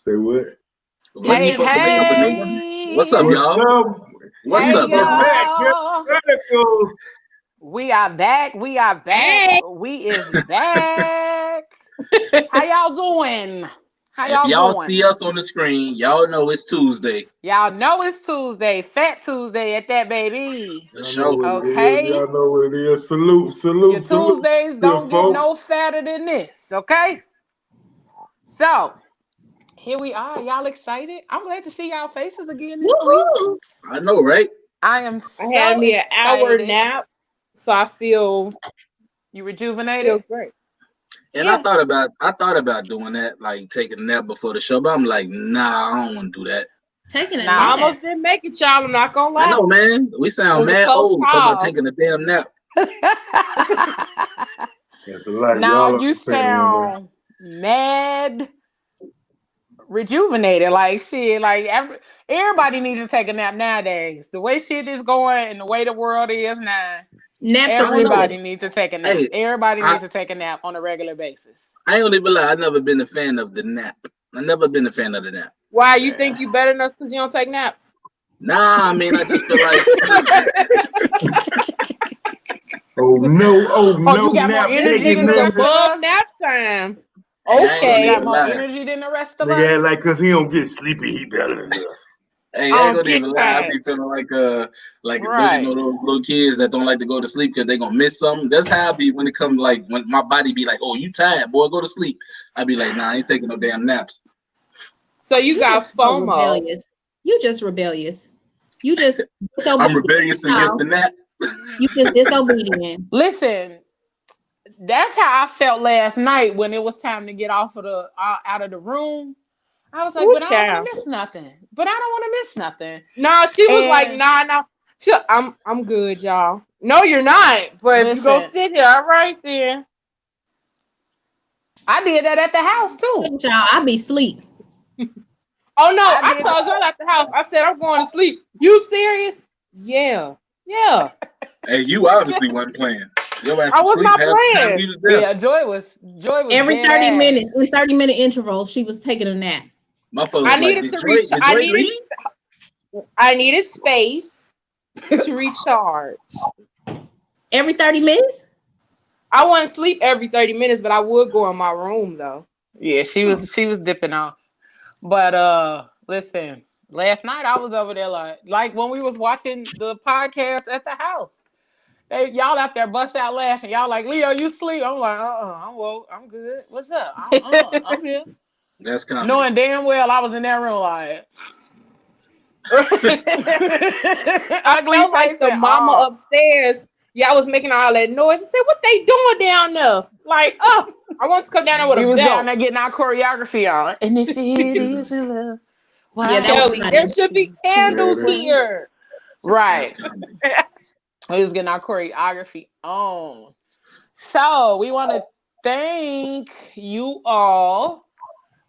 Say what? Let me Hey, wake up a new one. What's up, hey, What's y'all? up? What's hey, up, We're y'all? back. y'all. There it goes. We are back. We are back. Hey. We is back. How y'all doing? How If y'all y'all see doing? us on the screen, y'all know it's Tuesday. Y'all know it's Tuesday. Fat Tuesday at that, baby. For Y'all know sure. what it is. Okay? Y'all know what it is. Salute, Your salute, salute. Tuesdays Here, don't get folks. no fatter than this. Okay? So, here we are. Y'all excited? I'm glad to see y'all faces again this week. Woohoo! I know, right? I am I had so me an hour excited. nap, so I feel You rejuvenated? great. And I Yeah. thought about doing that, like taking a nap before the show, but I'm like, nah, I don't want to do that. Taking a I Nah. nap. almost didn't make it, y'all. I'm not gonna I lie. know, man. We It sound was a mad close old talking about call. taking a damn nap. That's a lot. Now Y'all you understand one, sound mad rejuvenated. Like shit. Like everybody needs to take a nap nowadays. The way shit is going and the way the world is now, Naps I are don't real know. everybody good. needs to take a nap. Hey, Everybody I needs to take a nap on a regular basis. I ain't gonna even lie. I never been a fan of the nap. I never been a fan of the nap. Why you Yeah. think you better than us because you don't take naps? Nah, I mean, I just feel like Oh no, oh Oh, no, you got more nap This energy taking than the nigga's rest nigga. of above us. nap time. hey, I ain't You gonna got Okay. even more lie. energy than the rest of Nigga act us. like cause he don't get sleepy, he better than us. Hey, I I ain't don't gonna get even lie. I tired. be feeling like those Right. those little kids that don't like to go to sleep because they gonna miss something. That's how I be when it comes like when my body be like, oh, you tired, boy, go to sleep. I be like, nah, I ain't taking no damn naps. So you You got just so FOMO. rebellious. You just rebellious. You just I'm disobedient. rebellious against No, the nap. you just disobedient. Listen, that's how I felt last night when it was time to get off of the out of the room. I was like, Ooh, but I don't want child. to miss nothing. But I don't want to miss nothing. No, she was like, And nah, nah. I'm good, y'all. No, you're not. But if you go listen, sit here, all right then. I did that at the house too. Y'all, I be sleep. Oh no, I I did. told y'all at the house. I said I'm going to sleep. You serious? Yeah. Yeah. Hey, you obviously wasn't playing. Your ass I was was asleep not half the time playing. you was there. Yeah, Joy was Every dead 30 minutes, ass. in 30-minute intervals, she was taking a nap. Motherfucker I was like, needed did to Dre, reach did I Dre needed leave? I needed space to recharge. Every 30 minutes? I wouldn't sleep every 30 minutes, but I would go in my room though. Yeah, she Huh. was dipping off. But listen, last night I was over there like when we was watching the podcast at the house. Y'all out there bust out laughing. Y'all like, Leo, you sleep? I'm like, I'm woke. I'm good. What's up? I'm here. That's comedy. Knowing damn well I was in that room like I ugly felt like face the and mama all. upstairs. Y'all was making all that noise. I said, "What they doing down there?" Like, oh, I want to come down there with We a was down belt. there getting our choreography on. And if it is love, Yeah, that why was Kelly, can't there funny. should be you Yeah, candles that, explain? here. That's Right. comedy. We was getting our choreography on. So we want to thank you all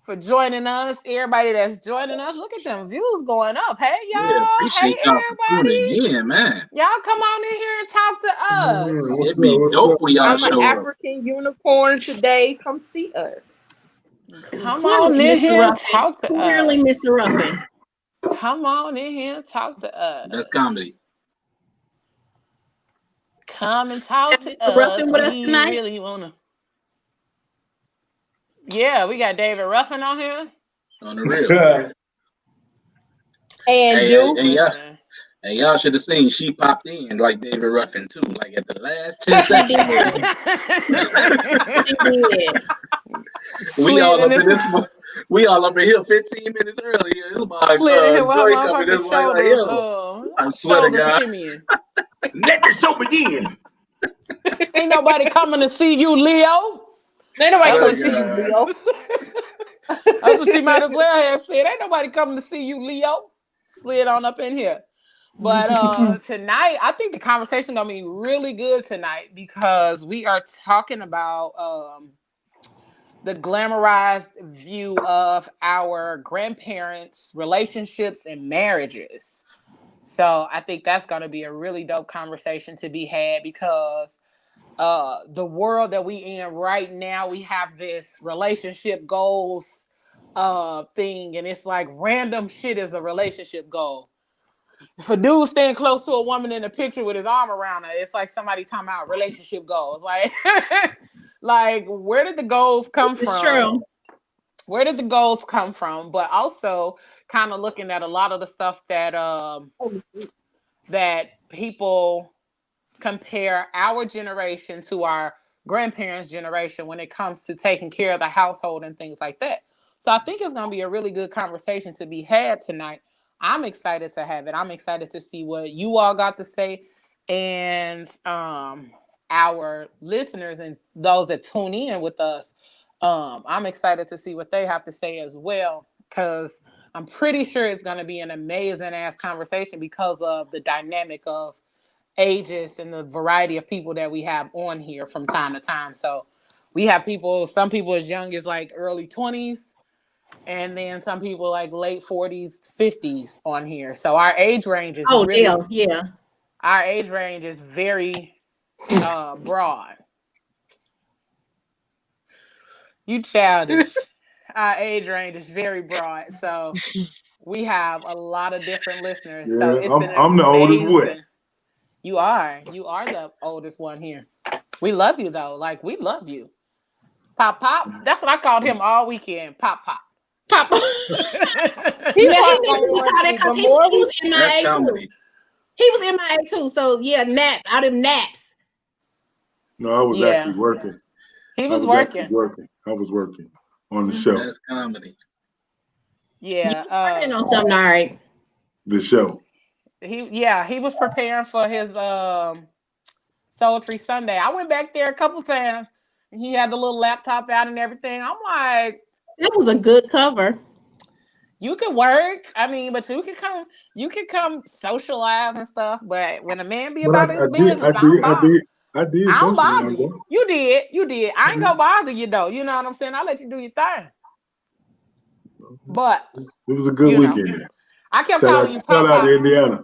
for joining us. Everybody that's joining us. Look at them views going up. Hey Yeah, y'all. Hey appreciate y'all for tuning everybody. in, man. Y'all come on in here and talk to us. what's It'd up? be What's dope up? when y'all I'm an show up. African unicorn today. Come see us. Come on Clearly, in Mr. here and Ruffin. talk to Clearly, us. Mr. Ruffin. Come on in here and talk to That's us. comedy. Come and talk Have to Mr. us. Ruffin with us We tonight? really wanna. Yeah, we got David Ruffin on here. On the real. And Hey, do y'all, Listen. and y'all should have seen she popped in like David Ruffin too, like at the last 10 She seconds. did. She did. we Slid all in up in this. this we all up in here 15 minutes earlier. This my Slid in here with her Joy coming this motherfucking way like, shoulders, yo, I swear to shoulder God. shimmying. Let the show begin. Ain't nobody coming to see you, Leo. ain't nobody That's Swear come what to see you, God. Leo. that's what she might as well have said. Ain't nobody coming to see you, Leo. Slid on up in here. But tonight, I think the conversation gonna be really good tonight because we are talking about the glamorized view of our grandparents' relationships and marriages. So I think that's going to be a really dope conversation to be had because the world that we in right now, we have this relationship goals thing, and it's like random shit is a relationship goal. If a dude staying close to a woman in a picture with his arm around her, it's like somebody talking about relationship goals. Like, like where did the goals come It's from? true. Where did the goals come from? But also kind of looking at a lot of the stuff that that people compare our generation to our grandparents' generation when it comes to taking care of the household and things like that. So I think it's going to be a really good conversation to be had tonight. I'm excited to have it. I'm excited to see what you all got to say, and our listeners and those that tune in with us. I'm excited to see what they have to say as well, because I'm pretty sure it's going to be an amazing ass conversation because of the dynamic of ages and the variety of people that we have on here from time to time. So we have people, some people as young as like early 20s, and then some people like late 40s, 50s on here. So our age range is yeah. Our age range is very broad. You childish. Our age range is very broad. So we have a lot of different listeners. Yeah, so it's I'm the oldest one. You are the oldest one here. We love you though. Like, we love you. Pop Pop. That's what I called him all weekend. Pop Pop. Pop. He Yeah, he was MIA too. He was MIA too. So yeah, nap out of naps. No, I was actually working. He was working. I was working on the show. That's comedy. Yeah. Working on something, all right. The show. He was preparing for his Sultry Sunday. I went back there a couple times, and he had the little laptop out and everything. I'm like, that was a good cover. You can work. I mean, but you can come socialize and stuff. But when a man be about his business, I don't bother you. You did. I ain't gonna bother you though. You know what I'm saying? I'll let you do your thing. But it was a good weekend. I kept calling you Pop Pop. Shout out to Indiana.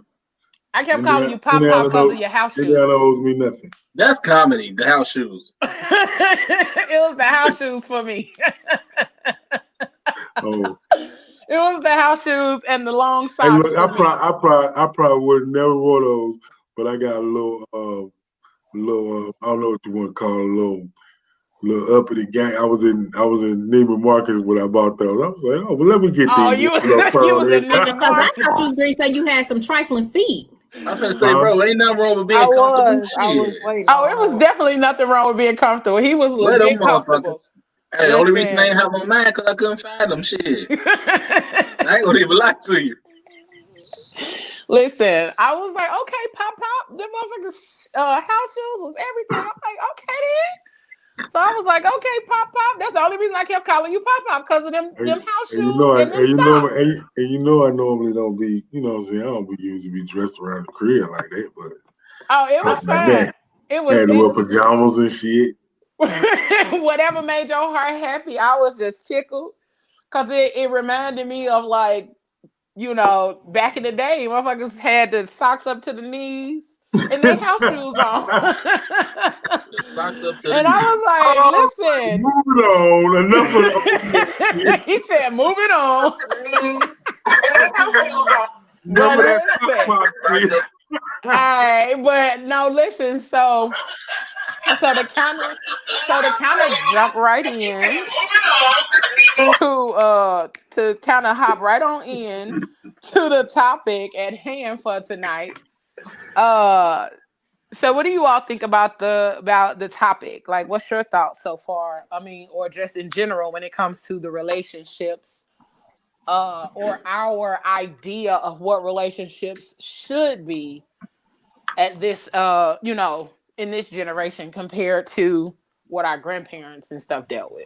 I kept calling you Pop Pop because of your house shoes. Indiana owes me nothing. That's comedy. The house shoes. It was the house shoes for me. Oh. It was the house shoes and the long socks. Hey, look, I probably would never wore those, but I got a little I don't know what you want to call it, a little uppity gang. I was in Neiman Marcus when I bought those. I was like, oh, well, let me get these. You was in Neiman Marcus. I thought you was going to say you had some trifling feet. I'm gonna say, bro, ain't nothing wrong with being comfortable. It was definitely nothing wrong with being comfortable. He was legit comfortable. Hey, the only reason I ain't have on mine because I couldn't find them. Shit. I ain't gonna even lie to you. Listen, I was like, okay, Pop Pop, them motherfuckers house shoes was everything. I'm like, okay then. So I was like, okay, Pop Pop. That's the only reason I kept calling you Pop Pop, because of them house shoes and them socks. I normally don't be, you know what I'm saying, I don't be usually be dressed around the crib like that, but it was fun. It was had little pajamas and shit. Whatever made your heart happy, I was just tickled, because it reminded me of, like, you know, back in the day, motherfuckers had the socks up to the knees and they house shoes on. And I was like, listen. Moving on. Enough of He said, moving on. All right, but no, listen, so to kind of jump right in to kind of hop right on in to the topic at hand for tonight. So what do you all think about the topic? Like, what's your thoughts so far? I mean, or just in general when it comes to the relationships, or our idea of what relationships should be at this, in this generation compared to what our grandparents and stuff dealt with.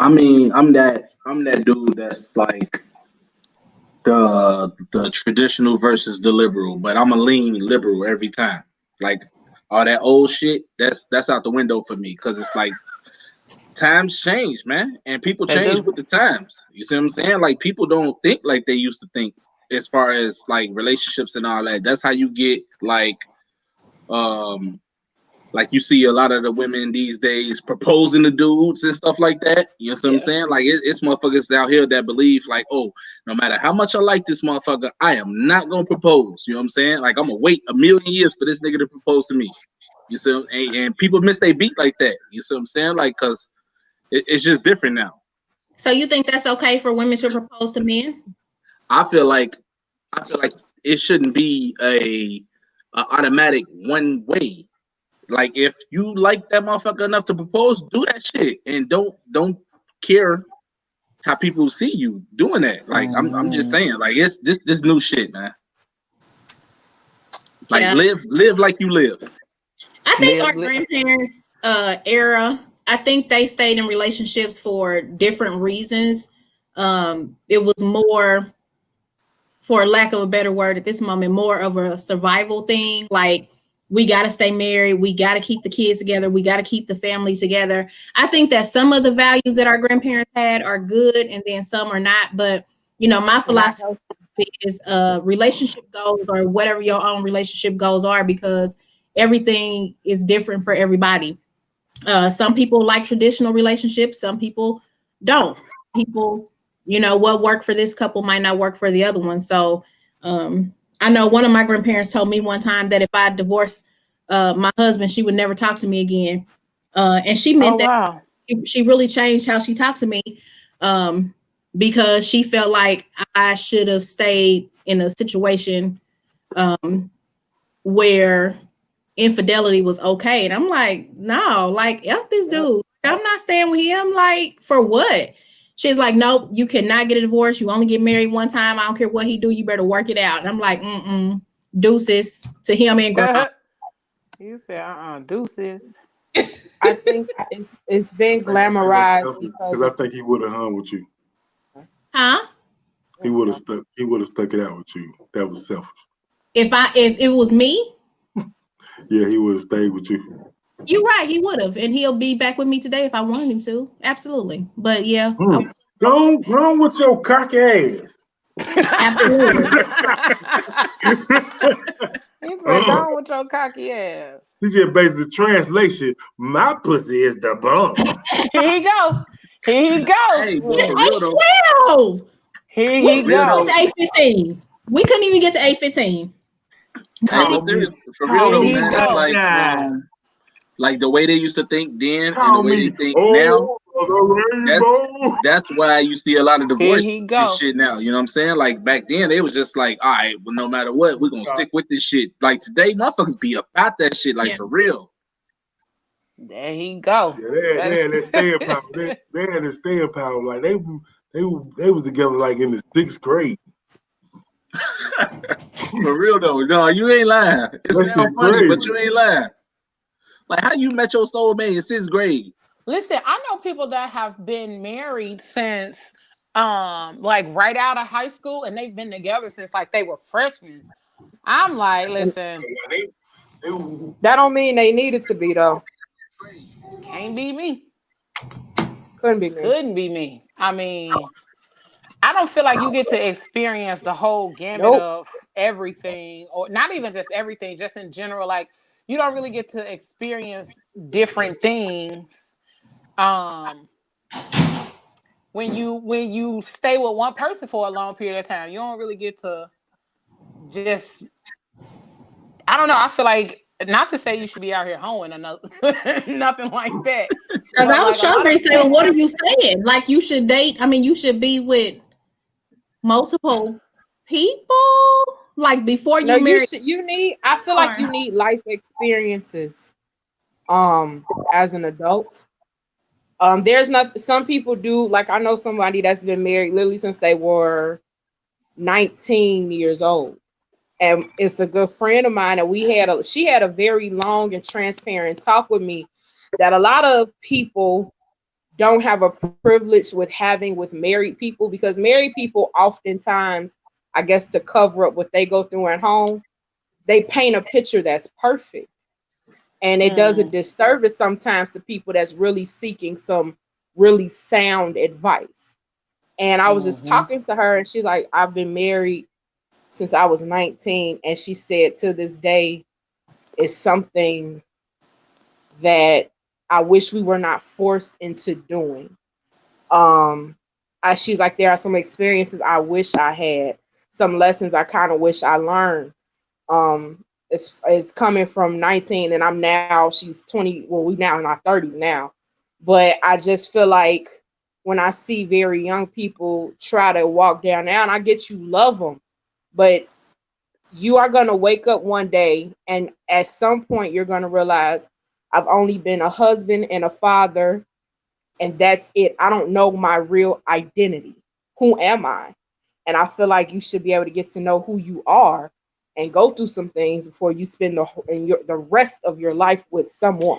I mean, I'm that dude that's like the traditional versus the liberal, but I'm a lean liberal every time. Like, all that old shit, that's out the window for me, because it's like times change, man, and people change with the times. You see what I'm saying? Like, people don't think like they used to think as far as like relationships and all that. That's how you get like Like you see a lot of the women these days proposing to dudes and stuff like that. You know what I'm saying? Like it's motherfuckers out here that believe like, oh, no matter how much I like this motherfucker, I am not gonna propose. You know what I'm saying? Like I'm gonna wait a million years for this nigga to propose to me. You see, and people miss they beat like that. You see what I'm saying? Like, cause it's just different now. So you think that's okay for women to propose to men? I feel like it shouldn't be a automatic one way. Like if you like that motherfucker enough to propose, do that shit, and don't care how people see you doing that. Like I'm just saying, like it's this new shit, man. Like Yeah. live like you live. I think our grandparents' era, I think they stayed in relationships for different reasons. It was more, for lack of a better word at this moment, more of a survival thing. Like, we got to stay married. We got to keep the kids together. We got to keep the family together. I think that some of the values that our grandparents had are good and then some are not. But, you know, my philosophy is relationship goals, or whatever your own relationship goals are, because everything is different for everybody. Some people like traditional relationships. Some people don't. People, you know, what worked for this couple might not work for the other one. So I know one of my grandparents told me one time that if I divorced my husband, she would never talk to me again. And she meant that she really changed how she talked to me, because she felt like I should have stayed in a situation where infidelity was okay. And I'm like, no, like, F this dude. I'm not staying with him. Like, for what? She's like, nope, you cannot get a divorce. You only get married one time. I don't care what he do. You better work it out. And I'm like, deuces to him and grandma. You said, deuces. I think it's been glamorized because I think he would have hung with you. Huh? He would have stuck it out with you. That was selfish. If it was me, yeah, he would have stayed with you. You're right, he would have, and he'll be back with me today if I wanted him to. Absolutely. But yeah. Go on with your cocky ass. Absolutely. He said, "Go with your cocky ass." He just basically translation. My pussy is the bomb. Here he go. Hey, it's 8:12. Here he go. To 8:15. We couldn't even get to 8:15. For real though, man. Like the way they used to think then and the way they think now. That's why you see a lot of divorce and shit now. You know what I'm saying? Like back then, they was just like, all right, well, no matter what, we're gonna stick with this shit. Like today, motherfuckers be about that shit, like for real. There he go. Yeah, they had that staying power. They had that staying power. Like they was together like in the 6th grade. For real though, no, you ain't lying. It sounds funny, but you ain't lying. Like how you met your soulmate in 6th grade? Listen, I know people that have been married since like right out of high school, and they've been together since like they were freshmen. I'm like, listen, that don't mean they needed to be though. Can't be me. Couldn't be me. Couldn't be me. I mean, I don't feel like you get to experience the whole gamut of everything, or not even just everything, just in general. Like, you don't really get to experience different things when you stay with one person for a long period of time. You don't really get to just, I don't know. I feel like, not to say you should be out here hoeing or nothing like that. Because I was trying to say, well, what are you saying? Like, you should date. I mean, you should be with multiple people, like before you marry. I feel like you need life experiences as an adult. There's not, some people do, like I know somebody that's been married literally since they were 19 years old, and it's a good friend of mine, and she had a very long and transparent talk with me that a lot of people don't have a privilege with having with married people, because married people oftentimes, I guess, to cover up what they go through at home, they paint a picture that's perfect. And it does a disservice sometimes to people that's really seeking some really sound advice. And I was just talking to her, and she's like, I've been married since I was 19. And she said, to this day, it's something that I wish we were not forced into doing. She's like, there are some experiences I wish I had, some lessons I kind of wish I learned. It's coming from 19 and I'm now, she's 20. Well, we now in our 30s now, but I just feel like when I see very young people try to walk down now, and I get you love them, but you are going to wake up one day and at some point you're going to realize I've only been a husband and a father, and that's it. I don't know my real identity. Who am I? And I feel like you should be able to get to know who you are and go through some things before you spend the rest of your life with someone.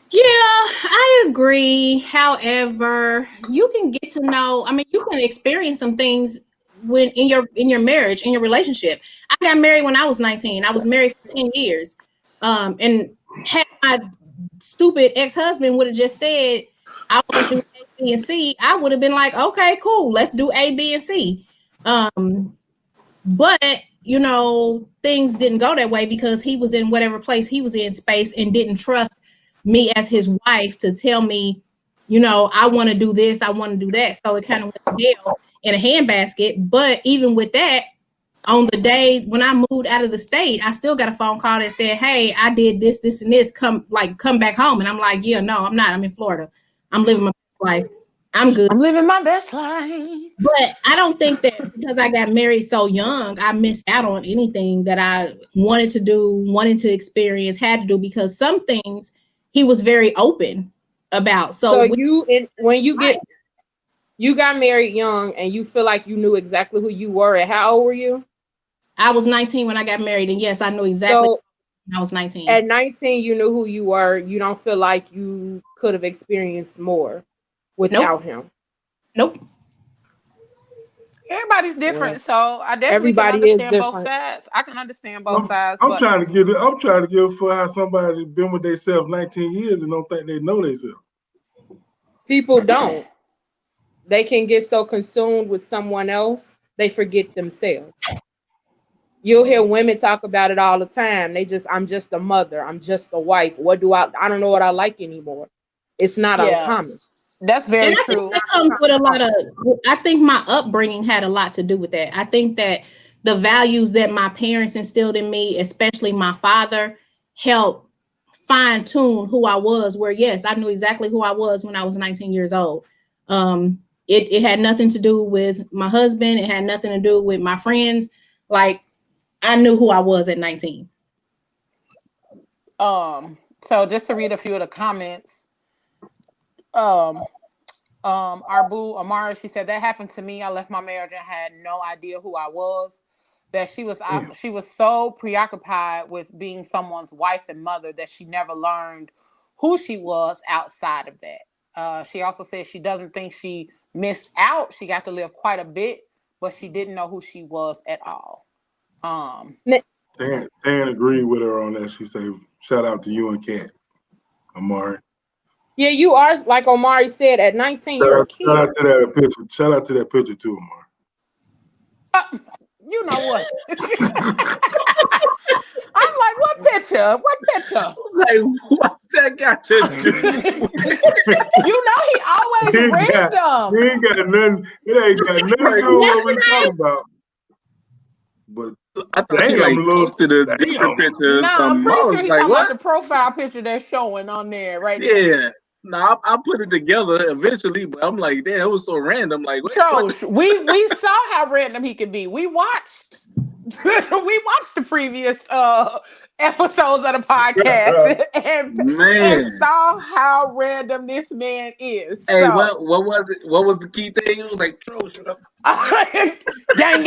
Yeah, I agree. However, you can get to know, I mean, you can experience some things when in your marriage, in your relationship. I got married when I was 19. I was married for 10 years. And had my stupid ex-husband would have just said, I want to do A, B, and C, I would have been like, okay, cool, let's do A, B, and C. But you know, things didn't go that way because he was in whatever place he was in space and didn't trust me as his wife to tell me, you know, I want to do this, I want to do that. So it kind of went to hell in a handbasket. But even with that, on the day when I moved out of the state, I still got a phone call that said, hey, I did this, this, and this. Come back home. And I'm like, yeah, no, I'm not. I'm in Florida. I'm living my best life. I'm good. I'm living my best life. But I don't think that because I got married so young, I missed out on anything that I wanted to do, wanted to experience, had to do, because some things he was very open about. So you got married young and you feel like you knew exactly who you were. And how old were you? I was 19 when I got married, and yes, I knew exactly when I was 19. At 19, you knew who you were. You don't feel like you could have experienced more without him. Nope. Everybody's different, so I definitely can understand both sides. I can understand both sides. I'm trying to give for how somebody been with themselves 19 years and don't think they know themselves. People don't. They can get so consumed with someone else, they forget themselves. You'll hear women talk about it all the time. I'm just a mother. I'm just a wife. I don't know what I like anymore. It's not uncommon. That's very true. That comes with a lot of, I think my upbringing had a lot to do with that. I think that the values that my parents instilled in me, especially my father, helped fine tune who I was, where yes, I knew exactly who I was when I was 19 years old. It had nothing to do with my husband. It had nothing to do with my friends. Like, I knew who I was at 19. So just to read a few of the comments, our boo Amara, she said that happened to me. I left my marriage and had no idea who I was. That she was so preoccupied with being someone's wife and mother that she never learned who she was outside of that. She also said she doesn't think she missed out. She got to live quite a bit, but she didn't know who she was at all. Dan agreed with her on that. She said, shout out to you and Kat, Amari. Yeah, you are, like Omari said, at 19, you're a kid. Shout out to that picture. Shout out to that picture too, Amari. You know what? I'm like, what picture? What picture? Like, what that got to do? You know, he always random. He ain't got nothing. It ain't got nothing to do with what we're talking about. But I thought he like posted a different picture. No, I'm pretty sure he's talking about the profile picture that's showing on there right now. Yeah. No, I put it together eventually, but I'm like, damn, it was so random. Like, what? We saw how random he could be. We watched the previous episodes of the podcast and saw how random this man is. Hey, what was it? What was the key thing? It was like, Tro, shut up. Gang.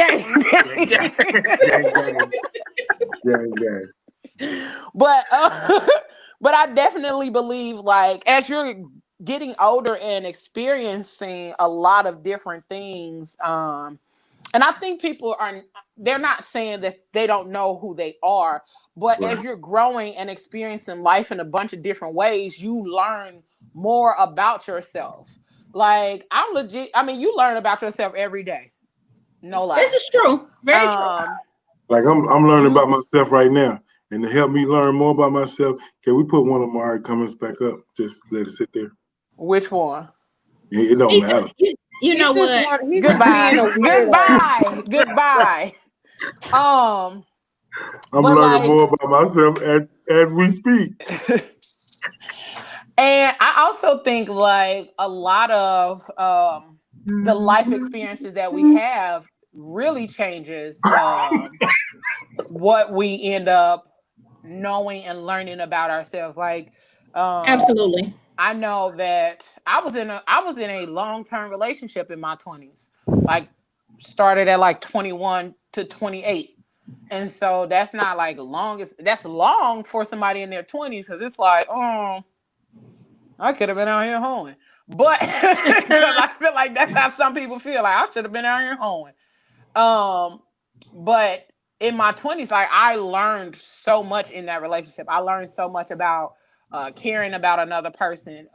But I definitely believe, like, as you're getting older and experiencing a lot of different things, and I think they're not saying that they don't know who they are, but as you're growing and experiencing life in a bunch of different ways, you learn more about yourself. Like, you learn about yourself every day. No lie. This is true. Very true. Like I'm learning about myself right now. And to help me learn more about myself, can we put one of my comments back up? Just let it sit there. Which one? It don't matter. You know what? He's Goodbye. just being a weirdo. Goodbye. I'm but learning more about myself as we speak. And I also think like a lot of the life experiences that we have really changes what we end up knowing and learning about ourselves. Like Absolutely. I know that I was in a long-term relationship in my 20s. Like started at like 21 to 28. And so that's not like that's long for somebody in their 20s because it's like, oh, I could have been out here hoeing. But because I feel like that's how some people feel. Like I should have been out here hoeing. But in my 20s, like I learned so much in that relationship. I learned so much about caring about another person,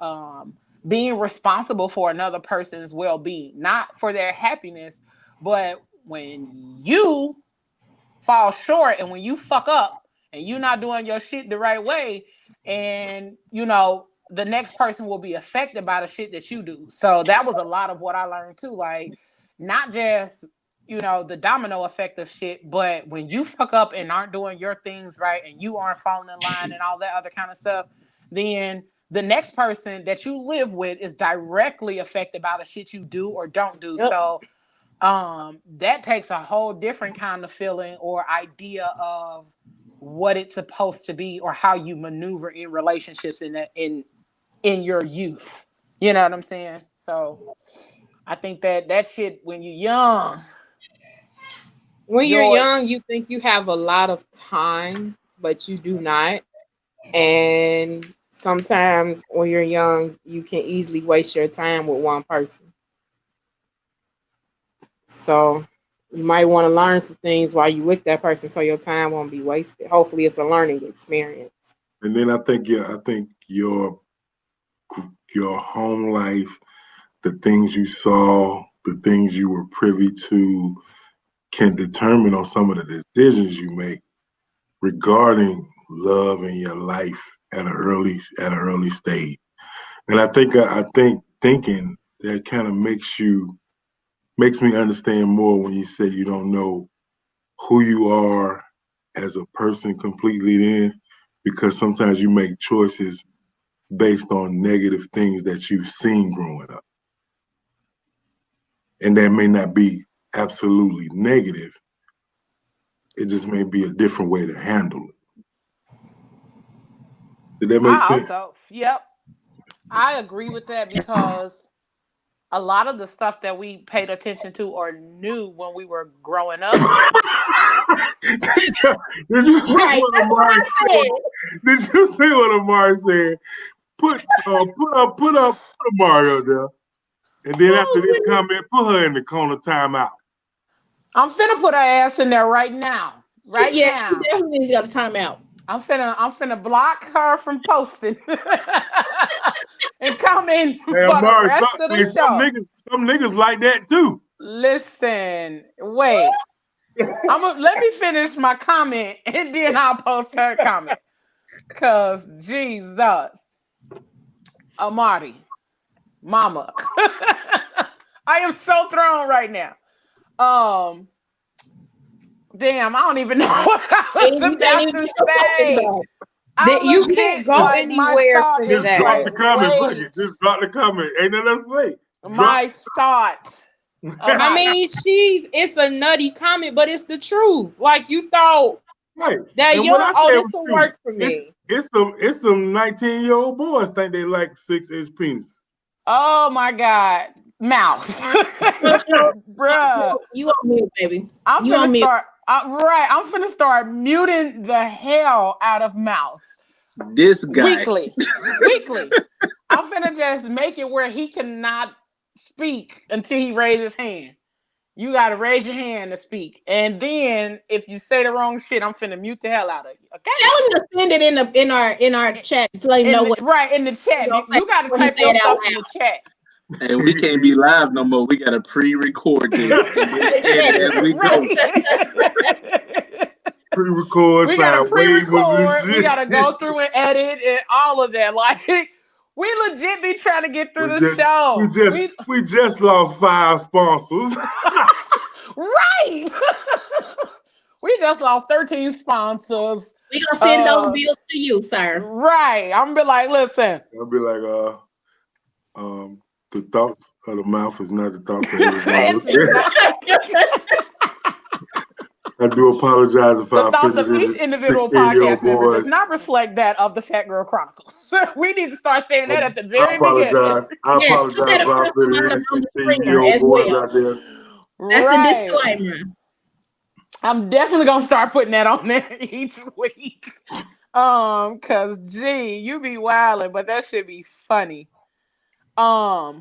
being responsible for another person's well-being, not for their happiness, but when you fall short and when you fuck up and you're not doing your shit the right way, and the next person will be affected by the shit that you do. So that was a lot of what I learned too. Like not just the domino effect of shit, but when you fuck up and aren't doing your things right and you aren't falling in line and all that other kind of stuff, then the next person that you live with is directly affected by the shit you do or don't do. Yep. So that takes a whole different kind of feeling or idea of what it's supposed to be or how you maneuver in relationships in your youth. You know what I'm saying? So I think that shit when you're young. When you're young, you think you have a lot of time, but you do not. And sometimes when you're young, you can easily waste your time with one person. So you might want to learn some things while you're with that person so your time won't be wasted. Hopefully it's a learning experience. And then I think your home life, the things you saw, the things you were privy to can determine on some of the decisions you make regarding love in your life at an early stage. And I think thinking that kind of makes me understand more when you say you don't know who you are as a person completely then, because sometimes you make choices based on negative things that you've seen growing up. And that may not be absolutely negative. It just may be a different way to handle it. Did that make sense? Yep. I agree with that because a lot of the stuff that we paid attention to or knew when we were growing up. Did you see what Amari said? Put Amari up there. And then after this comment, put her in the corner timeout. I'm finna put her ass in there right now. Right now. She definitely needs to go to timeout. I'm finna block her from posting and come in for the rest of the show. Some niggas like that too. Listen, wait. Let me finish my comment and then I'll post her comment. Cause Jesus, Amari, Mama, I am so thrown right now. Damn, I don't even know what I was about to say. You can't go anywhere for just that. Drop the comment, just drop the comment. Ain't nothing else to say. My thought. I mean, it's a nutty comment, but it's the truth. Like you thought that this will work for me. It's some 19-year-old boys think they like 6-inch penises. Oh my God. Mouth. Bruh. You on mute, baby. I'm finna start muting the hell out of Mouth. This guy. Weekly. I'm finna just make it where he cannot speak until he raises his hand. You gotta raise your hand to speak. And then if you say the wrong shit, I'm finna mute the hell out of you. Okay. Tell him to send it in our chat to let him know what in the chat. You gotta type your stuff in the chat. And we can't be live no more. We gotta pre-record this as we go. pre-record, we gotta pre-record. and We gotta go through and edit and all of that. Like we legit be trying to get through the show. We just lost 5 sponsors. Right. We just lost 13 sponsors. We gonna send those bills to you, sir. Right. I'm gonna be like, listen. I'll be like, the thoughts of the mouth is not the thoughts of everybody. I do apologize if the thoughts of each individual podcast member does not reflect that of the Fat Girl Chronicles. We need to start saying that at the very beginning. I apologize if I offended any boys out there. That's the disclaimer. I'm definitely gonna start putting that on there each week. Cause gee, you be wilding, but that should be funny. I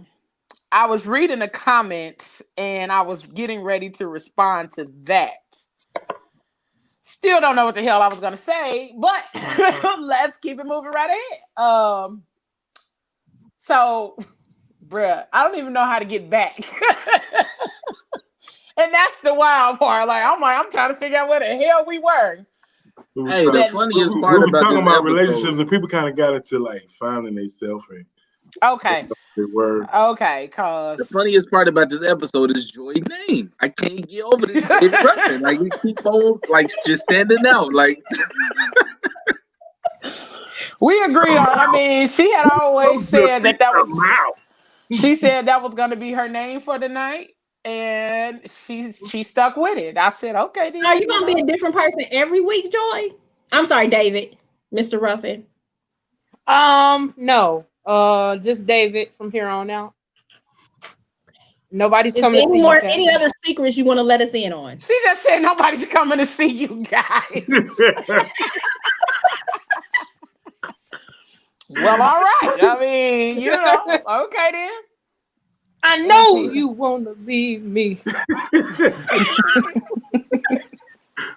was reading the comments and I was getting ready to respond to that. Still don't know what the hell I was gonna say, but let's keep it moving right ahead. So, bruh, I don't even know how to get back. And that's the wild part. I'm trying to figure out where the hell we were. Hey, the funniest part about talking about relationships, and people kind of got into like finding themselves. Okay. They were. Okay, cause the funniest part about this episode is Joy's name. I can't get over this interruption. Like we keep on just standing out. Like we agreed on. I mean, she had always said that was. She said that was going to be her name for the night. And she stuck with it. I said, okay. Are you gonna be a different person every week, Joy? I'm sorry, David, Mr. Ruffin. No. Just David from here on out. Nobody's coming to see you. Any other secrets you want to let us in on? She just said nobody's coming to see you guys. Well, all right. I mean, okay then. I know you want to leave me.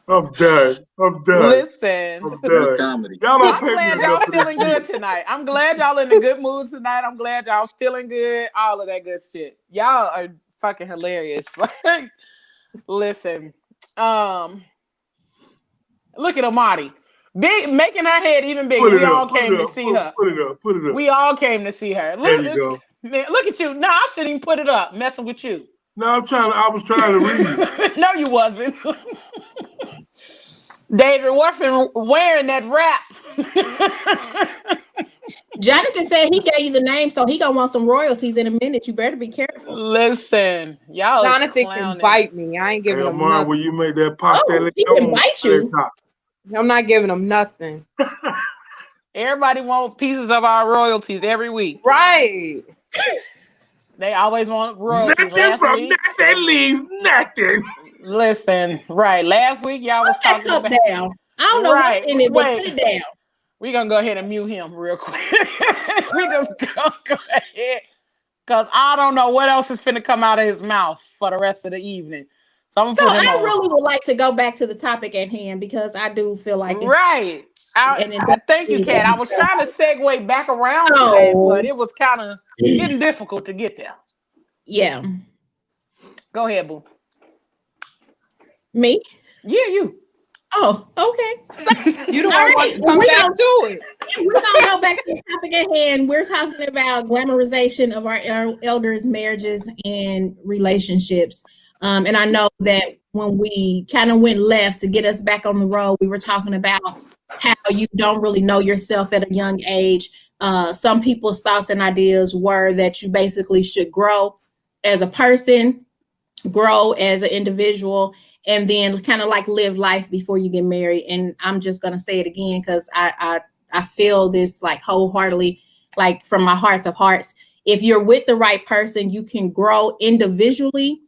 I'm done. Listen. I'm done. Comedy. I'm glad y'all feeling good tonight. I'm glad y'all in a good mood tonight. I'm glad y'all feeling good. All of that good shit. Y'all are fucking hilarious. Listen. Look at Amadi. Making her head even bigger. We all came to see her. Put it up. We all came to see her. There you go. Man, look at you. No, I shouldn't even put it up. Messing with you. No, I was trying to read. No, you wasn't. David Warfin wearing that wrap. Jonathan said he gave you the name, so he gonna want some royalties in a minute. You better be careful. Listen, y'all. Jonathan can bite me. I ain't giving him nothing. Will you make that pop? He can bite you. I'm not giving him nothing. Everybody wants pieces of our royalties every week. Right. They always want royalties. Nothing leaves nothing. Listen, right. Last week, y'all was talking about. Down. I don't know what's in it, but put it down. We're going to go ahead and mute him real quick. We just go ahead. Because I don't know what else is finna come out of his mouth for the rest of the evening. So I really would like to go back to the topic at hand because I do feel like it's right. Thank you, Kat. I was trying to segue back around to that, but it was kind of getting difficult to get there. Yeah. Go ahead, boo. Me? Yeah, you. Oh, okay. You don't want to come back to it. We're gonna go back to the topic at hand. We're talking about glamorization of our elders' marriages and relationships. And I know that when we kind of went left to get us back on the road, we were talking about how you don't really know yourself at a young age. Some people's thoughts and ideas were that you basically should grow as a person, grow as an individual, and then kind of like live life before you get married. And I'm just going to say it again because I feel this like wholeheartedly, like from my hearts of hearts. If you're with the right person, you can grow individually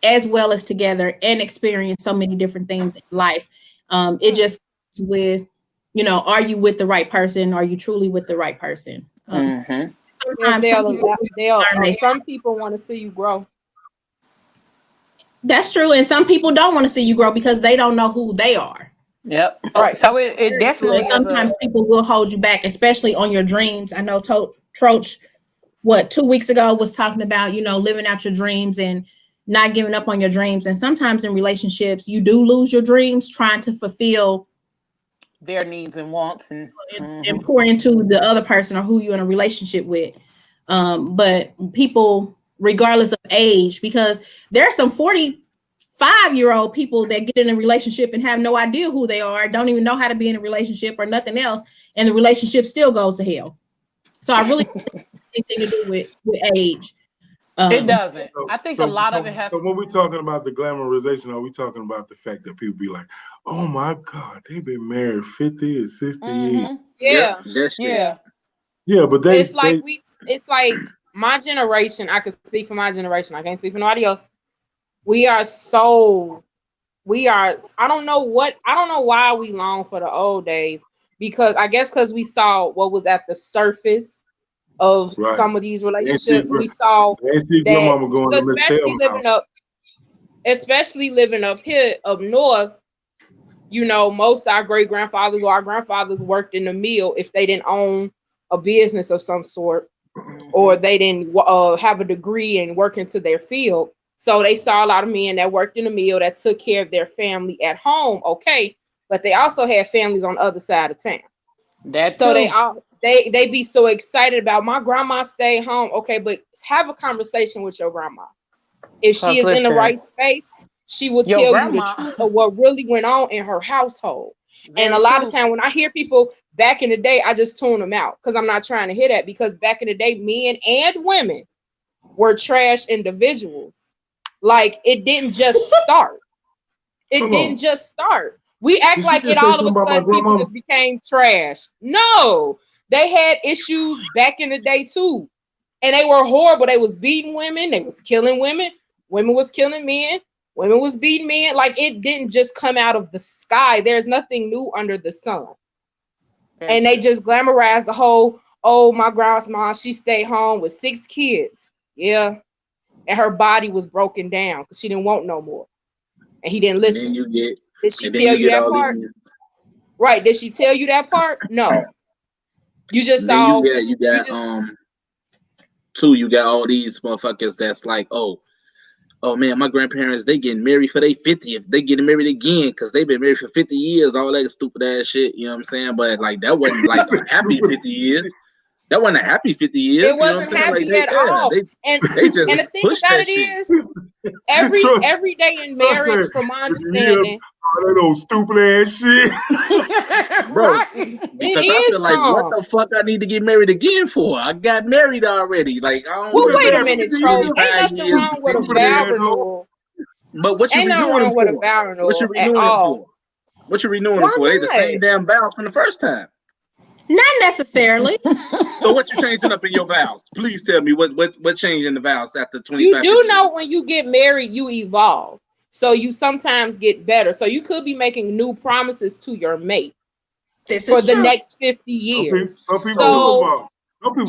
as well as together and experience so many different things in life. It just with, are you with the right person? Are you truly with the right person? Sometimes some people want to see you grow. That's true. And some people don't want to see you grow because they don't know who they are. Yep. Right. So it definitely sometimes people will hold you back, especially on your dreams. I know Troach, 2 weeks ago was talking about, living out your dreams and, not giving up on your dreams. And sometimes in relationships, you do lose your dreams trying to fulfill their needs and wants and pour into the other person or who you're in a relationship with. But people, regardless of age, because there are some 45-year-old people that get in a relationship and have no idea who they are, don't even know how to be in a relationship or nothing else, and the relationship still goes to hell. So I really anything to do with age. It doesn't. I think a lot of it has. So when we're talking about the glamorization, are we talking about the fact that people be like, "Oh my God, they've been married 50 and 60 years"? Yeah, yeah. But it's like my generation. I could speak for my generation. I can't speak for nobody else. We are. I don't know why we long for the old days, because I guess because we saw what was at the surface of some of these relationships. We saw that, so especially living up here up north, you know, most of our great grandfathers or our grandfathers worked in the mill if they didn't own a business of some sort, or they didn't have a degree and work into their field. So they saw a lot of men that worked in the mill that took care of their family at home. Okay. But they also had families on the other side of town. They be so excited about my grandma stayed home. Okay, but have a conversation with your grandma. If she is in the right space, she will tell you the truth of what really went on in her household. And a lot of time when I hear people back in the day, I just tune them out because I'm not trying to hear that, because back in the day, men and women were trash individuals. Like, it didn't just start. We act like it all of a sudden people just became trash. No, they had issues back in the day too. And they were horrible. They was beating women. They was killing women. Women was killing men. Women was beating men. Like, it didn't just come out of the sky. There's nothing new under the sun. And they just glamorized the whole, oh, my grandma, she stayed home with 6 kids. Yeah. And her body was broken down because she didn't want no more. And he didn't listen. Did she tell you that part? Right. Did she tell you that part? No. You just saw. You got all these motherfuckers that's like, oh man, my grandparents, they getting married for their 50th. They getting married again because they've been married for 50 years, all that stupid ass shit. You know what I'm saying? But like, that wasn't like a happy 50 years. That wasn't a happy 50 years. It wasn't happy at all. And the thing about it is, every day in marriage, from my understanding, all that old stupid ass shit, bro. Because I feel like, what the fuck I need to get married again for? I got married already. Like, I don't. Well, wait a minute, Troll. Ain't nothing wrong with a vow renewal. But what you renewing them for? What you renewing them for? What you renewing them for? They the same damn vows from the first time. Not necessarily. So what you changing up in your vows? Please tell me what changed in the vows after 25 You do know when you get married, you evolve. So you sometimes get better. So you could be making new promises to your mate for the next 50 years. Some people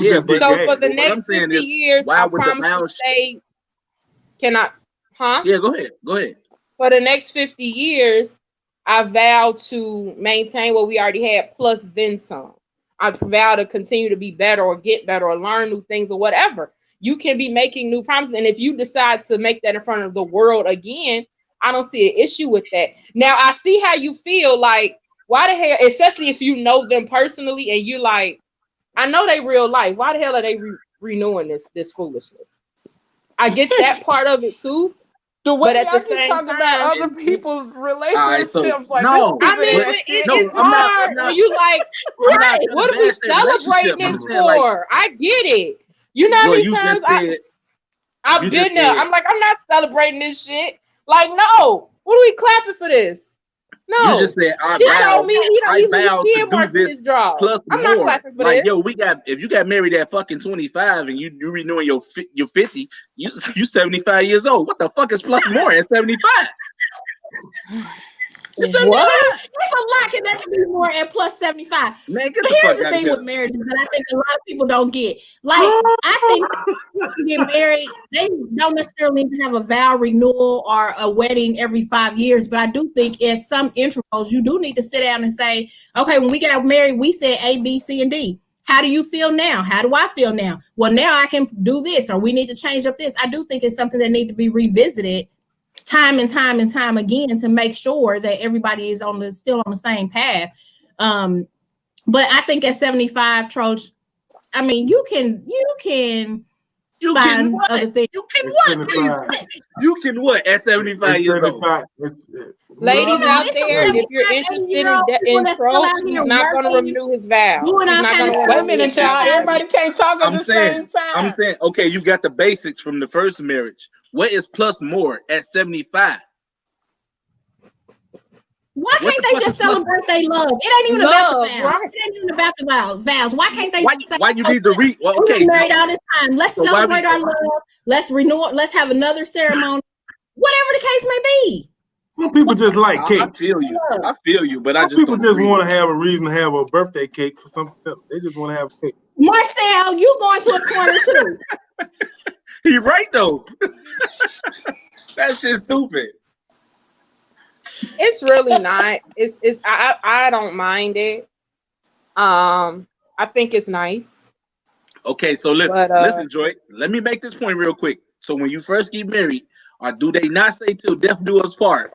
just get so for the next 50 years, I promise to stay. Yeah, go ahead. For the next 50 years, I vow to maintain what we already had plus then some. I vow to continue to be better or get better or learn new things or whatever. You can be making new promises. And if you decide to make that in front of the world again, I don't see an issue with that. Now, I see how you feel. Like, why the hell, especially if you know them personally and you're like, I know they real life. Why the hell are they renewing this foolishness? I get that part of it too. But at the same time, about other people's relationships, it's hard when you like, right? What are we celebrating this for? Like, I get it. You know how many times I've been there. I'm like, I'm not celebrating this shit. Like, no. What are we clapping for this? No. You just said, she told me he don't even see marks in his draw. I'm not clapping for this. Yo, if you got married at fucking 25 and you renewing your 50, you 75 years old. What the fuck is plus more at 75? What? It's a lot. Can that be more at plus 75? Man, but here's the thing with marriages that I think a lot of people don't get. Like, I think when you get married, they don't necessarily need to have a vow renewal or a wedding every 5 years. But I do think at some intervals, you do need to sit down and say, okay, when we got married, we said A, B, C, and D. How do you feel now? How do I feel now? Well, now I can do this, or we need to change up this. I do think it's something that needs to be revisited time and time and time again to make sure that everybody is still on the same path. But I think at 75, Troach, I mean, you can find what? other things. You can what? Please. You can what at 75 years old? Ladies out there, if you're interested in Troach, he's not going to renew his vows. He's not going to. Wait a minute, y'all. Everybody can't talk at the same time. I'm saying, okay, you got the basics from the first marriage. What is plus more at 75? Why can't they just celebrate their love? It ain't even about the vows. Right. It ain't even about the vows. Why can't they? Why you need to read? Well, okay, we've been married all this time. Let's celebrate our love. Let's renew it. Let's have another ceremony. Whatever the case may be. Some people just like cake. I feel you, but I just people just want to have a reason to have a birthday cake for something else. They just want to have cake. Marcel, you going to a corner too? He right though. That's just stupid. It's really not. I don't mind it. I think it's nice. Okay, so listen, Joy. Let me make this point real quick. So when you first get married, or do they not say till death do us part?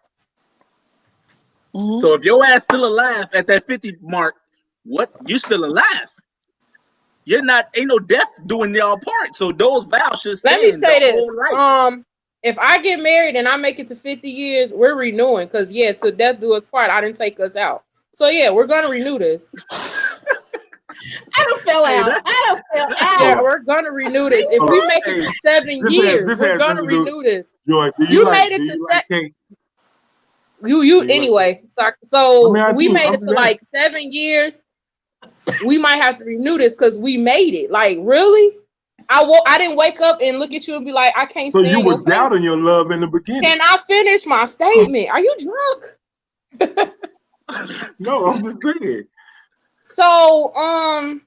Mm-hmm. So if your ass still alive at that 50 mark, what? You still alive? You're not. Ain't no death doing y'all part. So those vows should stand. Let me say this. If I get married and I make it to 50 years, we're renewing. Because, till death do us part, I didn't take us out. So, we're going to renew this. I don't feel out. Yeah, we're going to renew this. If we make it to 7 years, we're going to renew this. Joy, you made it to 7. Anyway. So, we made it to like 7 years. We might have to renew this because we made it. Like, really? I didn't wake up and look at you and be like, I can't stand you were doubting your love in the beginning. Can I finish my statement? Are you drunk? No, I'm just saying. So, oh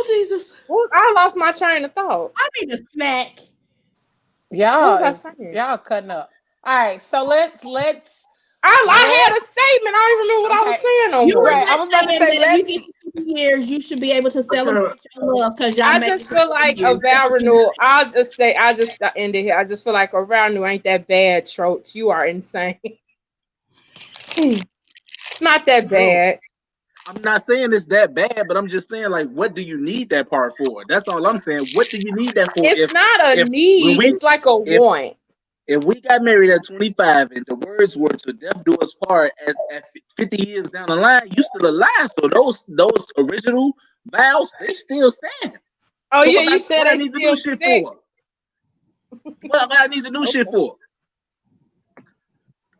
Jesus. Well, I lost my train of thought. I need a snack. Y'all cutting up. All right, so let's I had a statement. I don't even remember what I was saying no more. Right. I was about to say years you should be able to celebrate your love because y'all. I just feel like a vow renewal. I just end it here. I just feel like a vow renewal ain't that bad, Troach. You are insane. It's not that bad. I'm not saying it's that bad, but I'm just saying, like, what do you need that part for? That's all I'm saying. What do you need that for? It's not a need. It's like a want. If we got married at 25 and the words were to death do us part at 50 years down the line, you still alive. So those original vows, they still stand. Oh, so you said I need the new shit for. What I need the new shit for?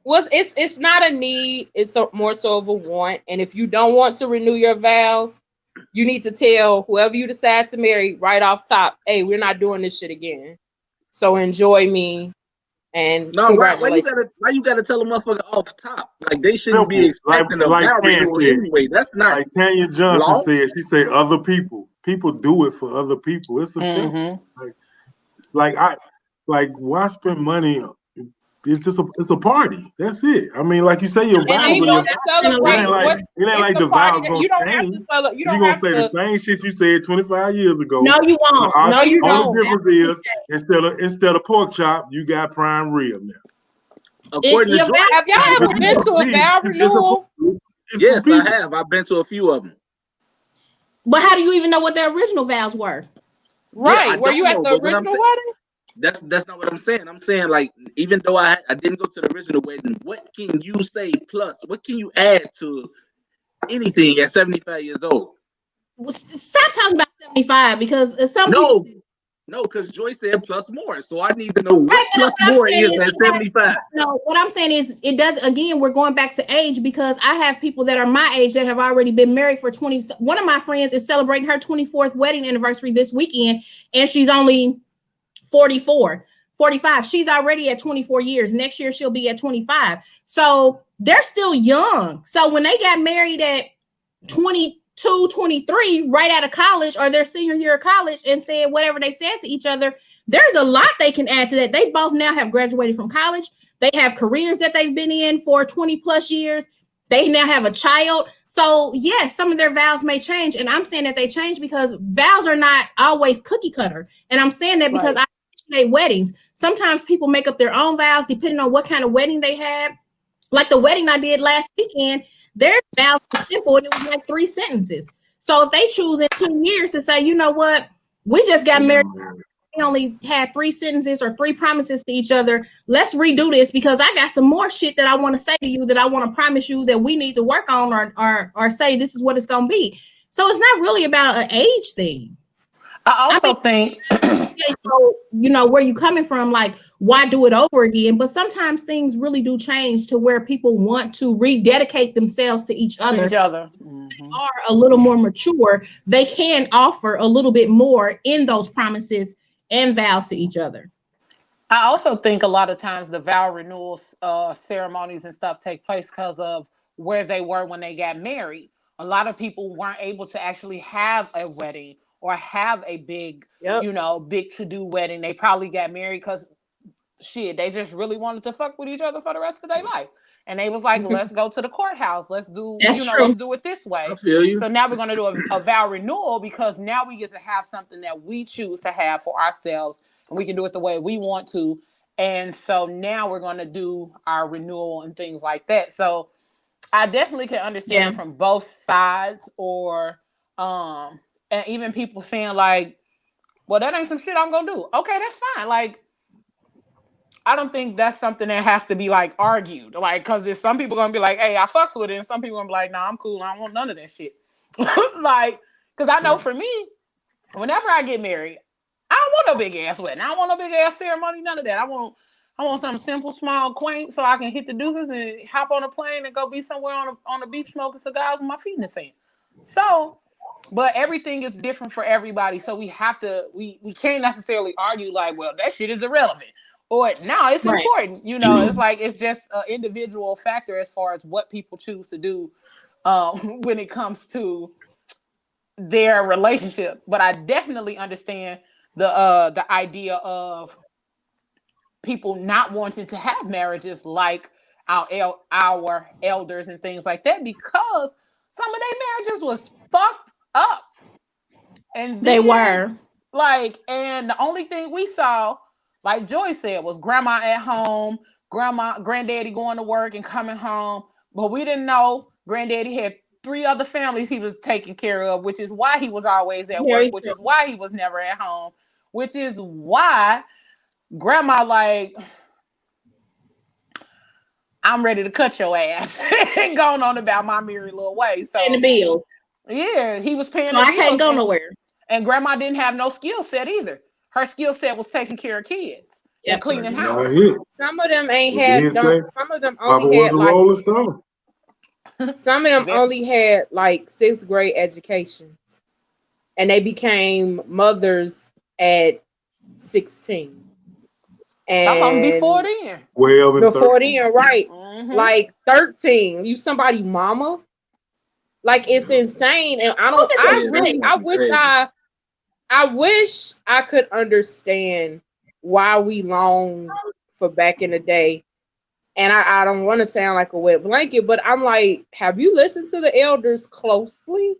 Well, it's not a need. It's more so of a want. And if you don't want to renew your vows, you need to tell whoever you decide to marry right off top, hey, we're not doing this shit again. So enjoy me. And no, why you gotta tell a motherfucker off top? Like they shouldn't be expecting a vow renewal anyway. That's not like Tanya Johnson said. She said other people do it for other people. It's a thing. Like why spend money? It's just a party. That's it. I mean, like you say, your vows. It ain't like the vows gonna change. You're gonna say the same shit you said 25 years ago. No, you won't. No, you don't. All the difference is instead of pork chop, you got prime rib now. According to Joy, have y'all ever been to a vow renewal? Yes, I have. I've been to a few of them. But how do you even know what their original vows were? Right. Were you at the original wedding? That's not what I'm saying. I'm saying, like, even though I didn't go to the original wedding, what can you say plus? What can you add to anything at 75 years old? Well, stop talking about 75 because because Joy said plus more. So I need to know what plus more is at 75. No, what I'm saying is it does. Again, we're going back to age because I have people that are my age that have already been married for 20. One of my friends is celebrating her 24th wedding anniversary this weekend, and she's only 45. She's already at 24 years. Next year, she'll be at 25. So they're still young. So when they got married at 22, 23, right out of college or their senior year of college and said whatever they said to each other, there's a lot they can add to that. They both now have graduated from college. They have careers that they've been in for 20 plus years. they now have a child. So yes, some of their vows may change. And I'm saying that they change because vows are not always cookie cutter. And I'm saying that because I appreciate weddings. Sometimes people make up their own vows depending on what kind of wedding they had. Like the wedding I did last weekend, their vows were simple and it was like 3 sentences. So if they choose in 2 years to say, you know what, we just got married, we only had 3 sentences or 3 promises to each other. Let's redo this because I got some more shit that I want to say to you that I want to promise you that we need to work on or say this is what it's going to be. So it's not really about an age thing. I also think, so, you know, where you coming from, like, why do it over again? But sometimes things really do change to where people want to rededicate themselves to each other. Mm-hmm. They are a little more mature. They can offer a little bit more in those promises and vows to each other. I also think a lot of times the vow renewals ceremonies and stuff take place because of where they were when they got married. A lot of people weren't able to actually have a wedding or have a big, big to-do wedding. They probably got married because they just really wanted to fuck with each other for the rest of their life. And they was like, let's go to the courthouse. Let's do, let's do it this way. I feel you. So now we're going to do a vow renewal because now we get to have something that we choose to have for ourselves. And we can do it the way we want to. And so now we're going to do our renewal and things like that. So I definitely can understand it from both sides, or and even people saying like, well, that ain't some shit I'm gonna do. Okay, that's fine. Like, I don't think that's something that has to be like argued. Like, cause there's some people gonna be like, hey, I fucks with it, and some people gonna be like, nah, I'm cool, I don't want none of that shit. Like, cause I know for me, whenever I get married, I don't want no big ass wedding. I don't want no big ass ceremony, none of that. I want something simple, small, quaint, so I can hit the deuces and hop on a plane and go be somewhere on the beach smoking cigars with my feet in the sand. So, but everything is different for everybody. So we have to, we can't necessarily argue like, well, that shit is irrelevant. Or no, it's important. You know, it's like, it's just an individual factor as far as what people choose to do when it comes to their relationship. But I definitely understand the idea of people not wanting to have marriages like our elders and things like that, because some of their marriages was fucked up. And then, they were like, and the only thing we saw, like Joy said, was grandma at home, granddaddy going to work and coming home. But we didn't know granddaddy had 3 other families he was taking care of, which is why he was always at work, which is why he was never at home, which is why grandma like, I'm ready to cut your ass and going on about my merry little way. So paying the bills. Yeah, he was paying the bills. I can't go nowhere. And grandma didn't have no skill set either. Her skill set was taking care of kids and cleaning house. Some of them ain't had. Some of them only had like. Some of them only had like 6th grade educations, and they became mothers at 16. And some of them before then. Well, before then, right? Mm-hmm. Like 13. You somebody mama. Like, it's insane. And I wish I could understand why we long for back in the day. And I don't want to sound like a wet blanket, but I'm like, have you listened to the elders closely?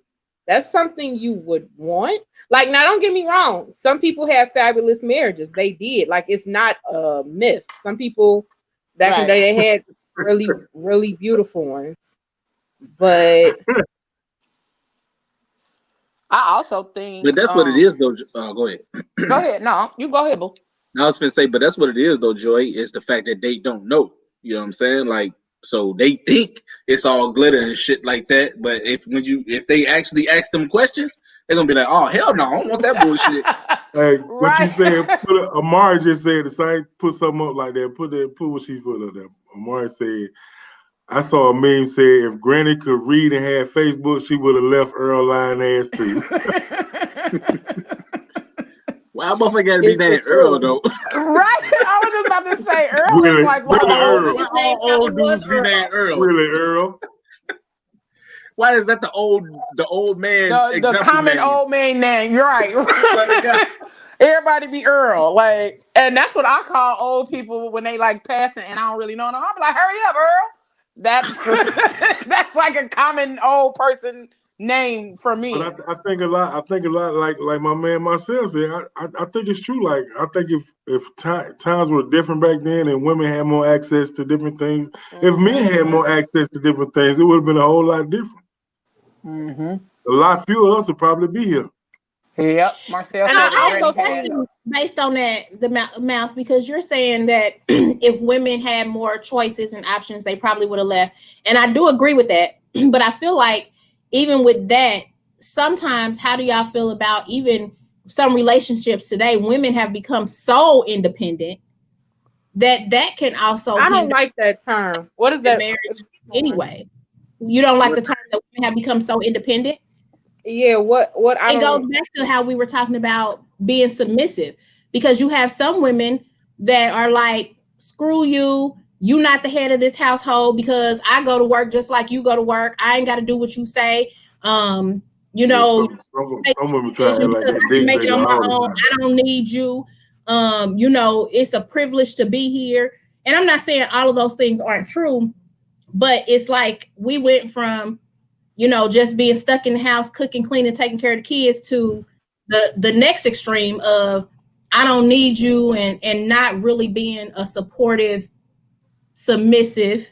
That's something you would want. Like, now don't get me wrong. Some people had fabulous marriages. They did. Like, it's not a myth. Some people back in the day, they had really, really beautiful ones. But I also think, but that's what it is, though. Go ahead. Go ahead. No, you go ahead, boo. I was gonna say, but that's what it is, though, Joy. Is the fact that they don't know. You know what I'm saying? Like, so they think it's all glitter and shit like that. But if they actually ask them questions, they're gonna be like, oh hell no, I don't want that bullshit. Hey, what you said? Amari just said the same. Put something up like that. Put what she put up there. Amari said, I saw a meme said if Granny could read and had Facebook, she would have left Earl lying ass too. Why motherfucker gotta be named Earl though? Right? I was just about to say Earl really, is like one of the old dudes be named Earl. Really, Earl? Why is that the old man? The common name? Old man name. You're right. Everybody be Earl. Like, and that's what I call old people when they like passing and I don't really know them. I'm like, hurry up, Earl. That's that's like a common old person name for me. But I think a lot. I think a lot. Like my man myself said. I think it's true. Like I think if times were different back then and women had more access to different things, if men had more access to different things, it would have been a whole lot different. A lot fewer of us would probably be here. Yep, Marcel And said I it also had. based on that the mouth, because you're saying that if women had more choices and options, they probably would have left. And I do agree with that. But I feel like even with that, sometimes how do y'all feel about even some relationships today? Women have become so independent that can also I don't like that term. What is that? marriage anyway. You don't like the term that women have become so independent? Yeah, what I it don't goes back to how we were talking about being submissive, because you have some women that are like, screw you, you not the head of this household because I go to work just like you go to work. I ain't got to do what you say. You know, some women try to like because I can make it on my own. I don't need you. You know, it's a privilege to be here. And I'm not saying all of those things aren't true, but it's like we went from, you know, just being stuck in the house, cooking, cleaning, taking care of the kids, to the next extreme of I don't need you, and not really being a supportive, submissive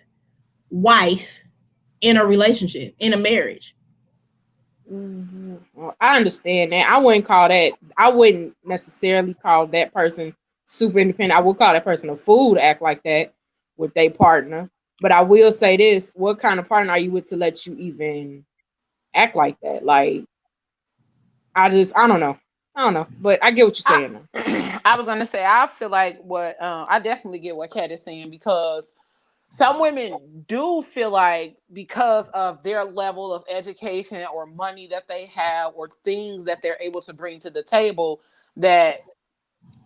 wife in a relationship, in a marriage. Well, I understand that. I wouldn't necessarily call that person super independent. I would call that person a fool to act like that with their partner. But I will say this: what kind of partner are you with to let you even act like that? Like, I don't know. But I get what you're saying. I was gonna say, I feel like I definitely get what Kat is saying, because some women do feel like because of their level of education or money that they have or things that they're able to bring to the table, that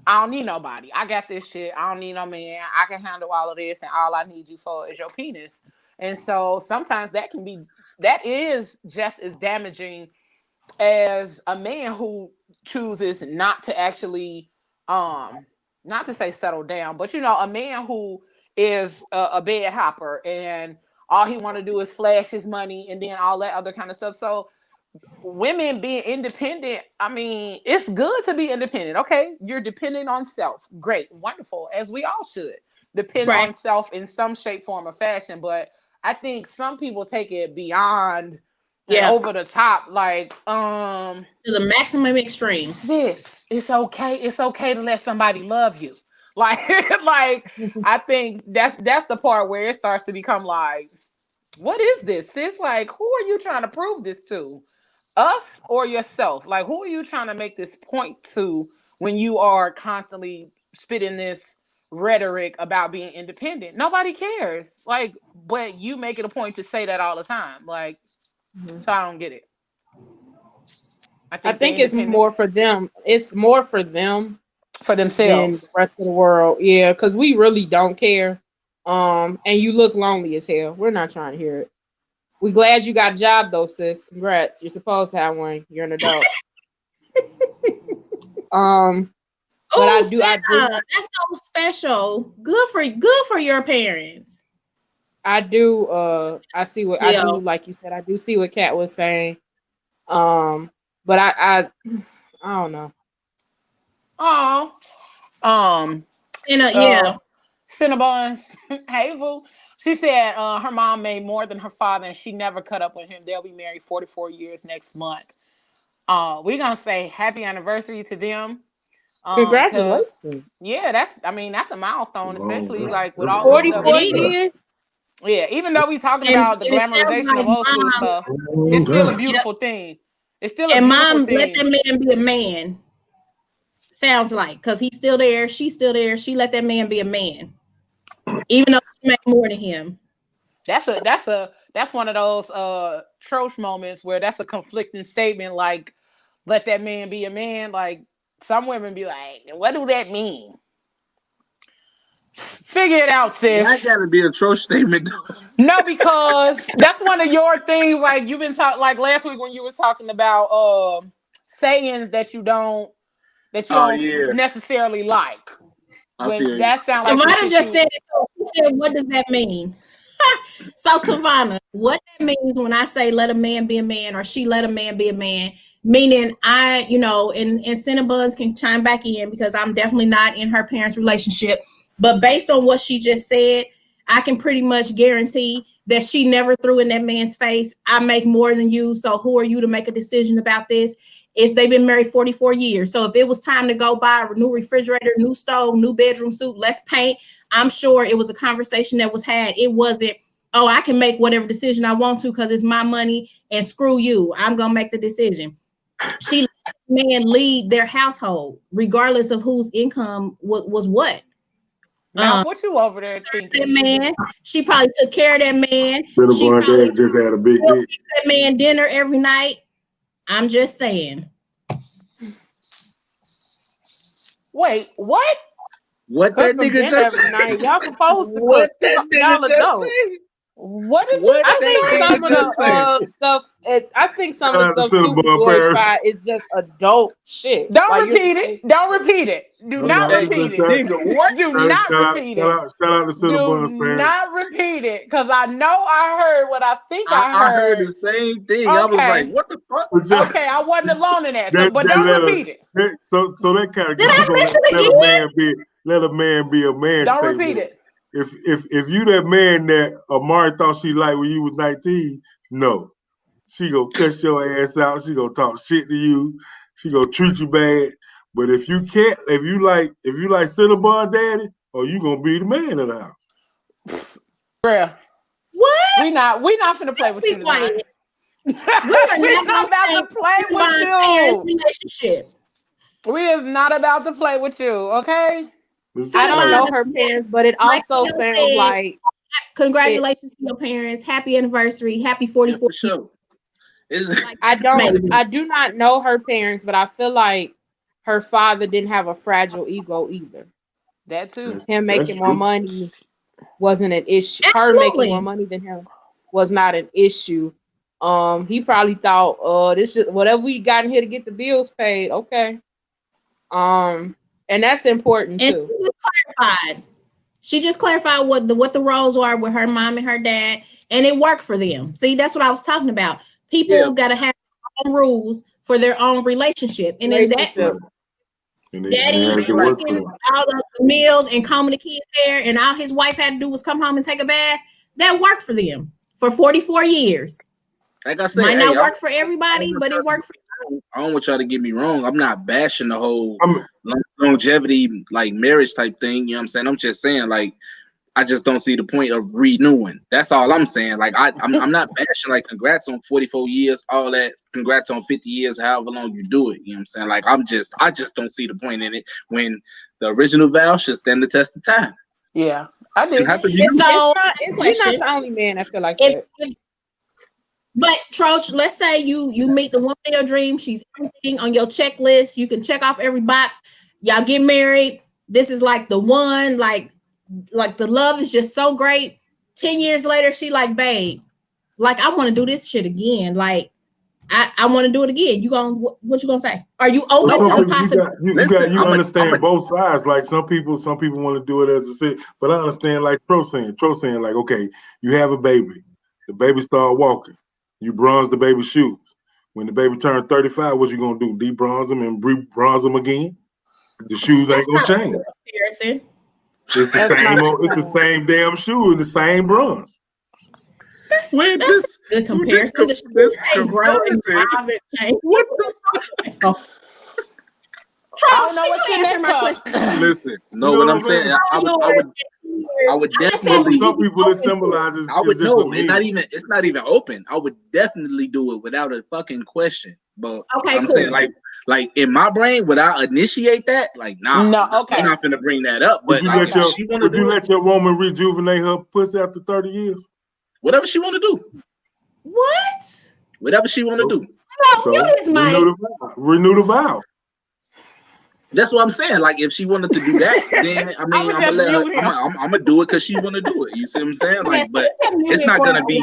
I don't need nobody. I got this shit. I don't need no man. I can handle all of this, and all I need you for is your penis. And so sometimes that is just as damaging as a man who chooses not to actually not to say settle down, but a man who is a bed hopper and all he want to do is flash his money and then all that other kind of stuff. So women being independent, I mean, it's good to be independent. Okay, you're dependent on self. Great, wonderful, as we all should depend on self in some shape, form, or fashion. But I think some people take it beyond and over the top, like to the maximum extreme. Sis, it's okay. It's okay to let somebody love you. Like, I think that's the part where it starts to become like, what is this, sis? Like, who are you trying to prove this to? Us or yourself? Like, who are you trying to make this point to when you are constantly spitting this rhetoric about being independent? Nobody cares. Like, but you make it a point to say that all the time. Like, so I don't get it. I think it's more for them. It's more for them, for themselves, than the rest of the world. Yeah, because we really don't care. And you look lonely as hell. We're not trying to hear it. We glad you got a job though, sis. Congrats. You're supposed to have one. You're an adult. But I do. That's so special. Good for your parents. I do. I see what I do. Like you said, I do see what Kat was saying. But I don't know. Cinnabons. Hey, boo. She said her mom made more than her father, and she never cut up with him. They'll be married 44 years next month. We're gonna say happy anniversary to them. Congratulations. Yeah, that's a milestone, especially like with all 44 years. Yeah, even though we talking about the glamorization of old school stuff, it's still a beautiful thing. It's still a beautiful thing. Let that man be a man. Sounds like, because he's still there, she's still there. She let that man be a man, even though she made more than him. That's one of those troche moments where that's a conflicting statement. Like, let that man be a man. Like, some women be like, what do that mean? Figure it out, sis. That gotta be a troche statement. No, because that's one of your things. Like, you've been talking, like last week when you was talking about sayings that you don't necessarily like. When that sounds like Savannah just said, what does that mean? So, Tavana, what that means when I say let a man be a man or she let a man be a man, meaning I, and Cinnabons can chime back in because I'm definitely not in her parents' relationship. But based on what she just said, I can pretty much guarantee that she never threw in that man's face, I make more than you, so who are you to make a decision about this? They've been married 44 years. So if it was time to go buy a new refrigerator, new stove, new bedroom suit, let's paint, I'm sure it was a conversation that was had. It wasn't, oh, I can make whatever decision I want to because it's my money and screw you. I'm going to make the decision. She let the man lead their household, regardless of whose income was what. Now, what you over there thinking? That man, she probably took care of that man. She probably just had a big dick. That man dinner every night. I'm just saying. Wait, what? What that nigga just said? Y'all supposed to what cook. that nigga just said? What did you I think some of the stuff. I think some of the stuff Super Boy tried is just adult shit. Don't repeat it. Don't repeat it. Do not repeat it. Nigga, what? Do not repeat it. Shout out to Cinnabons Do parents. not repeat it, because I know I heard what I think I heard. I heard the same thing. Okay. I was like, what the fuck? Okay, I wasn't alone in that. But don't repeat it. So that kind of goes on let a man be a man. Don't repeat it. If you that man that Amari thought she liked when you was 19, no. She gonna cuss your ass out. She gonna talk shit to you. She gonna treat you bad. But if you like Cinnabon daddy, you gonna be the man of the house. Bruh. What? We not finna play with you tonight. We're not about to play with you. Relationship. We is not about to play with you, okay? I don't know her parents, but it also sounds like congratulations to your parents. Happy anniversary. Happy 44. Yeah, I do not know her parents, but I feel like her father didn't have a fragile ego either. That too. Him making more money wasn't an issue. Absolutely. Her making more money than him was not an issue. He probably thought, this is whatever we got in here to get the bills paid. Okay. And that's important too. She just clarified what the roles are with her mom and her dad, and it worked for them. See, that's what I was talking about. People got to have their own rules for their own relationship, and then daddy working all the meals and combing the kids' hair, and all his wife had to do was come home and take a bath. That worked for them for 44 years. Like I said, might not work for everybody, but it worked for. I don't want y'all to get me wrong. I'm not bashing the whole longevity, like marriage type thing. You know what I'm saying? I'm just saying, like, I just don't see the point of renewing. That's all I'm saying. Like, I'm not bashing, like, congrats on 44 years, all that. Congrats on 50 years, however long you do it. You know what I'm saying? Like, I just don't see the point in it when the original vow should stand the test of time. Yeah, I did. You're not the only man I feel like that. But Troach, let's say you meet the woman of your dream. She's everything on your checklist. You can check off every box. Y'all get married. This is like the one, like the love is just so great. 10 years later, she like, babe, like I want to do this shit again. Like I want to do it again. What you gonna say? Are you open to the possibility? You understand both sides. Like some people want to do it as a sit, but I understand like Tro saying like, okay, you have a baby. The baby start walking. You bronze the baby's shoes. When the baby turned 35, what you gonna do? De-bronze them and re-bronze them again? The shoes ain't gonna change. It's the same damn shoe and the same bronze. That's a good comparison. The shoes grow and change. What the fuck? I don't know what you answer my question. Listen, what I'm saying. I would definitely. Some people it symbolizes. I would know. It's not even open. I would definitely do it without a fucking question. But I'm saying like in my brain, would I initiate that? Like, nah. No, okay. I'm not gonna bring that up. But would you let your woman rejuvenate her pussy after 30 years? Whatever she want to do. What? Whatever she want to do. Renew the vow. That's what I'm saying. Like, if she wanted to do that, then I'm gonna let her. I'm gonna do it because she want to do it. You see what I'm saying? Like, but it's not gonna be.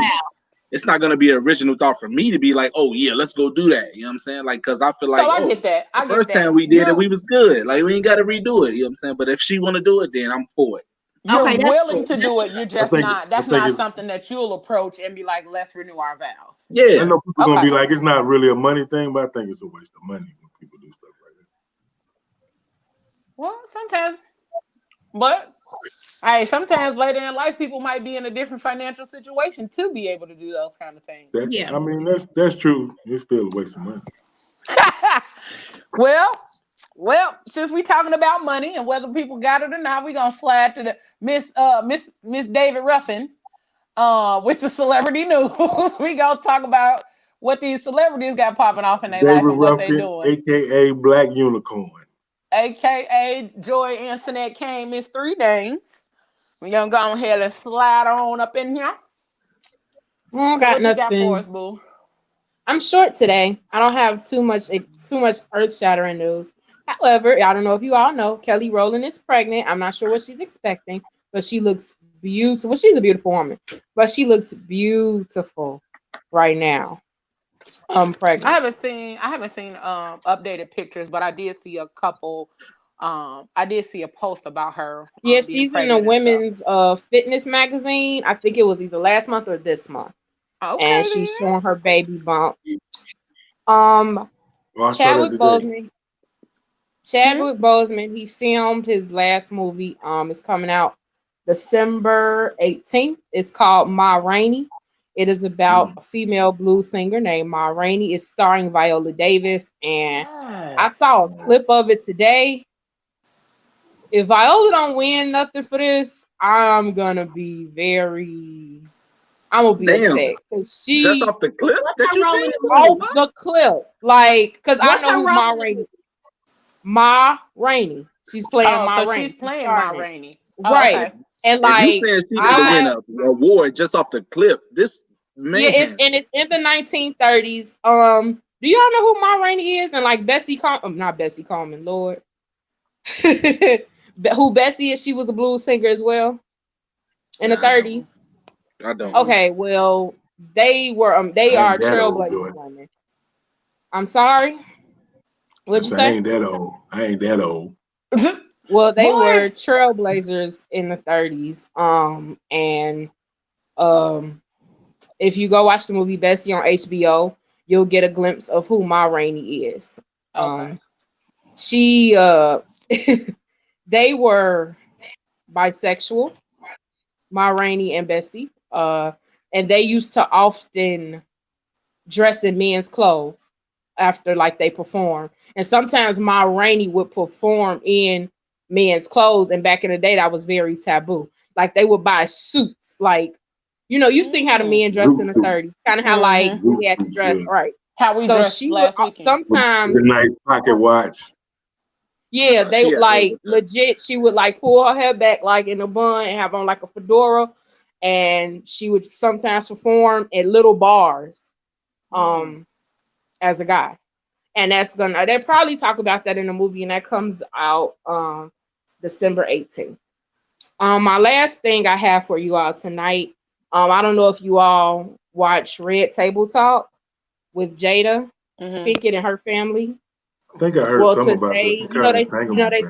It's not gonna be an original thought for me to be like, oh yeah, let's go do that. You know what I'm saying? Like, because I feel like, I get that. First time we did it, we was good. Like, we ain't got to redo it. You know what I'm saying? But if she want to do it, then I'm for it. You're Okay, that's willing cool. to do it. You're just not. I That's think not it's. something that you'll approach and be like, "Let's renew our vows." I Yeah. know people gonna Okay. be like, it's not really a money thing, but I think it's a waste of money when people do stuff like that. Well, sometimes, but hey, sometimes later in life, people might be in a different financial situation to be able to do those kind of things. Yeah. I mean, that's true. It's still a waste of money. well, since we talking about money and whether people got it or not, we gonna slide to the Miss David Ruffin with the celebrity news. We gonna talk about what these celebrities got popping off in their David life and what they Ruffin, doing. aka Black Unicorn. AKA Joy Antoinette came is 3 names. We gonna go ahead and slide on up in here. I don't So got what you got for nothing. us, boo? I'm short today. I don't have too much earth-shattering news. However, I don't know if you all know, Kelly Rowland is pregnant. I'm not sure what she's expecting, but she looks beautiful. Well, she's a beautiful woman, but she looks beautiful right now. Pregnant. I haven't seen updated pictures, but I did see a couple. I did see a post about her Yeah, being she's in the pregnant and stuff. women's fitness magazine. I think it was either last month or this month, and Okay, she's then. showing her baby bump. Um, Oh, I saw that Chadwick today. Boseman. Chadwick Boseman, he filmed his last movie. It's coming out December 18th. It's called Ma Rainey. It is about a female blues singer named Ma Rainey. It's starring Viola Davis, and I Yes. saw a clip of it today. If Viola don't win nothing for this, I'm gonna be Damn. upset because Just she off the clip What's that her you role seen? in the Like movie? off what? the clip, like, because I What's know her who role Ma in the Rainey. movie? Ma Rainey. She's playing Oh, Ma so she's Rainey. She's playing Ma starring it. Rainey. Oh, Right. okay. And If you like saying she need to win I a award just off the clip, this yeah, mayhem. it's in the 1930s. Do y'all know who Ma Rainey is? And like Bessie Coleman, not Bessie Coleman, Lord. Who Bessie is, she was a blues singer as well in the Nah, I don't. 30s. I don't. Okay, well, they I are ain't that old, Joy. trailblazing women. I'm sorry. I What'd you said, I say? ain't that old. I ain't that old. Well, they Boy. were trailblazers in the 30s. And if you go watch the movie Bessie on HBO, you'll get a glimpse of who Ma Rainey is. Okay. She they were bisexual, Ma Rainey and Bessie. And they used to often dress in men's clothes after like they perform. And sometimes Ma Rainey would perform in men's clothes. And back in the day, that was very taboo. Like they would buy suits, like, you seen how the men dressed in the 30s, kind of how like Mm-hmm. we had to dress, right? How we So dressed she would last weekend. With sometimes, a nice pocket watch. yeah, they She out there like with that. legit. She would like pull her hair back like in a bun and have on like a fedora, and she would sometimes perform at little bars, as a guy. And they'll probably talk about that in the movie, and that comes out December 18th. My last thing I have for you all tonight, I don't know if you all watch Red Table Talk with Jada Pinkett and her family. I think I heard Well, something about this. today, Some kind of entanglement thing.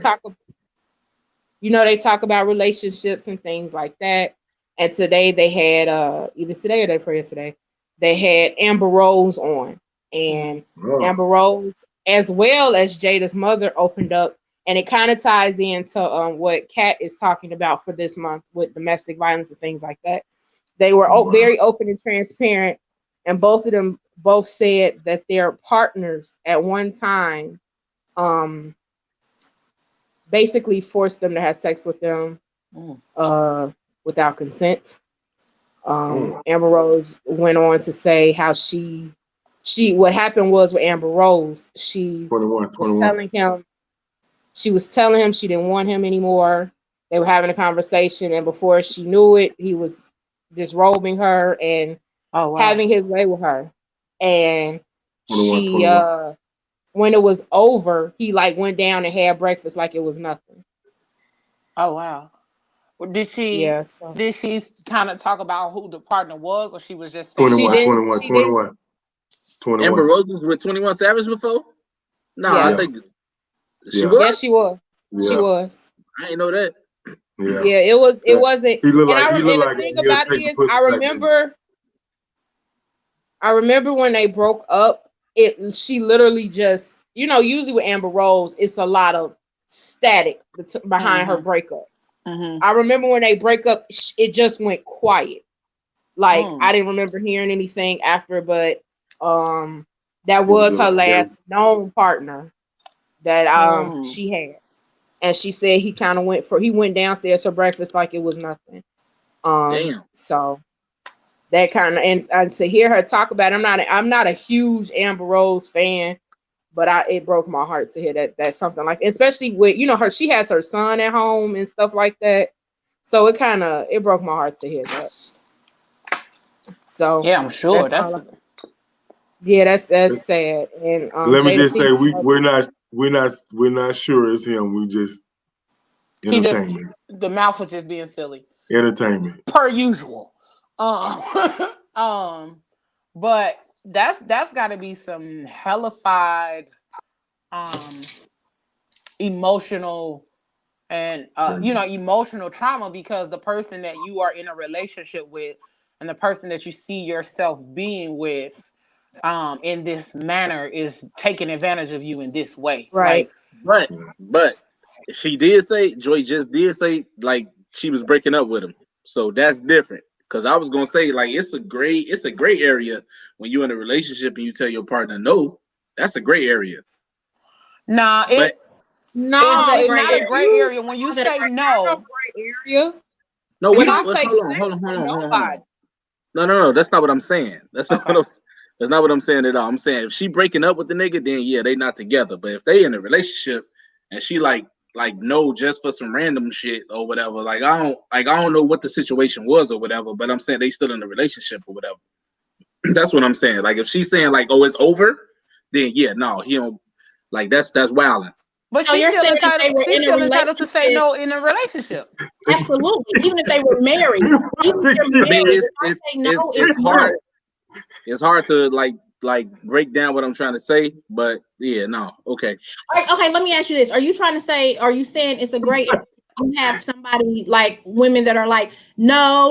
they talk about relationships and things like that. And today they had either today or day before yesterday, they had Amber Rose on. And Oh, Amber Rose, as well as Jada's mother, opened up, and it kind of ties into what Kat is talking about for this month with domestic violence and things like that. They were wow. very open and transparent, and both of them both said that their partners at one time basically forced them to have sex with them without consent. Amber Rose went on to say how what happened was with Amber Rose, she 21. was telling him she didn't want him anymore. They were having a conversation, and before she knew it, he was disrobing her and having his way with her. And 21, she 21. when it was over, he like went down and had breakfast like it was nothing. Oh wow. Did she Yeah, so kind of talk about who the partner was, or she was just saying 21, like, 21, she didn't. 21. Amber 21. Rose was with 21 Savage before? Nah, I Yes. think she Yeah. was. Yes, she was. She Yeah. was. I ain't know that. Yeah, it wasn't. He looked And like and the thing he'll about it take the is, pussy back in. I remember when they broke up. She literally just, usually with Amber Rose, it's a lot of static behind her breakups. I remember when they break up, it just went quiet. Like I didn't remember hearing anything after, but that was her last known partner that she had. And she said he kind of went downstairs for breakfast like it was nothing. Damn. So that kind of, and to hear her talk about it, I'm not a huge Amber Rose fan, but it broke my heart to hear that something like, especially with she has her son at home and stuff like that. So it broke my heart to hear that. So yeah, I'm sure that's sad. And let me Jada just say Pinkett, we're not sure it's him. We just entertainment. The mouth was just being silly. Entertainment. Per usual. But that's got to be some hellified, emotional and emotional trauma, because the person that you are in a relationship with and the person that you see yourself being with, in this manner is taking advantage of you in this way, right? Like, But she did say, Joy just did say, like, she was breaking up with him, so that's different. Because I was gonna say, like, it's a gray area when you're in a relationship and you tell your partner no. That's a gray area. Nah, but it's not a gray area when you say no. Gray area. No, wait, hold on. No, that's not what I'm saying. That's not what I'm saying at all. I'm saying if she breaking up with the nigga, then yeah, they not together. But if they in a relationship and she like no, just for some random shit or whatever, I don't know what the situation was or whatever, but I'm saying they still in a relationship or whatever. That's what I'm saying. Like if she's saying like, oh, it's over, then yeah, no, he don't, like that's wilding. But she's still entitled to say no in a relationship. Absolutely. Even if they were married. It's hard. It's hard to like break down what I'm trying to say, but yeah, no, okay. Okay, let me ask you this. Are you saying it's a great you have somebody like women that are like, no,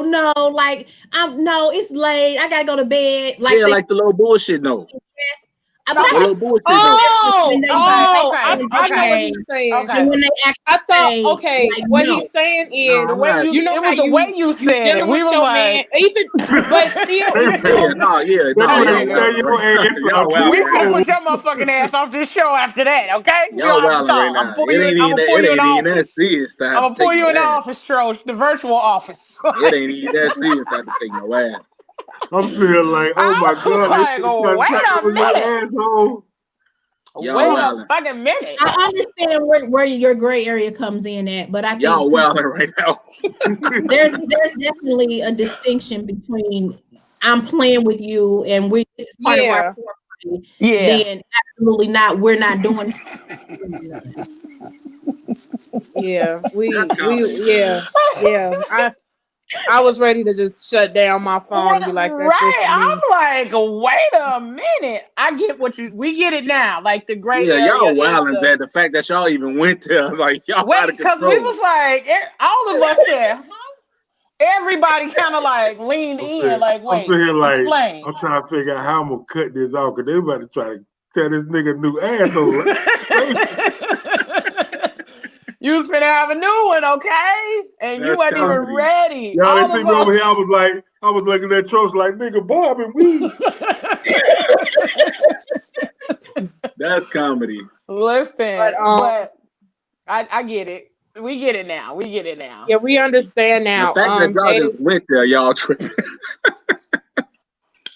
like no, it's late. I gotta go to bed. Like yeah, like the little bullshit no. Yes. I know what he's saying. And when they what he's saying is the way you said it. We was like, but still, we finna put your motherfucking ass off this show after that, okay? You don't have to talk. I'm gonna pull you in the office. I'm gonna pull you in the office, Troach, the virtual office. It ain't even that serious not to take no ass. I'm still like, oh my god! Wait a minute. Wait a fucking minute. I understand where your gray area comes in at, but I think y'all wilding right now. there's definitely a distinction between I'm playing with you and this is part of our property. Yeah. Then absolutely not. We're not doing. I was ready to just shut down my phone and be like, I'm like, wait a minute. I get we get it now. Like the gray area. Yeah, y'all wilding that. The fact that y'all even went there, like y'all out of control. Because we was like, all of us said, everybody kind of like leaned in, like, wait, explain. I'm trying to figure out how I'm gonna cut this off because they about to try to tell this nigga new asshole. You was finna have a new one, okay? And you wasn't even ready. Y'all they see me over here. I was looking at Troach like, nigga, Bob and we. That's comedy. Listen, but I get it. We get it now. Yeah, we understand now. The fact that y'all just went there, y'all tripping.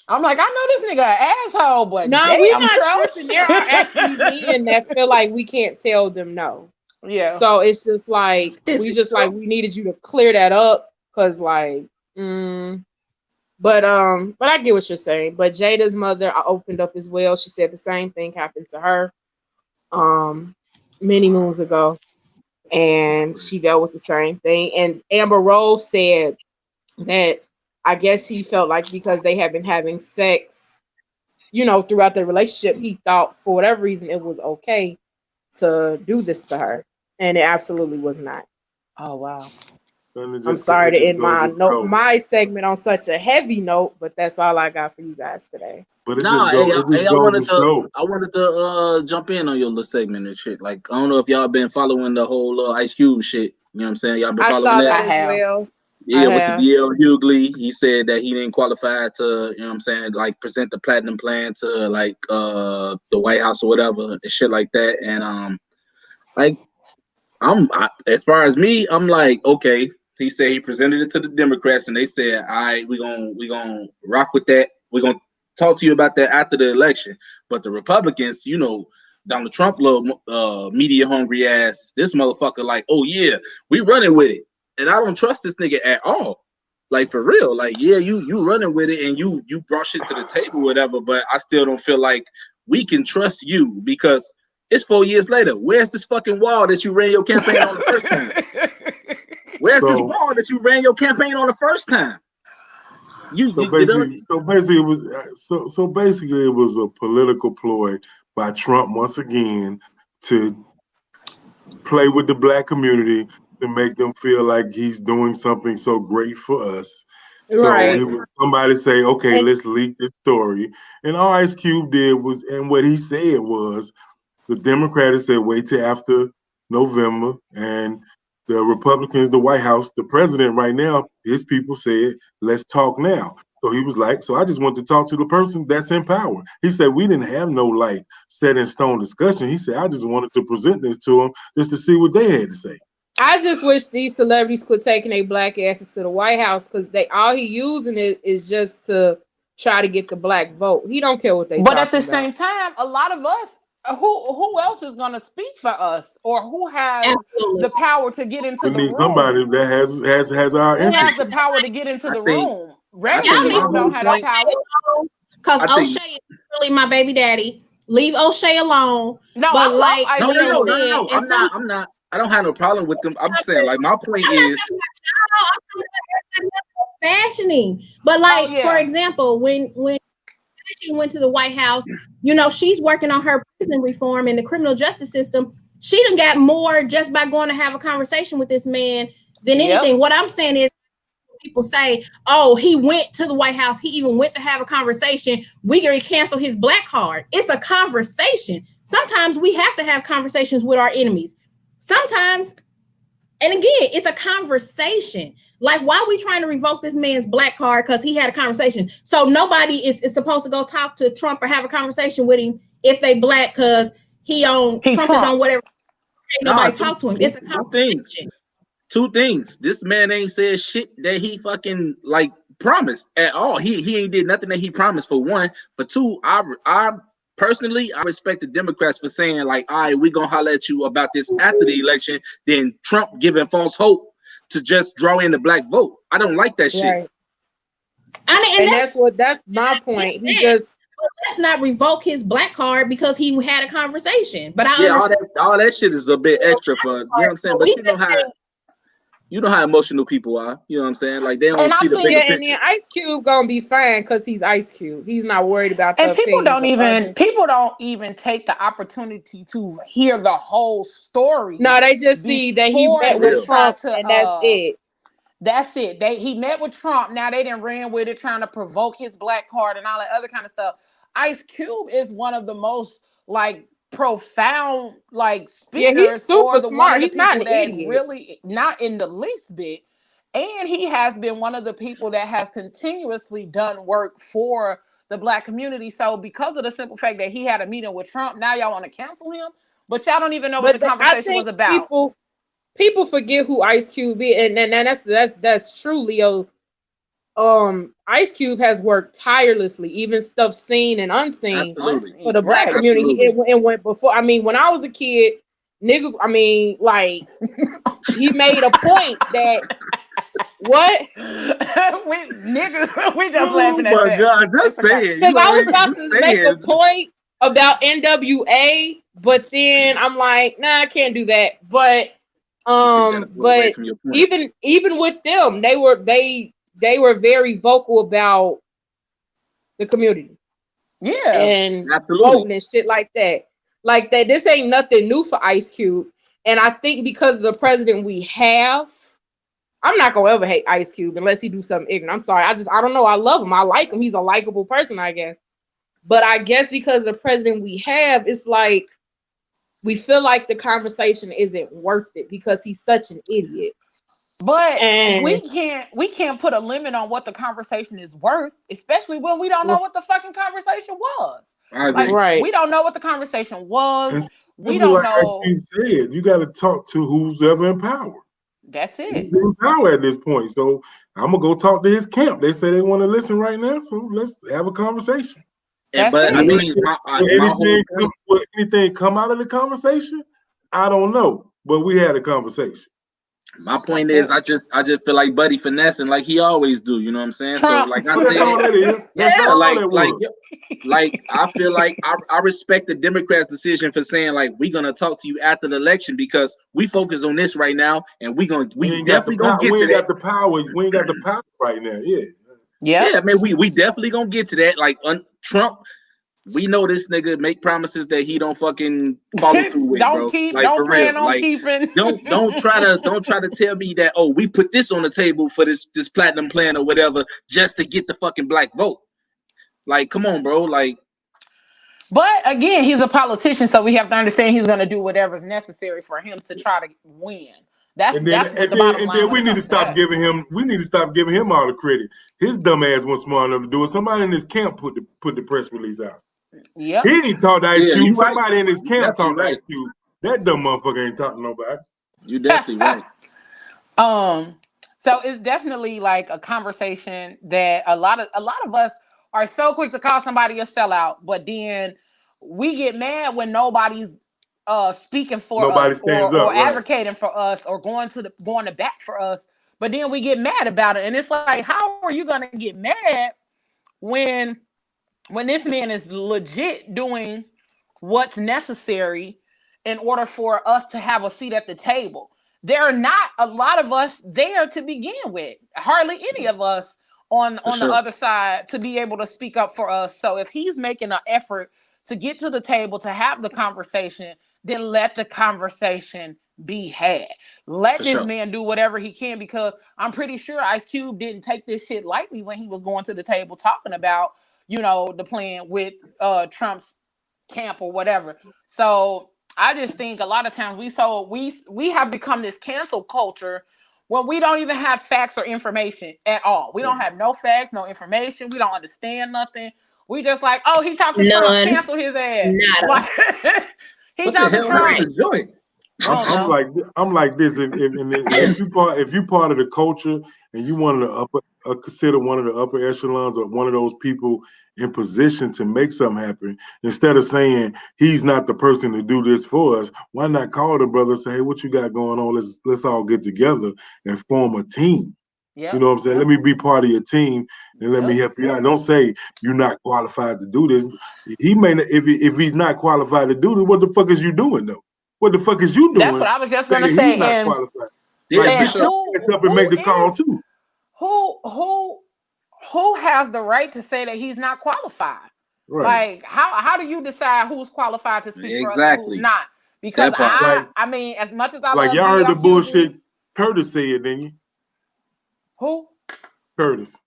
I'm like, I know this nigga an asshole, but no, we're not tripping. There are actually men that feel like we can't tell them no. Yeah. So it's just like we needed you to clear that up because like, but I get what you're saying. But Jada's mother opened up as well. She said the same thing happened to her, many moons ago, and she dealt with the same thing. And Amber Rose said that I guess he felt like because they had been having sex, throughout their relationship, he thought for whatever reason it was okay to do this to her. And it absolutely was not. Oh, wow. I'm sorry to end go. my segment on such a heavy note, but that's all I got for you guys today. But it Nah, just hey, go. It hey, just goes to show. I wanted to jump in on your little segment and shit. Like, I don't know if y'all been following the whole Ice Cube shit. You know what I'm saying? Y'all been I following saw that? that I as have. well. Yeah, with the DL Hughley, he said that he didn't qualify to, you know what I'm saying, like present the platinum plan to like the White House or whatever and shit like that. And like as far as me, I'm like, okay. He said he presented it to the Democrats and they said, all right, we gonna rock with that. We're gonna talk to you about that after the election. But the Republicans, you know, Donald Trump little media hungry ass, this motherfucker like, oh yeah, we running with it. And I don't trust this nigga at all. Like for real. Like, yeah, you running with it and you brought shit to the table, whatever, but I still don't feel like we can trust you because it's 4 years later. Where's this fucking wall that you ran your campaign on the first time? Where's this wall that you ran your campaign on the first time? So basically, it was a political ploy by Trump once again to play with the black community to make them feel like he's doing something so great for us. So he was somebody say, okay, let's leak this story. And all Ice Cube did was, and what he said was, the Democrats said wait till after November, and the Republicans, the White House, the president right now, his people said, let's talk now. So he was like, so I just want to talk to the person that's in power. He said, we didn't have no like set in stone discussion. He said, I just wanted to present this to them just to see what they had to say. I just wish these celebrities quit taking their black asses to the White House because all he using it is just to try to get the black vote. He don't care what they But at the about. same time, a lot of us, who else is going to speak for us, or who has the power to get into the room? Somebody that has our interest. Who has the power to get into the room? Regular people don't have that power. Because O'Shea is really my baby daddy. Leave O'Shea alone. No, but no. I'm not. I don't have no problem with them. I'm saying, like, my point is fashioning. But like, for example, when she went to the White House, you know, she's working on her prison reform and the criminal justice system. She done got more just by going to have a conversation with this man than anything. What I'm saying is, people say, oh, he went to the White House. He even went to have a conversation. We can cancel his black card. It's a conversation. Sometimes we have to have conversations with our enemies. Sometimes, and again, it's a conversation. Like, why are we trying to revoke this man's black card? Because he had a conversation. So nobody is supposed to go talk to Trump or have a conversation with him if they black because Trump is on whatever. Nobody talk to him. It's a conversation. Two things. This man ain't said shit that he fucking like promised at all. He ain't did nothing that he promised, for one. For two, I personally, I respect the Democrats for saying like, all right, we gonna holler at you about this after the election. Then Trump giving false hope to just draw in the black vote. I don't like that shit. And that's my point. He just let's not revoke his black card because he had a conversation. But I understand all that shit is a bit extra for, you know what I'm saying? But you know how emotional people are. You know what I'm saying? Like, they don't see the bigger picture. And then Ice Cube gonna be fine because he's Ice Cube. He's not worried about and people don't even take the opportunity to hear the whole story. No, they just see that he met with Trump and that's it. That's it. He met with Trump. Now they done ran with it, trying to provoke his black card and all that other kind of stuff. Ice Cube is one of the most like profound like speakers. Yeah, he's super smart. He's not an idiot. Really not in the least bit. And he has been one of the people that has continuously done work for the black community. So because of the simple fact that he had a meeting with Trump, now y'all want to cancel him, but y'all don't even know what the conversation was about. People forget who Ice Cube is, and that's true, Leo. Ice Cube has worked tirelessly, even stuff seen and unseen for the black community. It went before. I mean, when I was a kid, niggas, I mean, like, he made a point that what? we just laughing at that. Oh my God, just say it. Because I was about to make a point about NWA, but then I'm like, nah, I can't do that. But even with them, they were very vocal about the community. Yeah. And voting and shit like that. Like that, this ain't nothing new for Ice Cube. And I think because of the president we have, I'm not gonna ever hate Ice Cube unless he do something ignorant. I'm sorry. I don't know. I love him. I like him. He's a likable person, I guess. But I guess because the president we have, it's like we feel like the conversation isn't worth it because he's such an idiot. But we can't put a limit on what the conversation is worth, especially when we don't know what the fucking conversation was. Like, right. We don't know what the conversation was. We don't know. Like you said, you got to talk to who's ever in power. That's it. He's in power at this point. So I'm gonna go talk to his camp. They say they want to listen right now, so let's have a conversation. But I mean, anything come out of the conversation? I don't know, but we had a conversation. My point is, I just feel like Buddy finessing like he always do. You know what I'm saying? Trump. So like I said, like I feel like I respect the Democrats' decision for saying like we're gonna talk to you after the election because we focus on this right now and we definitely gonna get to that. We ain't got the power. We ain't got the power right now. Yeah, man. We definitely gonna get to that. Like Trump. We know this nigga make promises that he don't fucking follow through with, bro. Don't plan on keeping. Don't try to tell me that we put this on the table for this platinum plan or whatever just to get the fucking black vote. Like, come on, bro. Like, but again, he's a politician, so we have to understand he's gonna do whatever's necessary for him to try to win. That's what the bottom line. We need to stop giving him. We need to stop giving him all the credit. His dumb ass wasn't smart enough to do it. Somebody in his camp put the press release out. Yeah, he ain't talked to Ice Cube. Somebody in his camp talked to Ice Cube. That dumb motherfucker ain't talking to nobody. You definitely right. So it's definitely like a conversation that a lot of us are so quick to call somebody a sellout, but then we get mad when nobody's speaking for us or advocating for us or going to bat for us. But then we get mad about it, and it's like, how are you gonna get mad when this man is legit doing what's necessary in order for us to have a seat at the table? There are not a lot of us there to begin with. Hardly any of us on the other side to be able to speak up for us. So if he's making an effort to get to the table, to have the conversation, then let the conversation be had. Let this man do whatever he can, because I'm pretty sure Ice Cube didn't take this shit lightly when he was going to the table talking about, the plan with Trump's camp or whatever. So I just think a lot of times we have become this cancel culture when we don't even have facts or information at all. We don't have no facts, no information. We don't understand nothing. We just like, he talked to Trump, cancel his ass. Like, he talked to Trump. I'm like this. If you part of the culture and you want to consider one of the upper echelons or one of those people in position to make something happen, instead of saying he's not the person to do this for us, why not call the brother and say, hey, what you got going on? Let's all get together and form a team. Yep. You know what I'm saying? Let me be part of your team and let me help you out. Don't say you're not qualified to do this. He may not, if he's not qualified to do this, what the fuck is you doing though? What the fuck is you doing? That's what I was just gonna say. He's not qualified. Who make the call too? Who has the right to say that he's not qualified? Right. Like, how do you decide who's qualified to speak for us and who's not? Because I mean, as much as I love y'all heard the bullshit Curtis said, didn't you? Who? Curtis.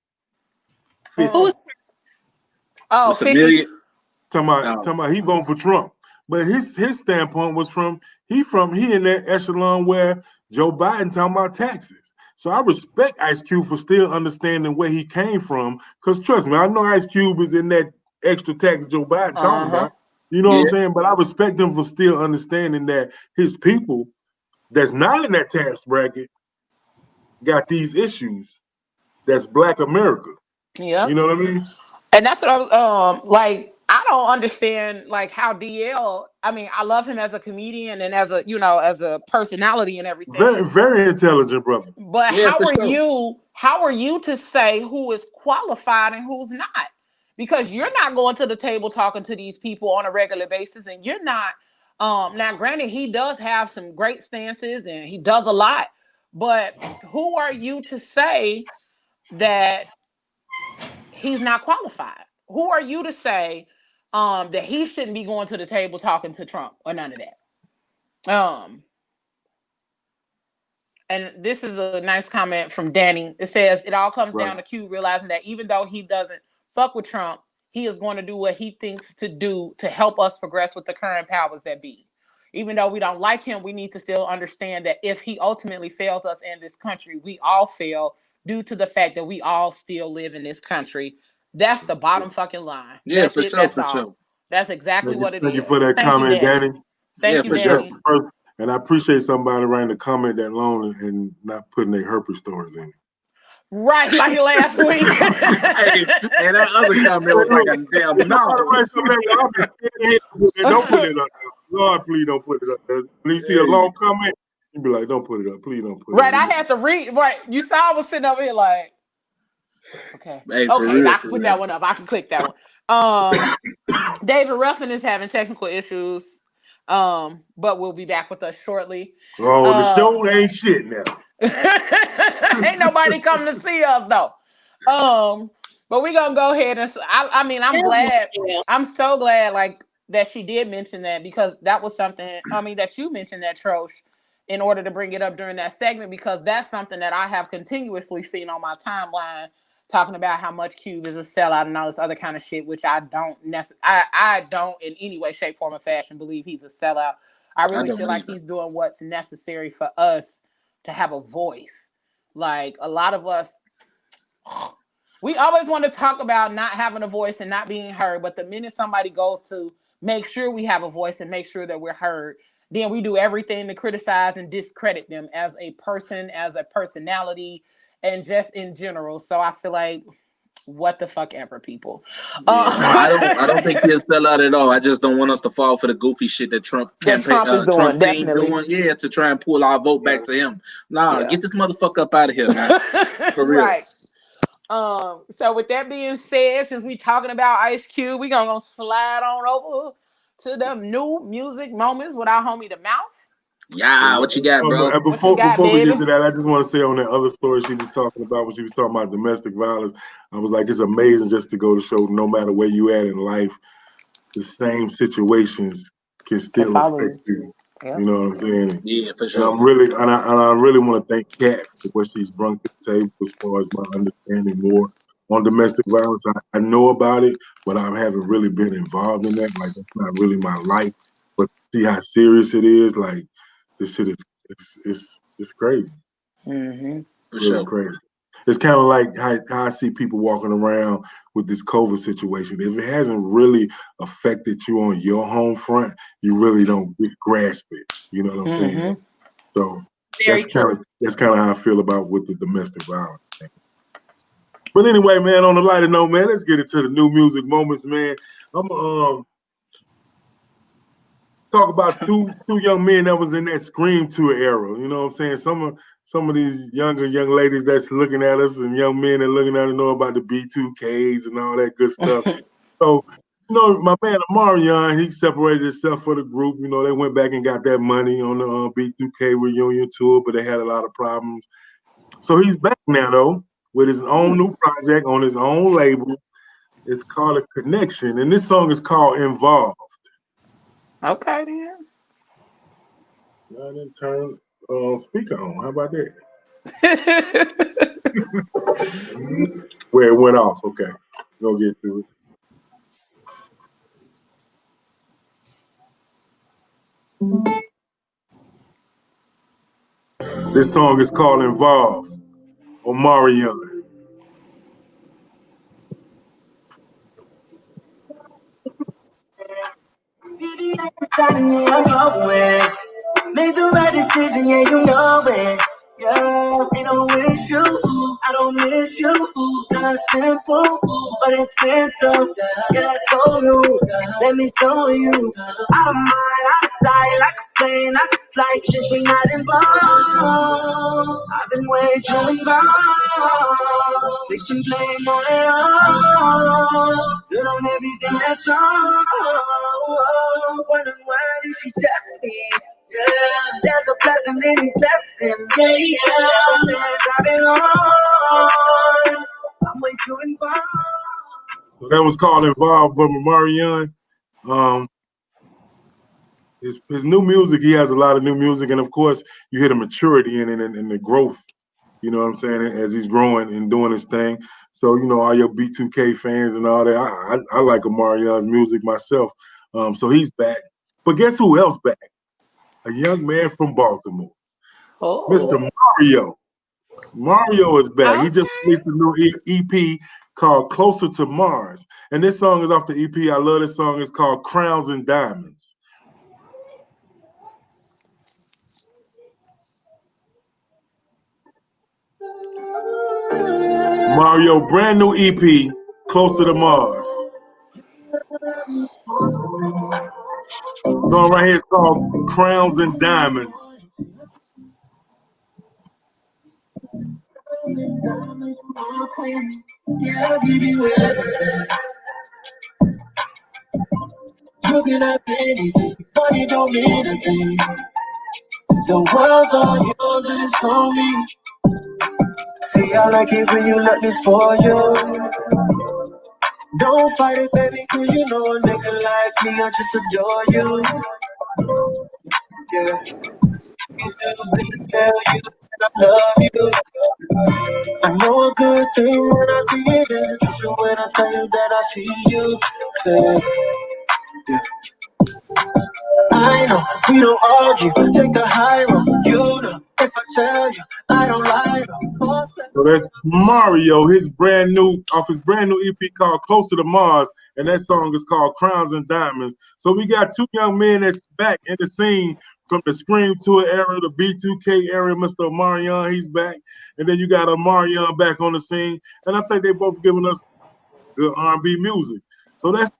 Who's? 50. Talking about he voting for Trump. But his standpoint was he in that echelon where Joe Biden talking about taxes. So I respect Ice Cube for still understanding where he came from. Because trust me, I know Ice Cube is in that extra tax Joe Biden talking about. You know what I'm saying? But I respect him for still understanding that his people that's not in that tax bracket got these issues. That's Black America. Yeah. You know what I mean? And that's what I was like. I don't understand like how DL. I mean, I love him as a comedian and as a personality and everything. Very, very intelligent brother. But how are you to say who is qualified and who's not? Because you're not going to the table talking to these people on a regular basis, and you're not. Now, granted, he does have some great stances and he does a lot, but who are you to say that he's not qualified? Who are you to say that he shouldn't be going to the table talking to Trump or none of that? And this is a nice comment from Danny. It says, it all comes down to Q realizing that even though he doesn't fuck with Trump, he is going to do what he thinks to do to help us progress with the current powers that be. Even though we don't like him, we need to still understand that if he ultimately fails us in this country, we all fail due to the fact that we all still live in this country. That's the bottom fucking line. Yeah, that's for it. sure, That's for all. sure. That's exactly what it is. Thank you for that Thank comment, you, Danny. Danny. Thank you, Danny. And I appreciate somebody writing a comment that long and not putting their herpes stories in. Right, like last week. Hey, that other comment was like a damn no. Don't put it up there. Lord, please don't put it up there. When you see a long comment, you be like, don't put it up. Please don't put it up. Right, I had to read. Right, you saw I was sitting over here like, okay. Hey, okay, real, I can put that one up. I can click that one. David Ruffin is having technical issues. But we'll be back with us shortly. Oh, the show ain't shit now. Ain't nobody coming to see us though. But we're gonna go ahead and I mean, I'm glad. I'm so glad like that she did mention that, because that was something, I mean, that you mentioned that, Trosh, in order to bring it up during that segment, because that's something that I have continuously seen on my timeline, talking about how much Cube is a sellout and all this other kind of shit, which I don't I don't in any way, shape, form, or fashion believe he's a sellout. I really feel like he's doing what's necessary for us to have a voice. Like a lot of us, we always want to talk about not having a voice and not being heard, but the minute somebody goes to make sure we have a voice and make sure that we're heard, then we do everything to criticize and discredit them as a person, as a personality, and just in general. So I feel like, what the fuck ever, people. Yeah, I don't think he'll sell out at all. I just don't want us to fall for the goofy shit that Trump is doing. Trump definitely doing. Yeah, to try and pull our vote back to him. Nah, get this motherfucker up out of here, man. For real. Right. So with that being said, since we talking about Ice Cube, we gonna slide on over to the new music moments with our homie the Mouth. Yeah, what you got, bro? Before we get to that, I just want to say on that other story she was talking about, when she was talking about domestic violence, I was like, it's amazing just to go to show no matter where you at in life, the same situations can still affect you. Yep. You know what I'm saying? Yeah, for sure. And I really want to thank Kat for what she's brought to the table as far as my understanding more on domestic violence. I know about it, but I haven't really been involved in that. Like, that's not really my life. But see how serious it is. Like, this shit is it's crazy. Mm-hmm. For sure. Crazy. It's kind of like how I see people walking around with this COVID situation. If it hasn't really affected you on your home front, you really don't grasp it. You know what I'm saying? So that's kind of how I feel about with the domestic violence thing. But anyway, man, on the lighter note, man, let's get into the new music moments, man. I'm talk about two young men that was in that Scream Tour era. You know what I'm saying? Some of these young ladies that's looking at us, and young men that looking at us, know about the B2Ks and all that good stuff. So, you know, my man Omarion, he separated himself for the group. You know, they went back and got that money on the B2K reunion tour, but they had a lot of problems. So he's back now, though, with his own new project on his own label. It's called A Connection, and this song is called Involved. Okay, then. I didn't turn speaker on. How about that? Where it went off. Okay. Go get through it. This song is called Involved, Omarion. Made the right decision, yeah, you know it. Yeah, ain't no issue, I don't miss you. Not simple, but it's mental. Yeah, that's so new. Let me show you. Out of mind, out of sight, like a plane, not a flight. Since we not involved, I've been way too involved. Placing blame on it all. Good on everything that's wrong. Wondering why did she test me? Yeah, there's a blessing in these lessons. Yeah. Driving on. I'm way too involved. So that was called Involved by Omarion. his new music, he has a lot of new music, and of course, you hear the maturity in it and the growth. You know what I'm saying? As he's growing and doing his thing. So all your B2K fans and all that. I like Omarion's music myself. So he's back. But guess who else back? A young man from Baltimore, Mr. Oh, Mario. Mario is back. He just okay. released a new EP called "Closer to Mars," and this song is off the EP. I love this song. It's called "Crowns and Diamonds." Mario, brand new EP, Closer to Mars. Song right here is called Crowns and Diamonds. Looking at anything, money don't mean a thing. The world's all yours and it's on me. See, I like it when you let me spoil you. Don't fight it, baby, cause you know a nigga like me, I just adore you. Yeah. You do, tell you that I love you. I know a good thing when I see it, and true when I tell you that I see you. Yeah. I know we don't argue, take the high road. You know if I tell you I don't lie. So that's Mario, his brand new EP called Closer to Mars, and that song is called Crowns and Diamonds. So we got two young men that's back in the scene from the Scream Tour era, the B2K era. Mr. Omarion, he's back, and then you got Omarion back on the scene, and I think they both giving us good R&B music. So that's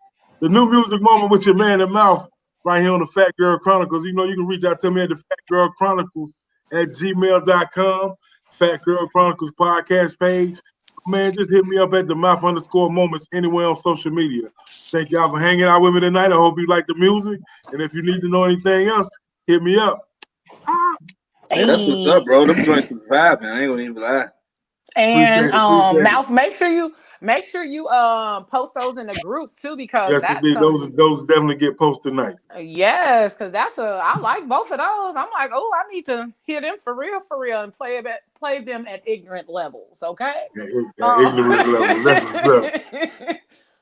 the new music moment with your man in mouth right here on the Fat Girl Chronicles. You can reach out to me at the Fat Girl Chronicles at gmail.com. Fat Girl Chronicles podcast page. Man, just hit me up at the mouth_moments anywhere on social media. Thank y'all for hanging out with me tonight. I hope you like the music. And if you need to know anything else, hit me up. Hey, that's what's up, bro. Them joints was vibing. I ain't gonna even lie. And appreciate Mouth, make sure you post those in the group too, because yes, that's indeed. Those definitely get posted tonight. Yes, because I like both of those. I'm like, oh, I need to hear them for real, and play them at ignorant levels. Okay. Ignorant level. That's what's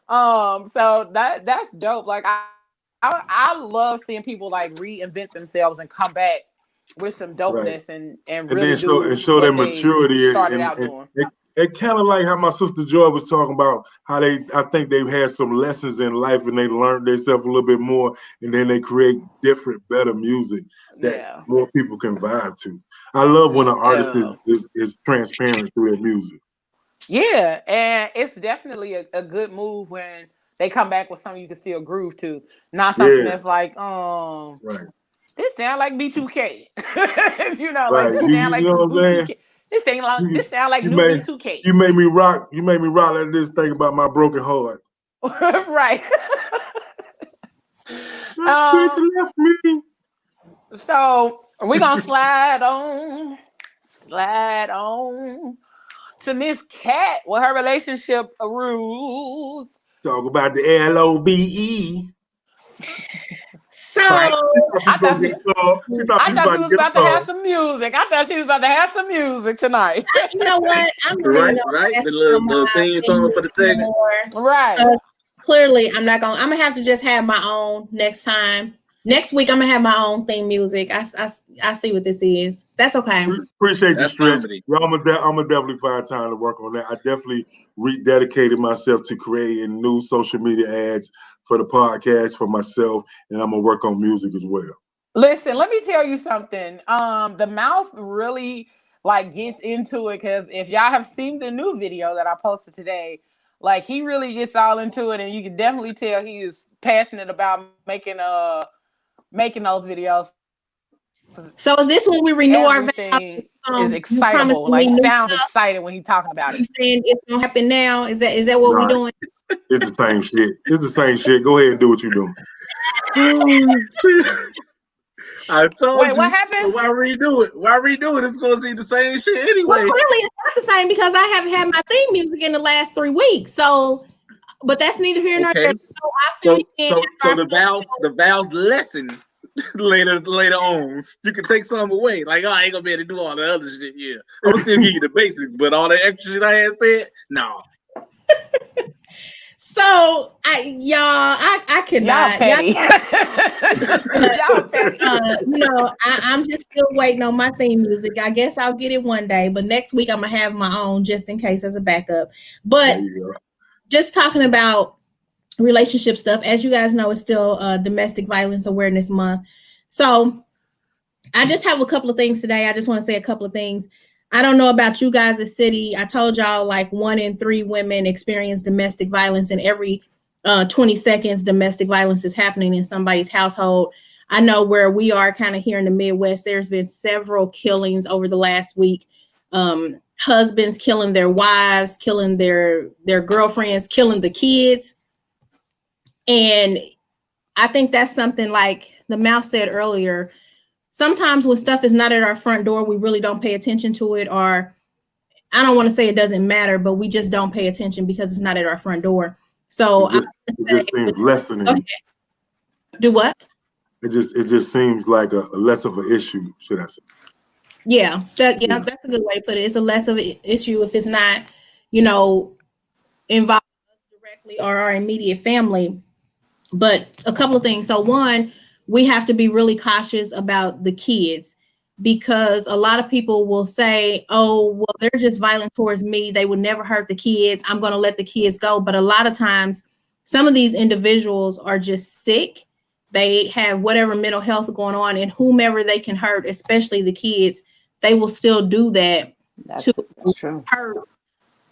up. So that's dope. Like I love seeing people like reinvent themselves and come back with some dopeness right. and really then show what their they maturity started out doing. it kind of like how my sister Joy was talking about how I think they've had some lessons in life and they learned themselves a little bit more, and then they create different, better music that more people can vibe to. I love when an artist is transparent through their music. Yeah, and it's definitely a good move when they come back with something you can still groove to, not something that's like, right. This sound like B2K. Right. This sound like you know what I'm saying? This sound like new B2K. You made me rock like this thing about my broken heart. Right. Bitch left me. So we're gonna slide on to Miss Cat with her relationship rules. Talk about the LOVE. So I thought she was about to have some music. I thought she was about to have some music tonight. You know what? I'm right. The little theme song for the segment. Right. Clearly, I'm gonna have to just have my own next time. Next week, I'm gonna have my own theme music. I see what this is. That's okay. Appreciate your stretch. I'm gonna definitely find time to work on that. I definitely rededicated myself to creating new social media ads for the podcast for myself, and I'm gonna work on music as well. Listen, let me tell you something. The Mouth really like gets into it, because if y'all have seen the new video that I posted today, like he really gets all into it, and you can definitely tell he is passionate about making those videos. So is this when we renew our vows? Is excitable, like sounds excited when he's talking about it. You saying it's gonna happen now? Is that what we're doing? It's the same shit. It's the same shit. Go ahead and do what you're doing. I told Wait, you. what happened? Why redo it? Why redo it? It's gonna see the same shit anyway. Well, clearly it's not the same because I haven't had my theme music in the last 3 weeks. So, but that's neither here nor there. So the vows lesson later on. You can take some away. Like, oh, I ain't gonna be able to do all the other shit. Yeah, I'm gonna still give you the basics, but all the extra shit I had said, no. So I cannot. Y'all petty. Y'all petty. I'm just still waiting on my theme music. I guess I'll get it one day, but next week I'm gonna have my own just in case as a backup. But just talking about relationship stuff, as you guys know, it's still Domestic Violence Awareness Month. So I just have a couple of things today. I just want to say a couple of things. I don't know about you guys' the city. I told y'all like 1 in 3 women experience domestic violence, and every 20 seconds domestic violence is happening in somebody's household. I know where we are kind of here in the Midwest, there's been several killings over the last week. Husbands killing their wives, killing their girlfriends, killing the kids. And I think that's something, like the Mouse said earlier, sometimes when stuff is not at our front door, we really don't pay attention to it, or I don't want to say it doesn't matter, but we just don't pay attention because it's not at our front door. So it just seems lessening. Okay. Do what? It just seems like a less of an issue, should I say? Yeah, that's a good way to put it. It's a less of an issue if it's not, involved us directly or our immediate family. But a couple of things. So one, we have to be really cautious about the kids, because a lot of people will say, oh, well, they're just violent towards me. They would never hurt the kids. I'm going to let the kids go. But a lot of times, some of these individuals are just sick. They have whatever mental health going on, and whomever they can hurt, especially the kids, they will still do that. That's true. Hurt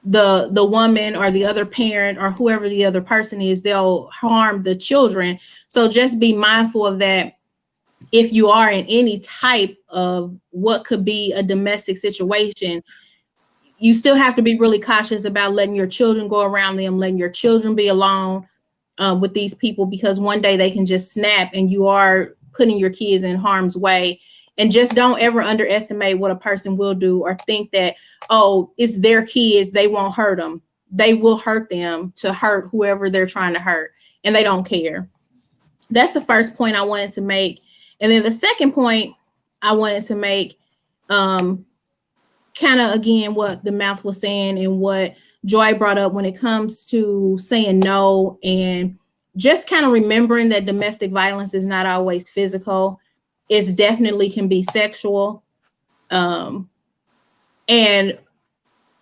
the woman or the other parent or whoever the other person is. They'll harm the children. So just be mindful of that. If you are in any type of what could be a domestic situation, you still have to be really cautious about letting your children go around them, letting your children be alone with these people, because one day they can just snap and you are putting your kids in harm's way. And just don't ever underestimate what a person will do, or think that, oh, it's their kids, they won't hurt them. They will hurt them to hurt whoever they're trying to hurt, and they don't care. That's the first point I wanted to make. And then the second point I wanted to make, kind of again what the Mouth was saying and what Joy brought up when it comes to saying no, and just kind of remembering that domestic violence is not always physical. It definitely can be sexual. And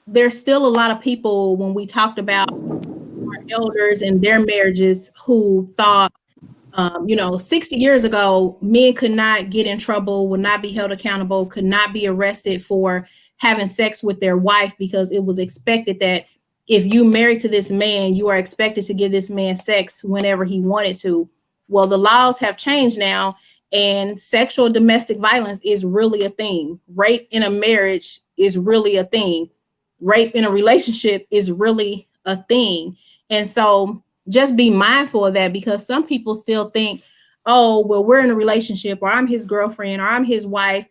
there's still a lot of people, when we talked about our elders and their marriages, who thought, 60 years ago, men could not get in trouble, would not be held accountable, could not be arrested for having sex with their wife, because it was expected that if you married to this man, you are expected to give this man sex whenever he wanted to. Well, the laws have changed now, and sexual domestic violence is really a thing. Rape in a marriage is really a thing. Rape in a relationship is really a thing. And so just be mindful of that, because some people still think, oh, well, we're in a relationship, or I'm his girlfriend, or I'm his wife.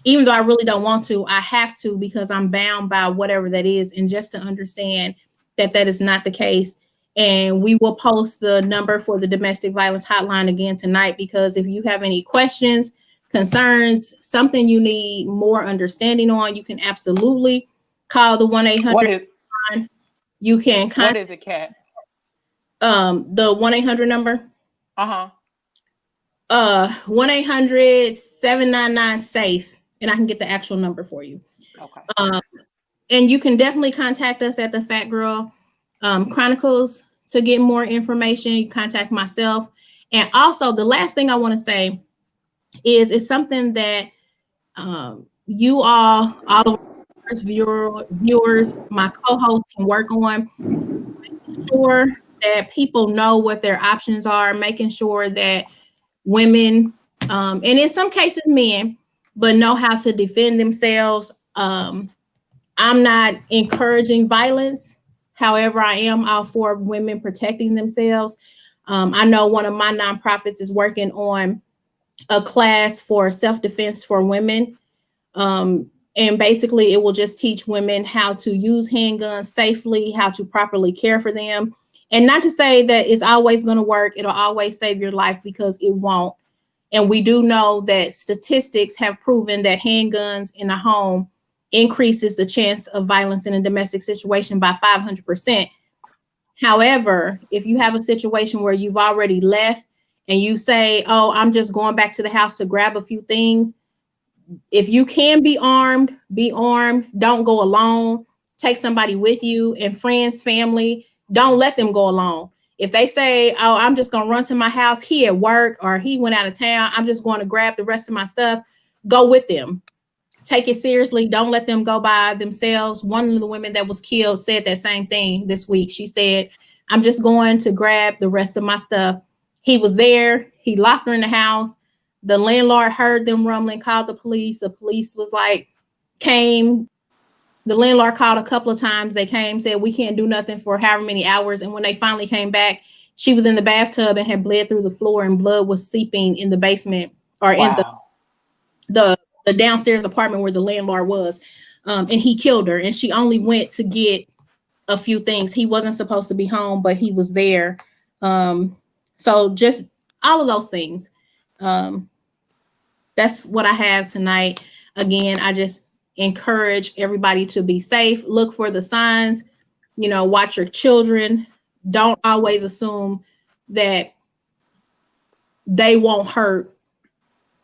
Even though I really don't want to, I have to, because I'm bound by whatever that is. And just to understand that that is not the case. And we will post the number for the domestic violence hotline again tonight, because if you have any questions, concerns, something you need more understanding on, you can absolutely call the 1-800. You can what is it, Kat? The 1-800 number. 1-800-799-SAFE, and I can get the actual number for you. Okay. And you can definitely contact us at the Fat Girl Chronicles to get more information. You contact myself. And also, the last thing I want to say is it's something that you all of viewers, my co-hosts can work on, making sure that people know what their options are, making sure that women, and in some cases men, but know how to defend themselves. I'm not encouraging violence. However, I am all for women protecting themselves. I know one of my nonprofits is working on a class for self-defense for women. And basically, it will just teach women how to use handguns safely, how to properly care for them. And not to say that it's always going to work. It'll always save your life, because it won't. And we do know that statistics have proven that handguns in a home increases the chance of violence in a domestic situation by 500%. However, if you have a situation where you've already left and you say, oh, I'm just going back to the house to grab a few things, if you can be armed, be armed. Don't go alone. Take somebody with you, and friends, family. Don't let them go alone. If they say, oh, I'm just going to run to my house, he at work or he went out of town, I'm just going to grab the rest of my stuff, go with them. Take it seriously. Don't let them go by themselves. One of the women that was killed said that same thing this week. She said, I'm just going to grab the rest of my stuff. He was there. He locked her in the house. The landlord heard them rumbling, called the police. The police was like, came. The landlord called a couple of times. They came, said, we can't do nothing for however many hours. And when they finally came back, she was in the bathtub and had bled through the floor, and blood was seeping in the basement or in the downstairs apartment where the landlord was. And he killed her. And she only went to get a few things. He wasn't supposed to be home, but he was there. So just all of those things. That's what I have tonight. Again, I just encourage everybody to be safe. Look for the signs, watch your children. Don't always assume that they won't hurt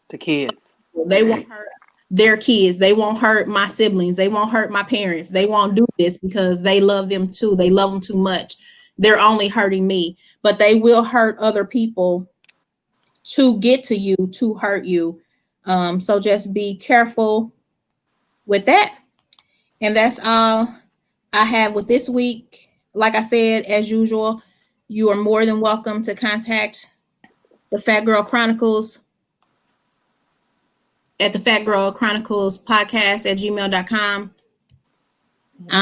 the kids. They won't hurt their kids. They won't hurt my siblings. They won't hurt my parents. They won't do this because they love them too. They love them too much. They're only hurting me, but they will hurt other people to get to you, to hurt you. So just be careful with that. And that's all I have with this week. Like I said, as usual, you are more than welcome to contact the Fat Girl Chronicles at the Fat Girl Chronicles podcast at gmail.com.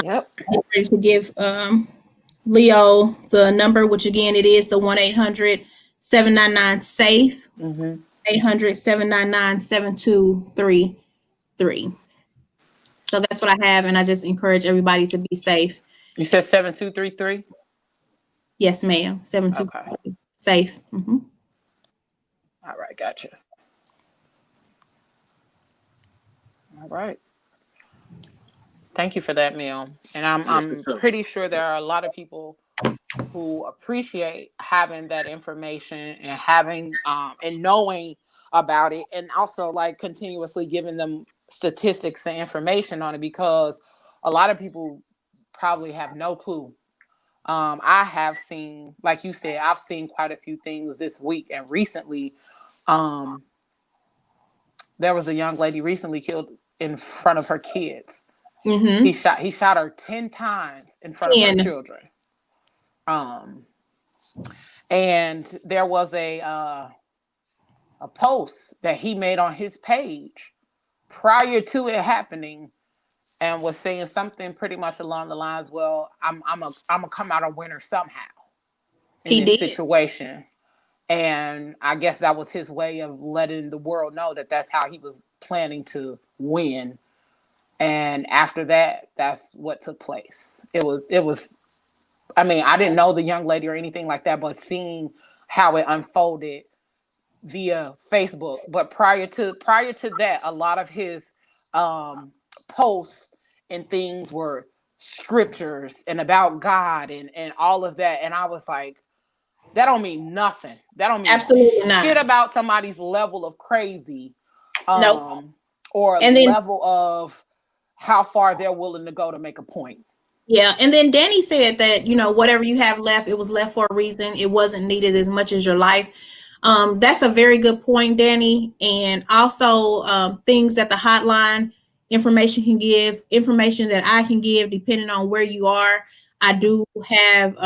Yep. I'm ready to give Leo the number, which again, it is the 1-800-799-SAFE, 800-799-7233. So that's what I have, and I just encourage everybody to be safe. You said 7233? Yes, ma'am. 7233. Okay. Safe. Mm-hmm. All right, gotcha. All right. Thank you for that, Mel. And I'm pretty sure there are a lot of people who appreciate having that information and having and knowing about it, and also like continuously giving them statistics and information on it, because a lot of people probably have no clue. I have seen, like you said, I've seen quite a few things this week and recently. There was a young lady recently killed in front of her kids. Mm-hmm. He shot her 10 times in front of her children. And there was a post that he made on his page prior to it happening, and was saying something pretty much along the lines, well, I'm gonna come out a winner somehow in this situation. And I guess that was his way of letting the world know that that's how he was planning to win. And after that, that's what took place. It was, I mean, I didn't know the young lady or anything like that, but seeing how it unfolded via Facebook. But prior to that, a lot of his posts and things were scriptures and about God and all of that. And I was like, that don't mean nothing. That don't mean absolutely shit not about somebody's level of crazy, nope. Or level of how far they're willing to go to make a point. Yeah, and then Danny said that, whatever you have left, it was left for a reason. It wasn't needed as much as your life. That's a very good point, Danny. And also things that the hotline information can give, information that I can give, depending on where you are. I do have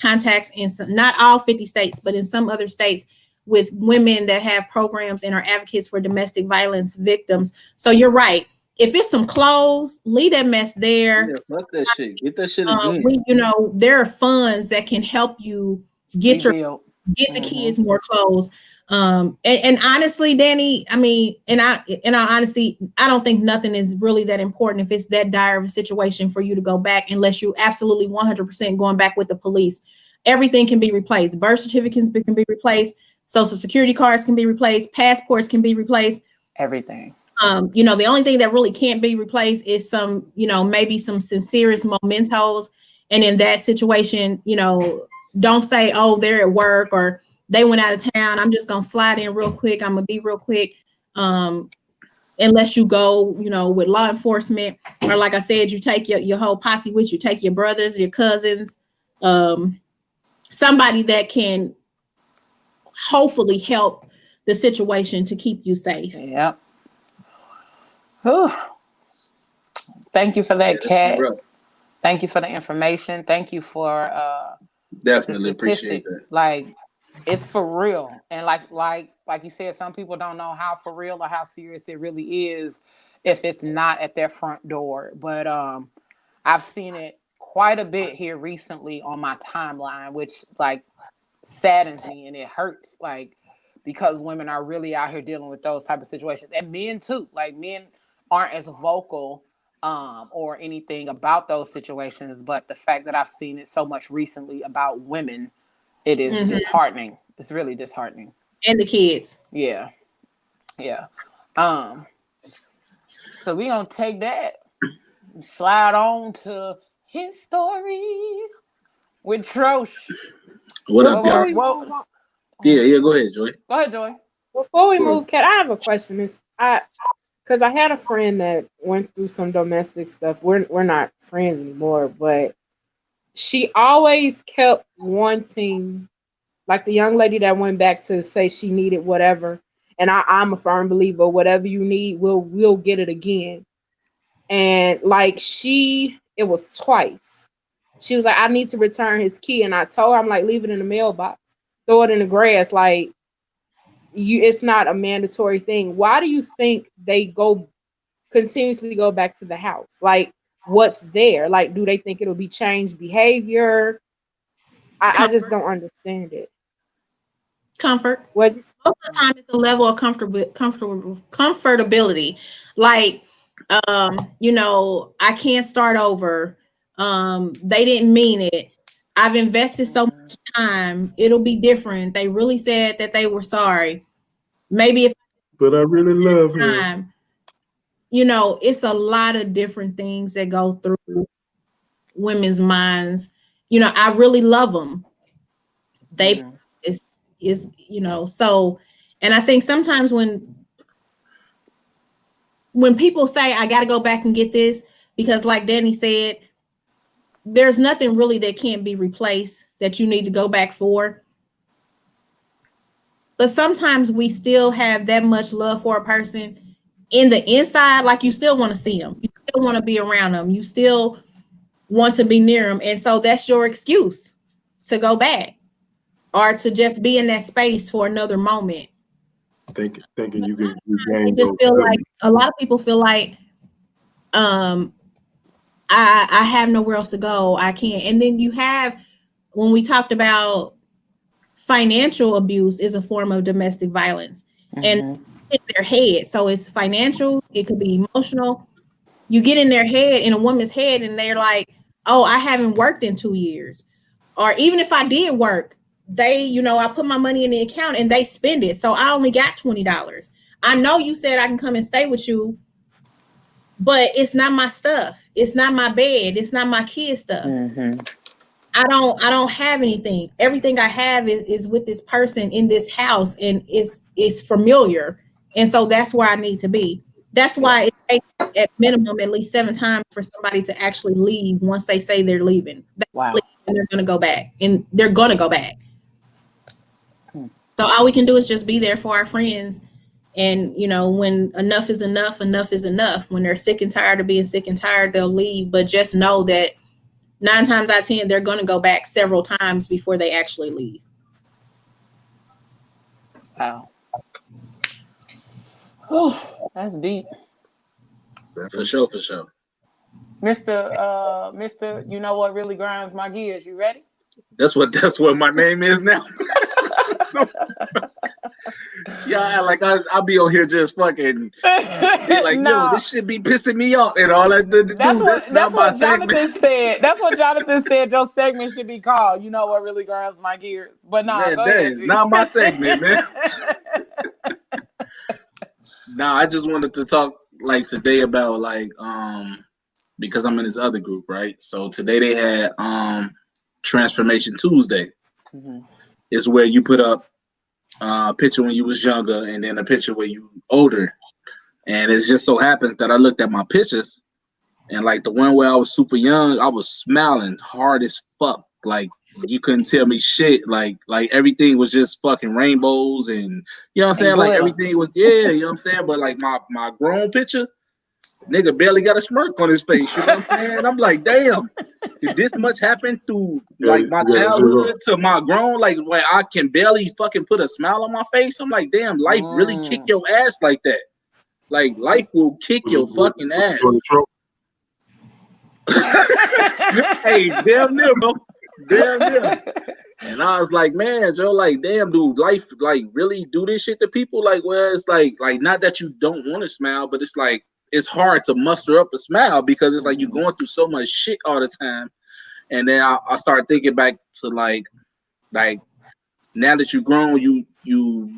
contacts in some, not all 50 states, but in some other states with women that have programs and are advocates for domestic violence victims. So you're right. If it's some clothes, leave that mess there. Yeah, fuck that shit. Get that shit again. There are funds that can help you get the kids more clothes. And honestly, Danny, I mean, in all honesty, I don't think nothing is really that important if it's that dire of a situation for you to go back, unless you absolutely 100% going back with the police. Everything can be replaced. Birth certificates can be replaced. Social security cards can be replaced. Passports can be replaced. Everything. You know, the only thing that really can't be replaced is some, you know, maybe some sincerest mementos. And in that situation, you know, don't say, oh, they're at work or they went out of town. I'm just going to slide in real quick. I'm going to be real quick. Unless you go, you know, with law enforcement, or like I said, you take your whole posse with you, take your brothers, your cousins, somebody that can hopefully help the situation to keep you safe. Yep. Whew. Thank you for that, Kat. Thank you for the information. Thank you for definitely appreciate that. Like, it's for real. And like you said, some people don't know how for real or how serious it really is if it's not at their front door. But I've seen it quite a bit here recently on my timeline, which like saddens me and it hurts, like, because women are really out here dealing with those type of situations, and men too. Like, men aren't as vocal or anything about those situations, but the fact that I've seen it so much recently about women, it is disheartening. It's really disheartening. And the kids. Yeah. So we gonna take that, slide on to his story with Trosh. What up, y'all? Yeah, go ahead, Joy. Go ahead, Joy. Before we move, Kat, I have a question. Because I had a friend that went through some domestic stuff. We're not friends anymore, but she always kept wanting, like the young lady that went back to say she needed whatever. And I'm a firm believer, whatever you need, we'll get it again. And like it was twice. She was like, I need to return his key. And I told her, I'm like, leave it in the mailbox, throw it in the grass. Like, it's not a mandatory thing. Why do you think they continuously go back to the house? Like, what's there? Like, do they think it'll be changed behavior? I just don't understand it. Comfort. What? Most of the time, it's a level of comfortability. Like, you know, I can't start over. They didn't mean it. I've invested so much time. It'll be different. They really said that they were sorry. Maybe but I really love him. You know, it's a lot of different things that go through women's minds. You know, I really love them. They is you know, so, and I think sometimes when people say I got to go back and get this, because like Danny said, there's nothing really that can't be replaced that you need to go back for. But sometimes we still have that much love for a person in the inside, like you still want to see them. You still want to be around them. You still want to be near them. And so that's your excuse to go back or to just be in that space for another moment. Thinking you can regain. I just feel like a lot of people feel like I have nowhere else to go. I can't. And then you have, when we talked about financial abuse is a form of domestic violence, and in their head. So it's financial, it could be emotional. You get in their head, in a woman's head, and they're like, oh, I haven't worked in 2 years. Or even if I did work, they, you know, I put my money in the account and they spend it. So I only got $20. I know you said I can come and stay with you, but it's not my stuff. It's not my bed. It's not my kids' stuff. I don't have anything. Everything I have is with this person in this house, and it's familiar. And so that's where I need to be. That's why it takes at minimum at least 7 times for somebody to actually leave once they say they're leaving. Wow. And they're going to go back, and they're going to go back. So all we can do is just be there for our friends. And, you know, when enough is enough, enough is enough. When they're sick and tired of being sick and tired, they'll leave. But just know that 9 times out of 10, they're going to go back several times before they actually leave. Wow. Oh, that's deep. For sure. Mr. You know what really grinds my gears? You ready? That's what my name is now. Yeah, like I'll be on here just fucking be like, yo, No, this shit be pissing me off and all that. Dude, that's that's not my what segment. Jonathan said. That's what Jonathan said. Your segment should be called. You know what really grinds my gears. But nah, Man, go that ahead, is G. not my segment, man. Nah, I just wanted to talk like today about like because I'm in this other group, right? So today they had Transformation Tuesday. Mm-hmm. It's where you put up a picture when you was younger and then a picture when you older. And it just so happens that I looked at my pictures and like the one where I was super young, I was smiling hard as fuck. Like you couldn't tell me shit. Like everything was just fucking rainbows and you know what I'm And saying? Like glitter. everything was you know what I'm saying? But like my grown picture, nigga barely got a smirk on his face. You know what I'm saying? I'm like, damn, did this much happen through Yeah, like you my got that shit wrong. childhood to my grown, like where I can barely fucking put a smile on my face? I'm like, damn, life really kick your ass like that. Like life will kick your fucking Was you on ass. the troll? Hey, damn near, bro. Damn near. And I was like, man, Joe, like, damn, dude, life, like, really do this shit to people? Like, well, it's like, not that you don't want to smile, but it's like, it's hard to muster up a smile because it's like you're going through so much shit all the time. And then I started thinking back to like now that you're grown, you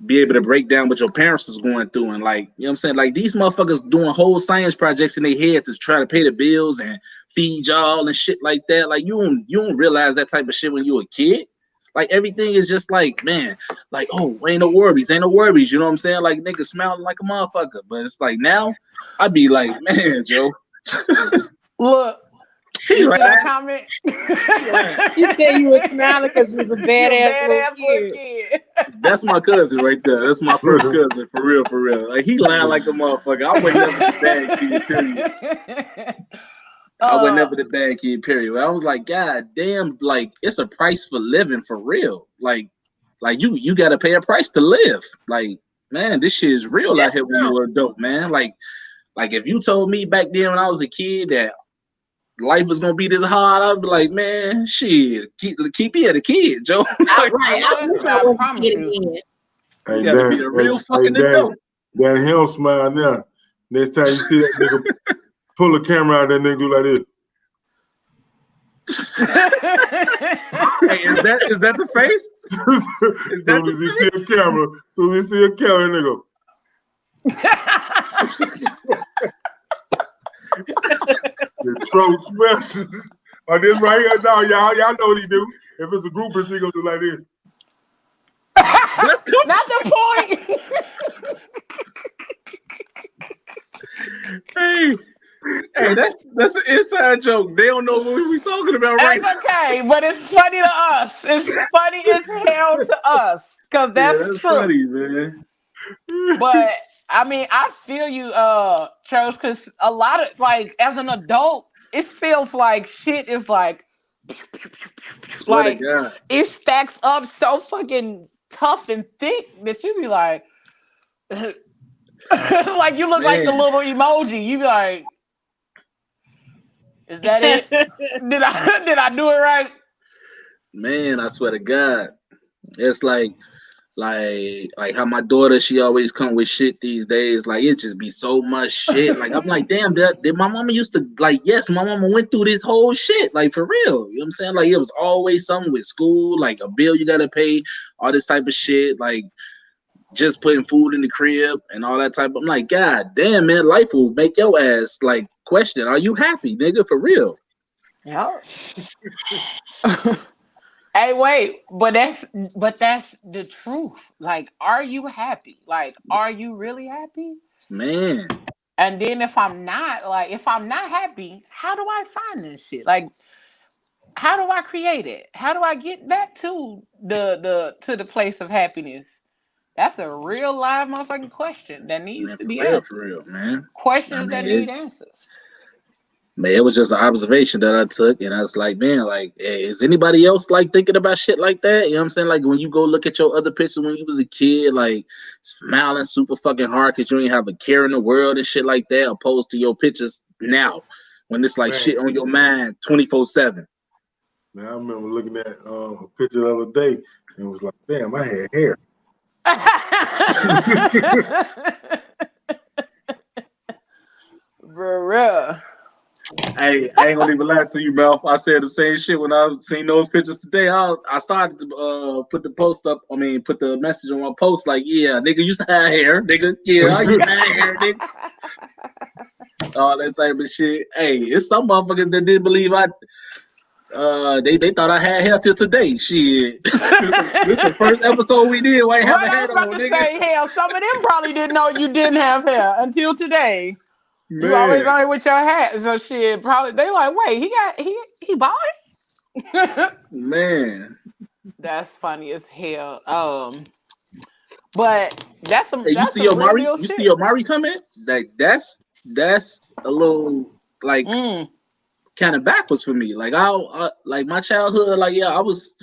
be able to break down what your parents was going through and like, you know what I'm saying? Like these motherfuckers doing whole science projects in their head to try to pay the bills and feed y'all and shit like that. Like you don't realize that type of shit when you a kid. Like everything is just like, man, like, oh, ain't no worries, you know what I'm saying? Like niggas smiling like a motherfucker. But it's like now I'd be like, man, Joe. Look, you see that comment? You said you were smiling because you was a You a badass little badass little kid. kid. That's my cousin right there. That's my first cousin, for real, for real. Like he lying like a motherfucker. I was never the bad kid, period. I was never the bad kid, period. I was like, God damn, like it's a price for living for real. Like you gotta pay a price to live. Like, man, this shit is real out That's here when true. you're an adult, man. Like if you told me back then when I was a kid that life was gonna be this hard, I'd be like, man, shit, keep me as a kid, Joe. Like, Right. I wish I I was a promise kid you. again. you Hey, gotta be Dan, a real hey, fucking adult. Dan, he don't smile now. Next time you see that nigga pull a camera out, that nigga do like this. Hey, is that the face? Is that Soon the as he face? see a camera, nigga. The throat smash. Oh, this right here, now, y'all know what he do. If it's a group picture, he gonna do like this. Not the point. Hey, that's an inside joke. They don't know what we talking about right That's okay, but it's funny to us. It's funny as hell to us because Yeah, that's that's true. funny, man. But I mean, I feel you, Charles, because a lot of like as an adult, it feels like shit is like Swear to like God. it stacks up so fucking tough and thick that you be like, like you look like the Man. little emoji. You be like, is that it? Did I do it right? Man, I swear to God. It's like how my daughter, she always come with shit these days. Like it just be so much shit. Like I'm like, damn, did my mama used to like, yes, my mama went through this whole shit, like for real. You know what I'm saying? Like it was always something with school, like a bill you gotta pay, all this type of shit, like just putting food in the crib and all that type of. I'm like, God damn, man, life will make your ass like question, are you happy, nigga, for real? Yeah. Hey, wait, but that's the truth. Like, are you happy? Like, are you really happy? Man. And then if I'm not, like, if I'm not happy, how do I find this shit? Like, how do I create it? How do I get back to the place of happiness? That's a real live motherfucking question that needs Man, to be answered. for real, man. I Questions that mean, need answers. man, it was just an observation that I took, and I was like, man, like, hey, is anybody else like thinking about shit like that? You know what I'm saying? Like when you go look at your other pictures when you was a kid, like smiling super fucking hard because you ain't have a care in the world and shit like that, opposed to your pictures now when it's like Man. shit on your mind 24/7. Now I remember looking at a picture the other day and was like, damn, I had hair. Bruh. Hey, I ain't gonna even lie to you, Mouth. I said the same shit when I seen those pictures today. I started to put the post up. I mean, put the message on my post like, yeah, nigga used to have hair, nigga. Yeah, I used to have hair, nigga. All that type of shit. Hey, it's some motherfuckers that didn't believe they thought I had hair till today. Shit, this the first episode we did. Why I ain't have a Right, I hat was about on, to nigga? say, hell, some of them probably didn't know you didn't have hair until today. You always Man, on here with your hat, so shit. Probably they like, wait, he bald? Man, That's funny as hell. But hey, that's some real deal You see shit. Omari coming? Like that's a little like Mm, kind of backwards for me. Like like my childhood. Like yeah, I was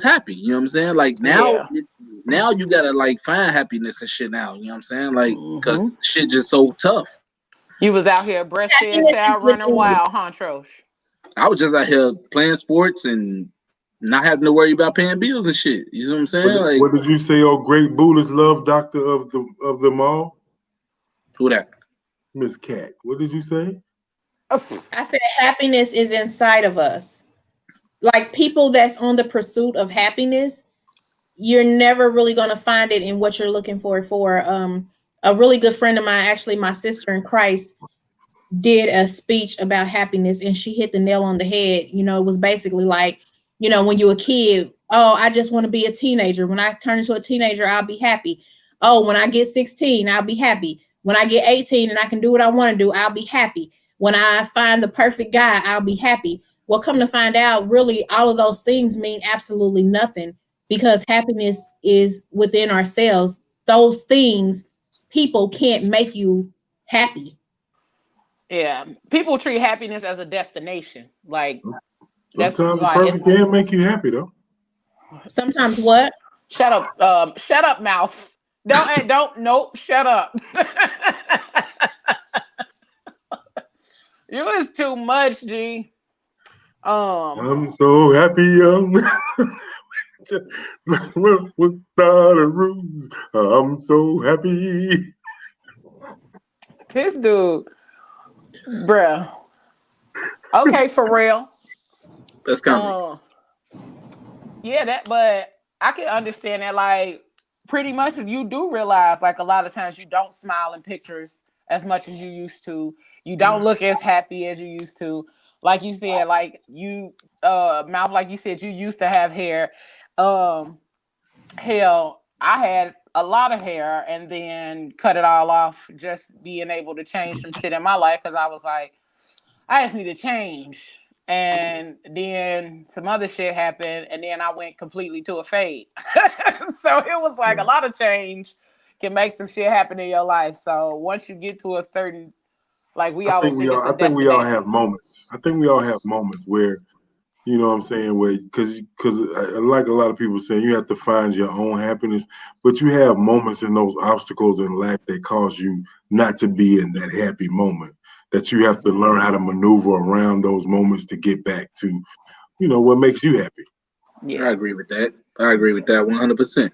happy. You know what I'm saying? Like now, yeah. now you gotta like find happiness and shit now. You know what I'm saying? Like Hmm. because shit just so tough. You was out here breastfed Happiness is child running within. wild, huh, Trosh? I was just out here playing sports and not having to worry about paying bills and shit. You know what I'm saying? Like what did you say? Oh, great Buddhist love doctor of them all, who that? Miss Cat. What did you say? I said happiness is inside of us. Like people that's on the pursuit of happiness, you're never really going to find it in what you're looking for. A really good friend of mine, actually my sister in Christ, did a speech about happiness and she hit the nail on the head. You know, it was basically like, you know, when you're a kid, oh, I just want to be a teenager. When I turn into a teenager, I'll be happy. Oh, when I get 16, I'll be happy. When I get 18 and I can do what I want to do, I'll be happy. When I find the perfect guy, I'll be happy. Well, come to find out, really, all of those things mean absolutely nothing because happiness is within ourselves. Those things, people can't make you happy. Yeah, people treat happiness as a destination. Like that's Sometimes a like person it's. can make you happy though. Sometimes what? Shut up, mouth. Don't. Nope. Shut up. You is too much, G. I'm so happy. Without a ruse, I'm so happy. This dude, bruh. Okay, for real. That's coming. Yeah, but I can understand that. Like, pretty much, you do realize, like, a lot of times you don't smile in pictures as much as you used to. You don't look as happy as you used to. Like you said, like you, mouth, like you said, you used to have hair. Um, Hell, I had a lot of hair and then cut it all off. Just being able to change some shit in my life because I was like, I just need to change. And then some other shit happened, and then I went completely to a fade. So it was like a lot of change can make some shit happen in your life. So once you get to a certain, like we always think it's a I think we all destination. have moments. I think we all have moments where, you know what I'm saying, where because like a lot of people saying, you have to find your own happiness, but you have moments in those obstacles in life that cause you not to be in that happy moment. That you have to learn how to maneuver around those moments to get back to, you know, what makes you happy. I Yeah, agree with that. I agree with that 100%.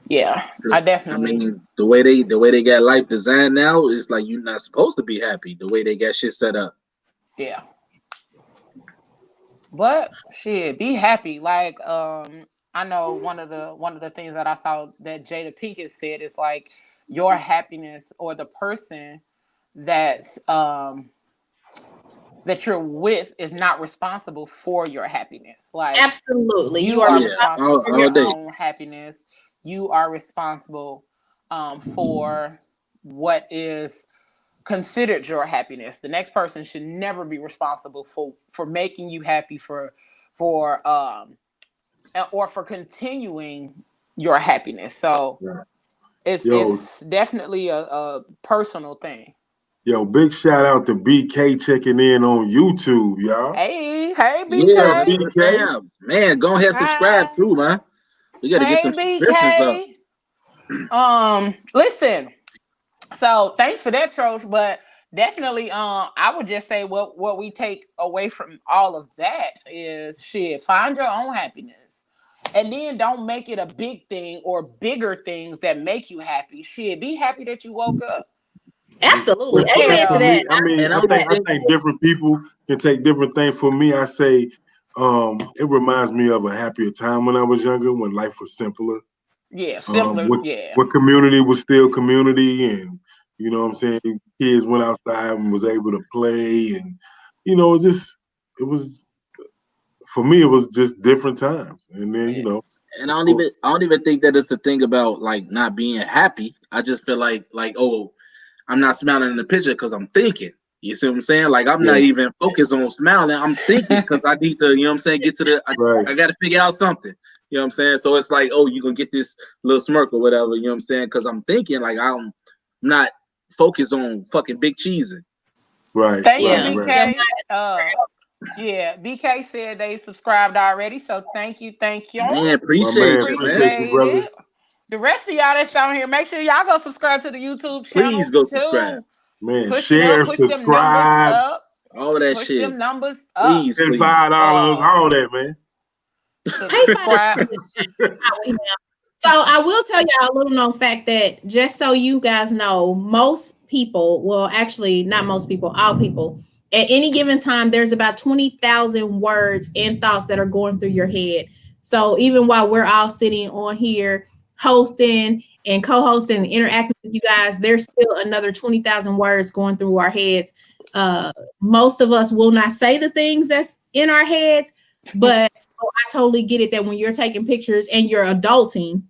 yeah, I I definitely, mean, the way they got life designed now is like you're not supposed to be happy. The way they got shit set up. yeah. But shit, be happy. Like, I know one of the things that I saw that Jada Pinkett said is like your happiness or the person that's that you're with is not responsible for your happiness. Like Absolutely. You you are are Yeah, responsible responsible for for all your your day. own happiness. You are responsible for what is considered your happiness. The next person should never be responsible for making you happy for or for continuing your happiness. So Yeah. it's Yo, it's definitely a personal thing. yo, big shout out to BK checking in on YouTube, y'all. Hey What's Yeah, up, BK. big BK? fam. Man, go ahead subscribe Hi. too, man. We got to get Hey them subscriptions up. BK. Listen. So thanks for that, Trosh. But definitely, I would just say what we take away from all of that is shit. Find your own happiness. And then don't make it a big thing or bigger things that make you happy. Shit, be happy that you woke up. Absolutely. But Amen to for that. me, I mean, And I think different people can take different things. For me, I say it reminds me of a happier time when I was younger, when life was simpler. Yeah, simpler. Yeah. When community was still community, and you know what I'm saying, kids went outside and was able to play, and you know, it was for me, it was just different times. And then Yeah. and I don't even think that it's a thing about like not being happy. I just feel like oh, I'm not smiling in the picture because I'm thinking. You see what I'm saying? Like I'm not yeah, even focused on smiling. I'm thinking because I need to, you know what I'm saying, get to the right, I gotta figure out something. You know what I'm saying? So it's like, oh, you're gonna get this little smirk or whatever, you know what I'm saying? Because I'm thinking like I'm not focused on fucking big cheesing. right, Thank you, right, Yeah. right. Yeah. BK. Yeah, BK said they subscribed already, so thank you, thank you. Man, My man, appreciate you, man. appreciate you, Appreciate brother. it. The rest of y'all that's on here, make sure y'all go subscribe to the YouTube Please channel go subscribe. too. Man, Push it up, share, push them numbers subscribe, up, All that push shit. them numbers up. Please, and please. $5, all that, man. Pay $5 Subscribe. now. So I will tell y'all a little known fact that just so you guys know, most people, well, actually not most people, all people, at any given time, there's about 20,000 words and thoughts that are going through your head. So even while we're all sitting on here hosting and co-hosting and interacting with you guys, there's still another 20,000 words going through our heads. Most of us will not say the things that's in our heads, but so I totally get it that when you're taking pictures and you're adulting,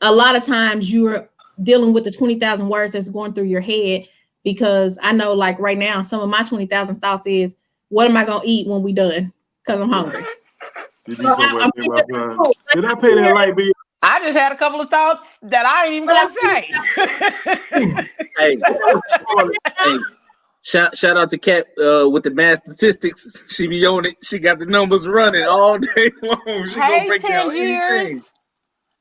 a lot of times you're dealing with the 20,000 words that's going through your head, because I know like right now, some of my 20,000 thoughts is, what am I going to eat when we done? Because I'm hungry. You be So somewhere I'm thinking about son, did I pay that light bill? I just had a couple of thoughts that I ain't even gonna say. Hey, hey. Shout out to Kat with the math statistics. She be on it. She got the numbers running all day long. She gonna Hey, break down Tangiers. anything.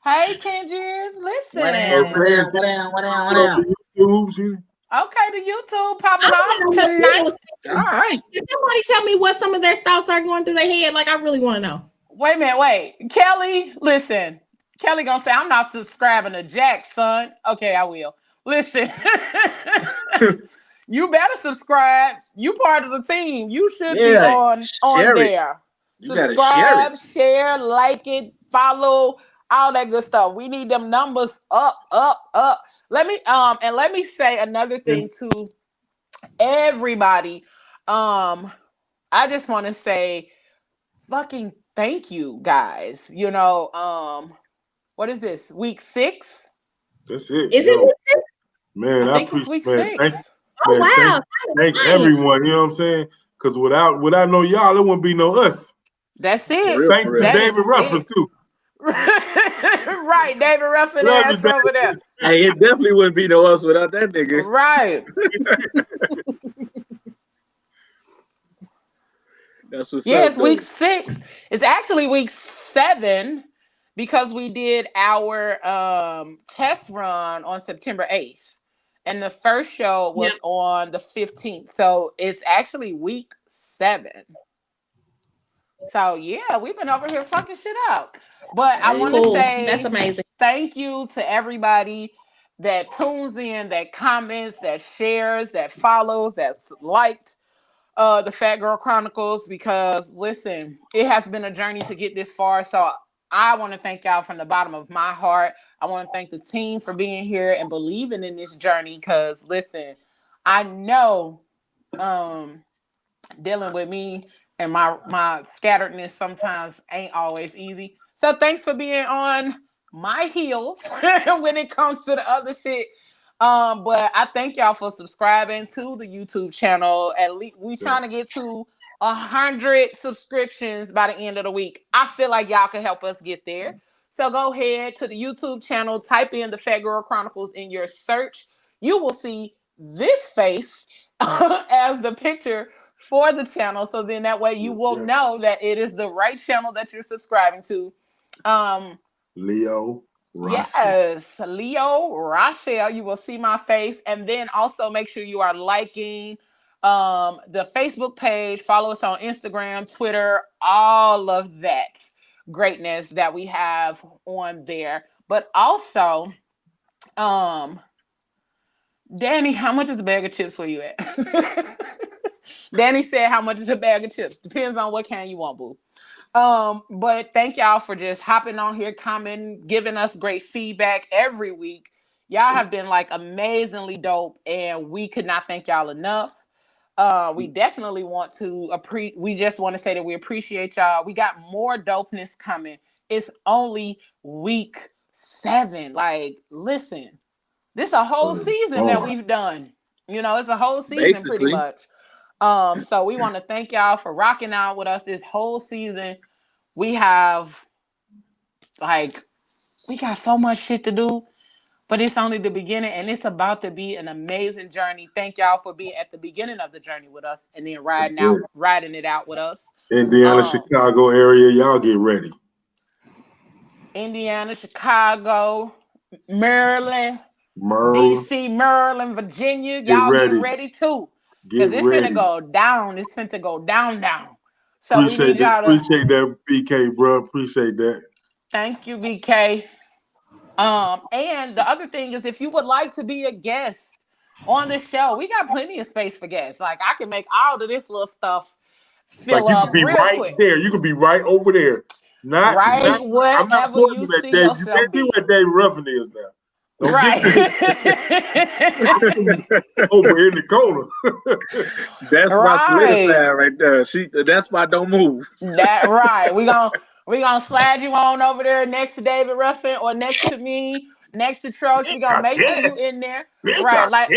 Hey, Tangiers. What So down, what Listen. down, fans, what down, what down, what over down. YouTube, she, Okay, the YouTube popping I off want to know tonight. what All right. can somebody tell me what some of their thoughts are going through their head? Like, I really want to know. Wait a minute, wait. Kelly, listen. Kelly gonna say, I'm not subscribing to Jack, son. Okay, I will. Listen. You better subscribe. You part of the team. You should be Yeah, on share it. there. You gotta share it. Subscribe, share, like it, follow, all that good stuff. We need them numbers up, up, up. Let me say another and thing to everybody. I just want to say fucking thank you guys. What is this? Week 6? that's it, Is it? yo. Man, I I think it's appreciate, week man. six. Oh, Man, wow. thank Nice. everyone. You know what I'm saying? Because without no y'all, there wouldn't be no us. That's For it. real, Thanks for to real. That is David Ruffin it. too. Right, David Ruffin Love you, ass David. over there. Hey, it definitely wouldn't be no us without that nigga. Right. That's what's Yeah, up, it's week though. 6. It's actually week 7 because we did our test run on September 8th. And the first show Yep. was on the 15th. So it's actually week 7. So yeah, we've been over here fucking shit up. But I Hey, want to Cool. That's say amazing. thank you to everybody that tunes in, that comments, that shares, that follows, that's liked the Fat Girl Chronicles, because listen, it has been a journey to get this far. So I want to thank y'all from the bottom of my heart. I want to thank the team for being here and believing in this journey, because listen, I know dealing with me and my scatteredness sometimes ain't always easy. So thanks for being on my heels when it comes to the other shit. But I thank y'all for subscribing to the YouTube channel. At least we trying to get to 100 subscriptions by the end of the week. I feel like y'all can help us get there. So go ahead to the YouTube channel, type in the Fat Girl Chronicles in your search. You will see this face as the picture for the channel. So then that way you will know that it is the right channel that you're subscribing to. Leo, Rochelle. Yes, Leo Rochelle. You will see my face, and then also make sure you are liking the Facebook page. Follow us on Instagram, Twitter, all of that greatness that we have on there. But also, Danny, how much is the bag of chips where you at? Danny said, how much is a bag of chips? Depends on what kind you want, boo. But thank y'all for just hopping on here, commenting, giving us great feedback every week. Y'all have been like amazingly dope, and we could not thank y'all enough. We definitely want to we just want to say that we appreciate y'all. We got more dopeness coming. It's only week 7. Like, listen, this a whole season that we've done. You know, it's a whole season pretty much. So we want to thank y'all for rocking out with us this whole season. We have we got so much shit to do, but it's only the beginning, and it's about to be an amazing journey. Thank y'all for being at the beginning of the journey with us, and then riding it out with us. Indiana, Chicago area, y'all get ready. Indiana, Chicago, Maryland, DC, Maryland, Virginia, y'all get ready too. Because it's finna go down. It's finna go down. So we need y'all to appreciate that, BK, bro. Appreciate that. Thank you, BK. And the other thing is, if you would like to be a guest on the show, we got plenty of space for guests. Like, I can make all of this little stuff fill up real quick. There. You can be right over there. Wherever you see yourself. You can't be where Dave Ruffin is now. Don't right. Over in the corner. That's my solidifier right there. That's why I don't move. That right. We gonna slide you on over there next to David Ruffin or next to me, next to Trosh. We gonna make sure you in there. Right. Like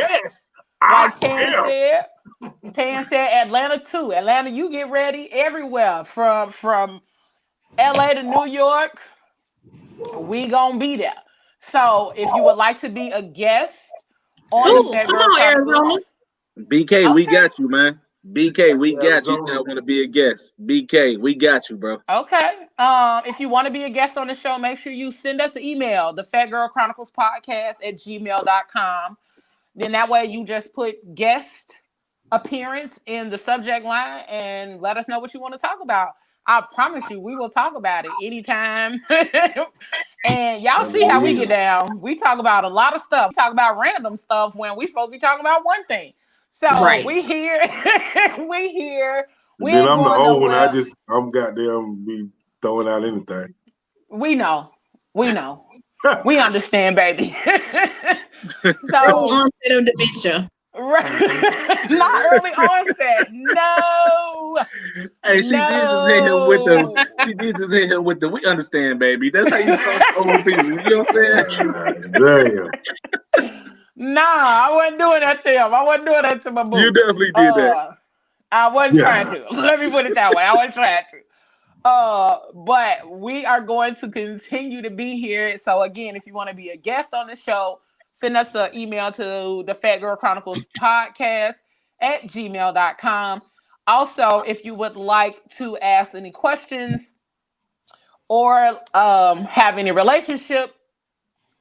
Tan said Atlanta too. Atlanta, you get ready everywhere from LA to New York. We gonna be there. So if you would like to be a guest on the Fat Girl Chronicles, BK, we got you, man. BK, we got you. I want to be a guest. BK, we got you, bro. Okay. If you want to be a guest on the show, make sure you send us an email, the Fat Girl Chronicles Podcast at gmail.com. Then that way you just put guest appearance in the subject line and let us know what you want to talk about. I promise you, we will talk about it anytime. And y'all see how we get down. We talk about a lot of stuff. We talk about random stuff when we supposed to be talking about one thing. So we here. We here. Then I'm the old one. I'm goddamn be throwing out anything. We know. We understand, baby. So onset of dementia. Right. Not early onset. No. Hey, she Jesus in here with the. She Jesus in here with the. We understand, baby. That's how you talk to old people. You know what I'm saying? Nah, I wasn't doing that to him. I wasn't doing that to my boo. You definitely did that. I wasn't trying to. Let me put it that way. I wasn't trying to. But we are going to continue to be here. So again, if you want to be a guest on the show, send us an email to the Fat Girl Chronicles Podcast at gmail.com. Also, if you would like to ask any questions or have any relationship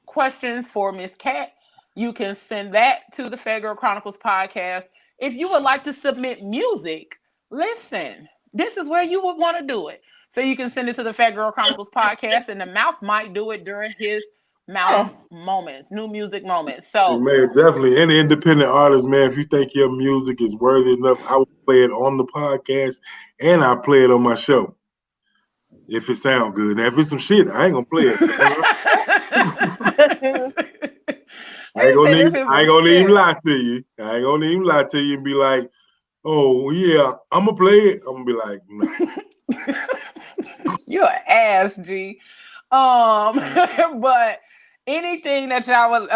questions for Miss Cat, you can send that to the Fat Girl Chronicles Podcast. If you would like to submit music, listen, this is where you would want to do it. So you can send it to the Fat Girl Chronicles Podcast, and the Mouth might do it during his Mouth moments, new music moments. So man, definitely any independent artist, man, if you think your music is worthy enough, I will play it on the podcast and I play it on my show. If it sounds good. Now if it's some shit, I ain't gonna play it. I ain't gonna even lie to you. I ain't gonna even lie to you and be like, oh yeah, I'm gonna play it. I'm gonna be like, no. You're an ass, G. But anything that y'all would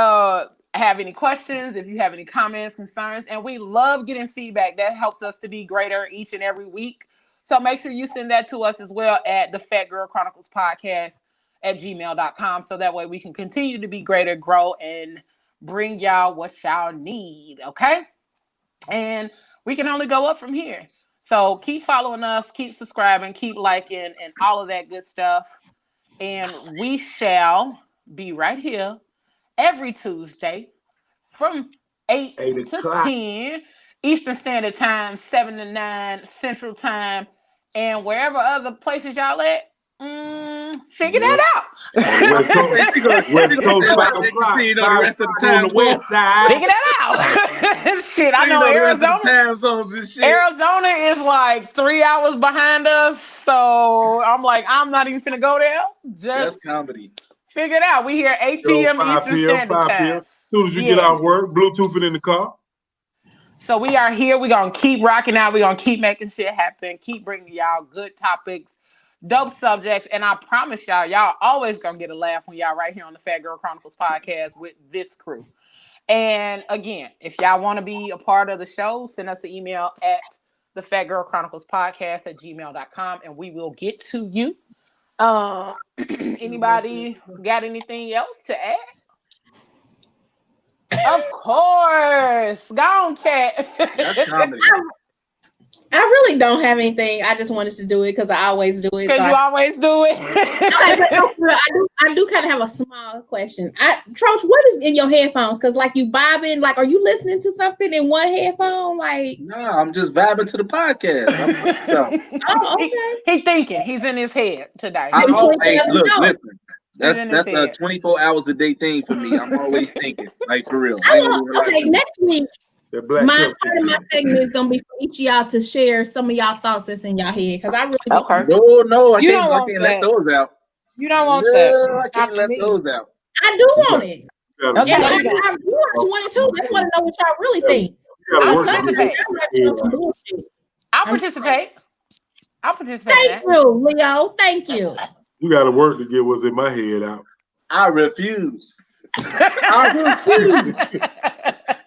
have any questions, if you have any comments, concerns, and we love getting feedback. That helps us to be greater each and every week. So make sure you send that to us as well at the Fat Girl Chronicles Podcast at gmail.com. So that way we can continue to be greater, grow, and bring y'all what y'all need. Okay? And we can only go up from here. So keep following us, keep subscribing, keep liking, and all of that good stuff. And we shall be right here every Tuesday from 8 to 10 Eastern Standard Time, 7 to 9 Central Time, and wherever other places y'all at, Figure that out. West Coast, 5 o'clock. You know the rest of the time on the west side. Figure that out. Shit, I know Arizona. Time zones and shit. Arizona is like 3 hours behind us, so I'm like, I'm not even finna go there. That's comedy. Figure it out. We here 8 p.m. Eastern Standard Time. As soon as you get out of work, Bluetooth it in the car. So we are here. We're going to keep rocking out. We're going to keep making shit happen. Keep bringing y'all good topics, dope subjects. And I promise y'all always going to get a laugh when y'all right here on the Fat Girl Chronicles podcast with this crew. And again, if y'all want to be a part of the show, send us an email at thefatgirlchroniclespodcast@gmail.com and we will get to you. Anybody got anything else to add? Of course. Go on, Kat. That's comedy. I really don't have anything. I just wanted to do it because I always do it. Because you always do it. I do kind of have a small question. Troach, what is in your headphones? Because like you bobbing, like are you listening to something in one headphone? Like no, I'm just vibing to the podcast. Oh, okay. He thinking. He's in his head today. Listen. That's 24 hours a day thing for me. I'm always thinking, like for real. Okay, next week. Part of my segment is gonna be for each of y'all to share some of y'all thoughts that's in y'all head because I really No, I can't let those out. You don't want that. I can't let those out. I do want it. Okay. I want it too. I want to know what y'all really think. I'll participate. Thank you, Leo. Thank you. You got to work to get what's in my head out. I refuse.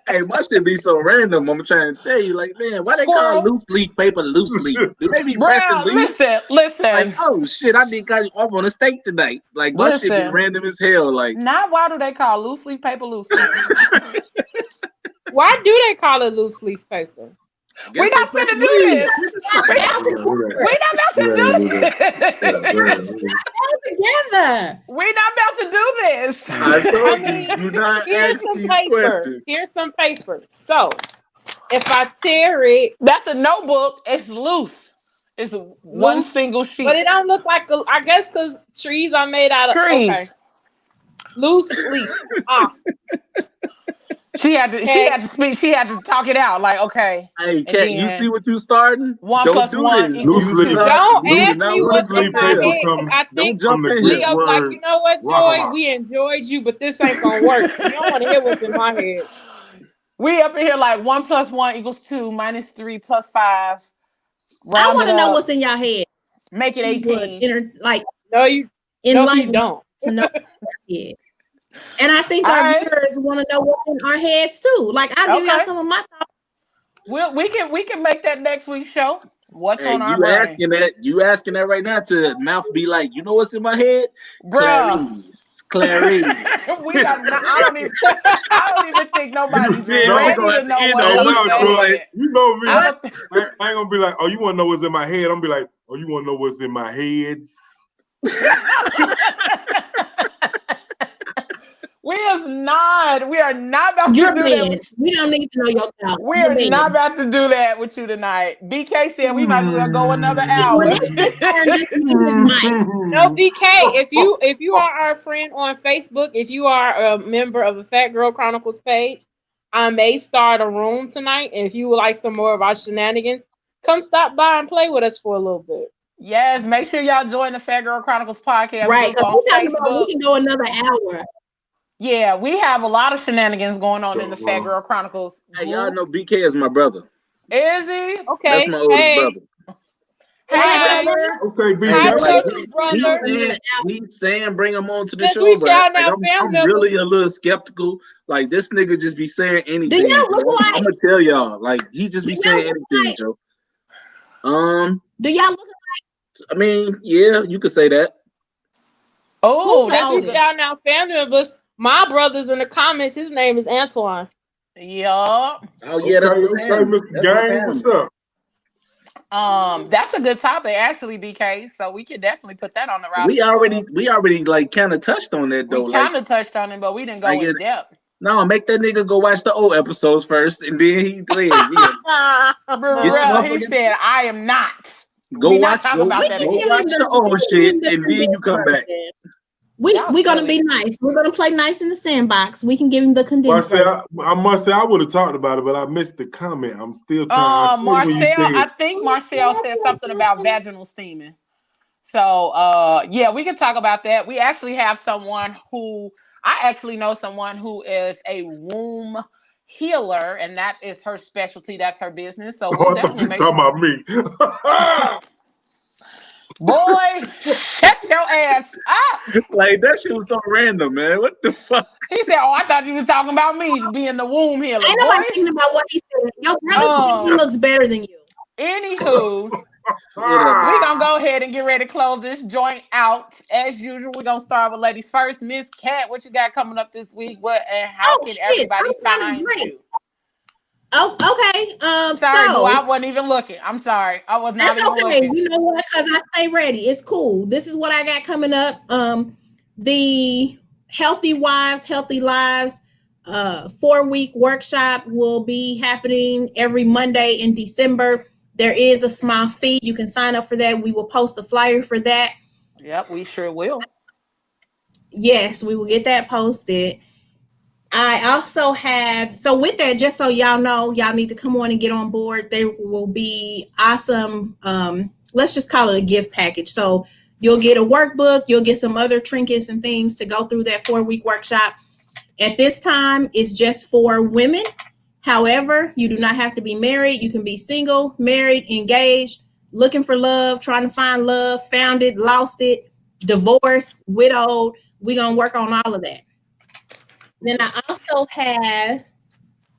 Hey, my shit be so random. I'm trying to tell you, like, man, why they call loose leaf paper loose leaf? Do they be pressing leaves? Listen. Like, oh shit, I got off on a steak tonight. Like, my shit be random as hell. Like, not why do they call loose leaf paper loose leaf? Why do they call it loose leaf paper? We're not finna do this. We're not about to do this. Together. We're not about to do this. I told you, do not here's ask some these paper. questions. Here's some paper. So, if I tear it, that's a notebook. It's loose. It's one single sheet. But it don't look like I guess because trees are made out of trees. Okay. Loose leaf. She had to speak. She had to talk it out. Like, okay. Hey, Kat, you see what you starting? 1 plus 1 equals 2. Don't ask me what's in my head. I think Leo like, you know what, Joy? We enjoyed you, but this ain't gonna work. You don't want to hear what's in my head. We up in here like 1 plus 1 equals 2 minus 3 plus 5. I want to know what's in your head. Make it 18. No, you don't. To know yeah. And I think our viewers want to know what's in our heads too. Like I'll give y'all some of my thoughts. We can make that next week's show. What's on our brain? You asking that right now to mouth be like, you know what's in my head? Clarice. I don't even think nobody's ready to know what's in my head. You know me. I ain't gonna be like, oh, you want to know what's in my head? I'm gonna be like, oh, you want to know what's in my heads? We are not about to do that. We don't need to know your thoughts. We are not about to do that with you tonight. BK said we might as well go another hour. No, BK, if you are our friend on Facebook, if you are a member of the Fat Girl Chronicles page, I may start a room tonight. And if you would like some more of our shenanigans, come stop by and play with us for a little bit. Yes, make sure y'all join the Fat Girl Chronicles podcast. Right. We can go another hour. Yeah, we have a lot of shenanigans going on in the Fat Girl Chronicles. Hey, y'all know BK is my brother. Is he? Okay. That's my oldest brother. Hey, brother. Okay, BK. He's saying bring him on to the show, but I'm really a little skeptical. Like, this nigga just be saying anything. Do y'all look like? I'm gonna tell y'all, like, he just be saying anything, Joe. Do y'all look like? I mean, yeah, you could say that. Oh, that's you shouting out family members. My brother's in the comments. His name is Antoine. Yeah. Oh yeah, that's Mr. Gang. What's up? That's a good topic, actually, BK. So we could definitely put that on the roster. We already like kind of touched on that though. We kind of touched on it, but we didn't go in depth. No, make that nigga go watch the old episodes first, and then he he said, "I am not." Go We not watch, talking about that go again. watch the old shit, and then you come back. We're gonna be nice. We're gonna play nice in the sandbox. We can give him the condensed version. I must say I would have talked about it, but I missed the comment. I'm still trying. Marcel, I think Marcel said something about vaginal steaming. So yeah, we can talk about that. We actually have someone who I actually know someone who is a womb healer, and that is her specialty. That's her business. So we'll definitely make sure. Talking about me. Boy, shut your ass up. Like that shit was so random, man. What the fuck? He said, "Oh, I thought you was talking about me being the womb healer." I know I'm thinking about what he said. Your brother looks better than you. Anywho, we're gonna go ahead and get ready to close this joint out. As usual, we're gonna start with ladies first. Miss Cat, what you got coming up this week? What and how can everybody find you? Oh, okay. Sorry, boo, I wasn't even looking. I'm sorry. I was not even looking. You know what? Because I stay ready. It's cool. This is what I got coming up. The Healthy Wives, Healthy Lives 4-week workshop will be happening every Monday in December. There is a small fee. You can sign up for that. We will post a flyer for that. Yep, we sure will. Yes, we will get that posted. I also have, so with that, just so y'all know, y'all need to come on and get on board. There will be awesome, let's just call it a gift package. So you'll get a workbook, you'll get some other trinkets and things to go through that 4-week workshop. At this time, it's just for women. However, you do not have to be married. You can be single, married, engaged, looking for love, trying to find love, found it, lost it, divorced, widowed. We're going to work on all of that. Then I also have,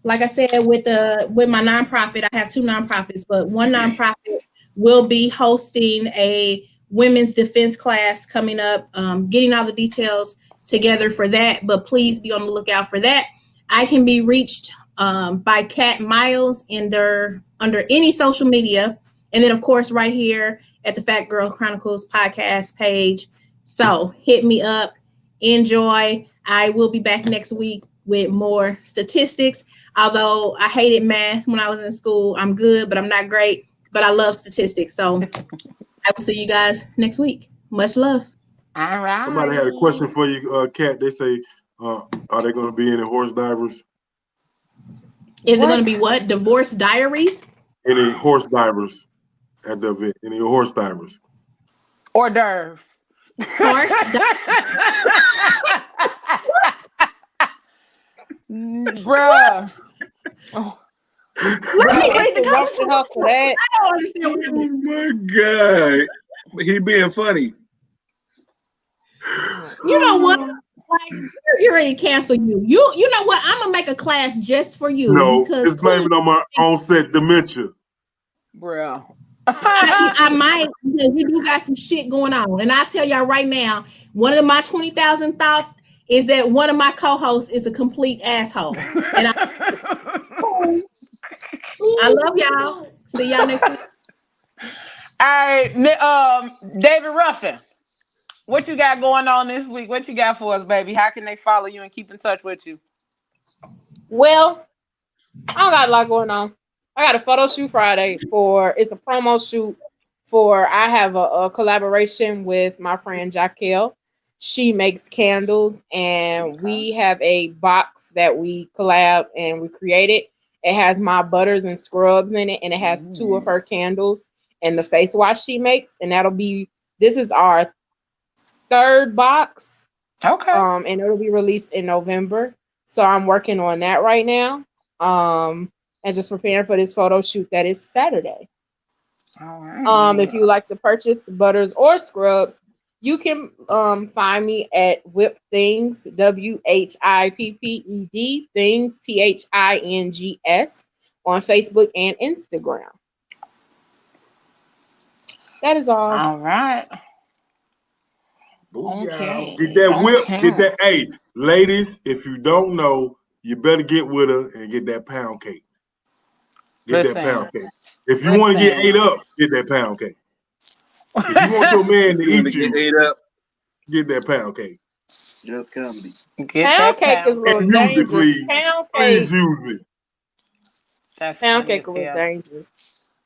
like I said, with my nonprofit, I have 2 nonprofits, but one nonprofit will be hosting a women's defense class coming up, getting all the details together for that, but please be on the lookout for that. I can be reached by Kat Miles under any social media, and then of course right here at the Fat Girl Chronicles podcast page. So hit me up. Enjoy. I will be back next week with more statistics. Although I hated math when I was in school, I'm good, but I'm not great. But I love statistics. So I will see you guys next week. Much love. All right. Somebody had a question for you, Kat. They say, are they going to be any horse divers? Is it going to be what? Divorce diaries? Any horse divers at the event? Any horse divers? Hors d'oeuvres. Horse Bruh. Oh. I don't understand what oh my God. He being funny. You know what? Like, you're ready to cancel you. You know what? I'm gonna make a class just for you. No, because it's blaming on my onset dementia. Bro. I might, because we do got some shit going on. And I'll tell y'all right now, one of my 20,000 thoughts is that one of my co-hosts is a complete asshole. And I love y'all. See y'all next week. All right, David Ruffin, what you got going on this week? What you got for us, baby? How can they follow you and keep in touch with you? Well, I don't got a lot going on. I got a photo shoot Friday it's a promo shoot I have a collaboration with my friend Jaquel. She makes candles, and we have a box that we collab and we created. It has my butters and scrubs in it, and it has 2 of her candles and the face wash she makes. And this is our 3rd box. Okay. And it'll be released in November. So I'm working on that right now. And just preparing for this photo shoot that is Saturday. All right. If you like to purchase butters or scrubs, you can find me at Whip Things, WHIPPED Things, THINGS on Facebook and Instagram. That is all. All right. Okay. Get that whip. Okay. Get that. Hey, ladies, if you don't know, you better get with her and get that pound cake. Get that pound cake. If you want to get ate up, get that pound cake. If you want your man to eat you, ate up, get that pound cake. Just comedy. Pound cake is a little dangerous. Please use it. Pound cake was dangerous.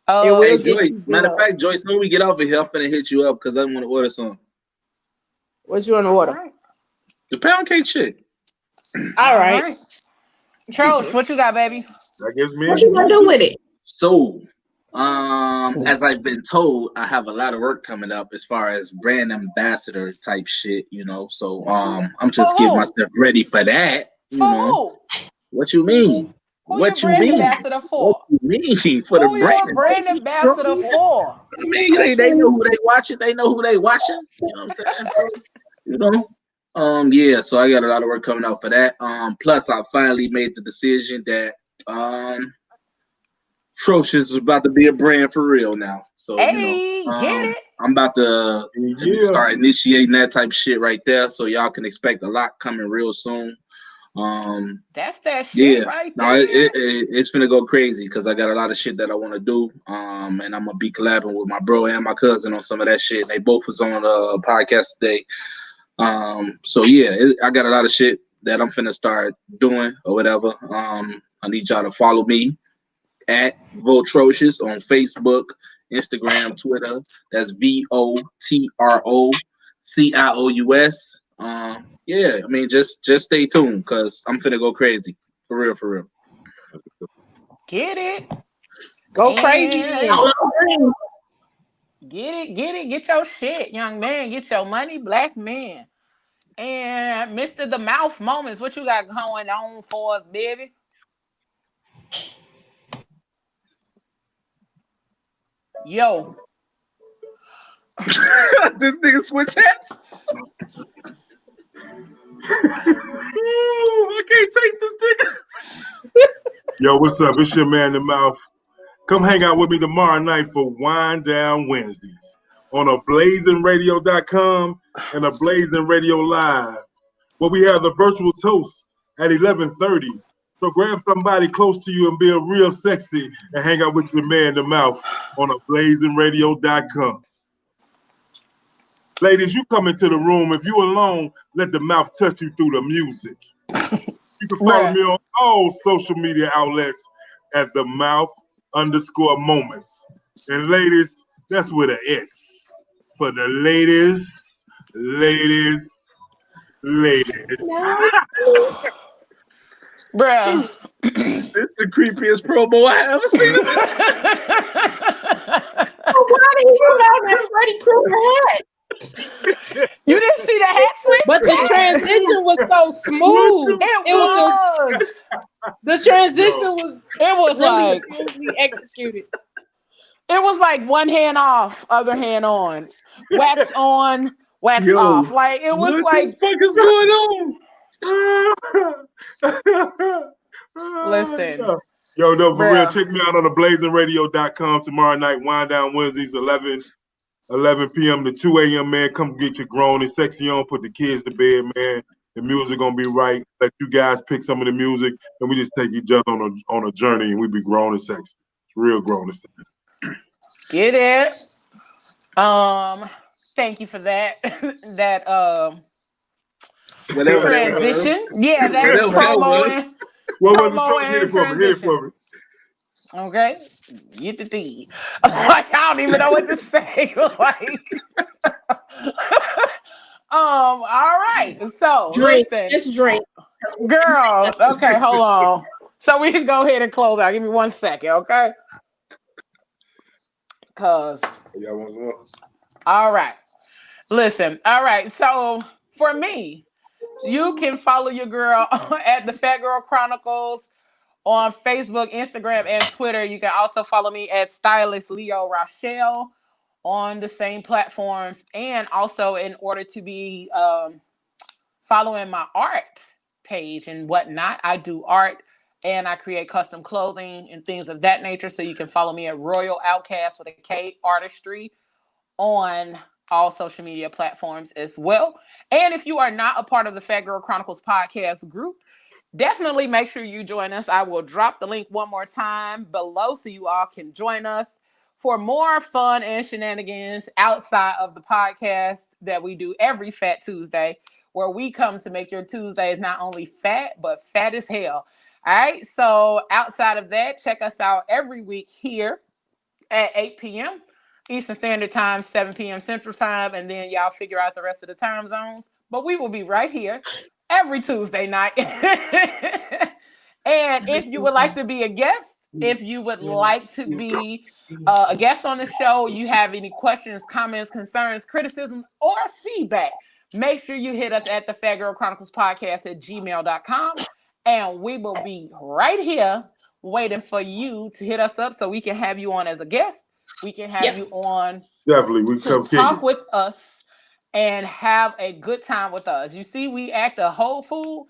It will Hey, get Joyce. you Matter of good. fact, Joyce, when we get off of here, I'm finna hit you up because I want to order some. What you want to All order? right. The pound cake shit. All right. Trosh, what you got, baby? I guess me What and you you gonna next. do with it? So, as I've been told, I have a lot of work coming up as far as brand ambassador type shit, you know. So, I'm For just getting who? myself ready for that, For you know. who? What you mean? Who you What you brand mean? ambassador What for? you mean for the Who you brand? a brand ambassador for? I mean, they know who they watching. They know who they watching. You know what I'm saying? So, you know, yeah. So I got a lot of work coming out for that. Plus I finally made the decision that Trocious is about to be a brand for real now. So Hey, get it. I'm about to Yeah. start initiating that type of shit right there. So y'all can expect a lot coming real soon. That's that shit Yeah, right no, there. it's gonna go crazy because I got a lot of shit that I want to do. And I'm gonna be collabing with my bro and my cousin on some of that shit. They both was on a podcast today. So yeah, I got a lot of shit that I'm finna start doing or whatever. I need y'all to follow me at Votrocious on Facebook, Instagram, Twitter. That's VOTROCIOUS. Yeah, I mean just stay tuned because I'm finna go crazy. For real, for real. Get it. Go crazy And then. get your shit, young man. Get your money, black man. And Mr. The Mouth Moments, what you got going on for us, baby? Yo. This nigga switch hats. Ooh, I can't take this nigga. Yo, what's up? It's your man, The Mouth. Come hang out with me tomorrow night for Wind Down Wednesdays on ablazingradio.com and a Blazing Radio Live, where we have the virtual toast at 11:30. So grab somebody close to you and be real sexy and hang out with your man, The Mouth, on ablazingradio.com. Ladies, you come into the room. If you alone, let The Mouth touch you through the music. You can follow Bruh. me on all social media outlets at The Mouth_moments. And ladies, that's with an S. For the ladies, ladies, ladies. Bruh. This the creepiest promo I ever seen. Why did he put on that Freddy Krueger hat? You didn't see the hat switch? But the transition was so smooth. It was. The transition was It was really like smoothly executed. it was like one hand off, other hand on, wax on, wax Yo, off. Like it was what like. the fuck is going on? Listen, Yo, no, for real. bruh. Check me out on theblazingradio.com tomorrow night. Wind Down Wednesdays, 11 p.m. to 2 a.m., man. Come get your grown and sexy on. Put the kids to bed, man. The music gonna be right. Let you guys pick some of the music, and we just take each other on a journey, and we be grown and sexy. It's real grown and sexy. Get it. Thank you for that. That Whatever that was. transition. Yeah, that Whatever that was. What was it? promo Hit and it for me. Hit it transition. for me. Okay, get the tea. Like I don't even know what to say. Like, all right. So Drink. listen, Just drink. girl. Okay, hold on. So we can go ahead and close out. Give me 1 second, okay? Cause Y'all want some? all right. Listen. All right. So for me, you can follow your girl at the Fat Girl Chronicles on Facebook, Instagram, and Twitter. You can also follow me at Stylist Leo Rochelle on the same platforms. And also, in order to be following my art page and whatnot, I do art and I create custom clothing and things of that nature. So you can follow me at Royal Outcast with a K Artistry on all social media platforms as well. And if you are not a part of the Fat Girl Chronicles podcast group, definitely make sure you join us. I will drop the link one more time below so you all can join us for more fun and shenanigans outside of the podcast that we do every Fat Tuesday, where we come to make your Tuesdays not only fat, but fat as hell. All right. So outside of that, check us out every week here at 8 p.m. Eastern Standard Time, 7 p.m. Central Time, and then y'all figure out the rest of the time zones. But we will be right here every Tuesday night. And if you would like to be a guest, if you would like to be a guest on the show, you have any questions, comments, concerns, criticism, or feedback, make sure you hit us at the Fat Girl Chronicles Podcast at gmail.com. And we will be right here waiting for you to hit us up so we can have you on as a guest. We can have you on definitely to talk with us and have a good time with us. You see, we act a whole fool,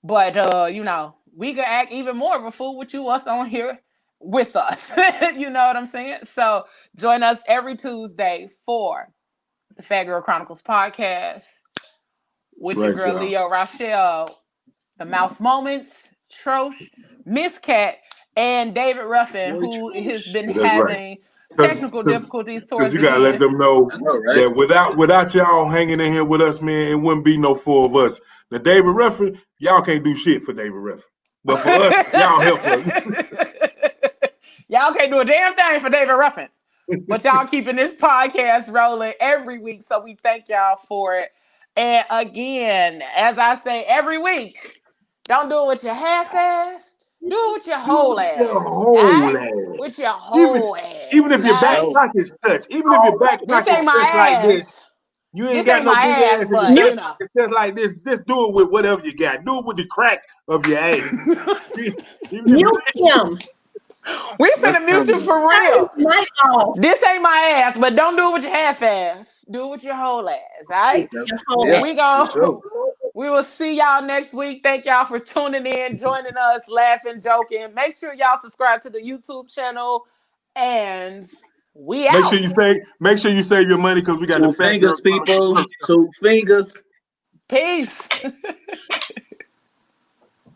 but you know, we could act even more of a fool with you, us on here with us. You know what I'm saying? So join us every Tuesday for the Fat Girl Chronicles Podcast with your girl Leo Rochelle, the Mouth Moments, Trosh, Miss Cat, and David Ruffin, who has been having technical difficulties towards you the gotta end. let them know that without y'all hanging in here with us, man, it wouldn't be no four of us. Now, David Ruffin, y'all can't do shit for David Ruffin, but for us, y'all help us. Y'all can't do a damn thing for David Ruffin, but y'all keeping this podcast rolling every week, so we thank y'all for it. And again, as I say every week, don't do it with your half-ass. Do it with your whole ass. With your whole ass. Even if your back pocket's touch. Even if your back pocket's touch like this. You ain't got no big ass, but you know. It's just like this. Just do it with whatever you got. Do it with the crack of your ass. Mute him. We finna mute you for real. This ain't my ass, but don't do it with your half ass. Do it with your whole ass, all right? We will see y'all next week. Thank y'all for tuning in, joining us, laughing, joking. Make sure y'all subscribe to the YouTube channel, and we out. Make sure you save your money because we got two fingers, people. 2 fingers. Peace.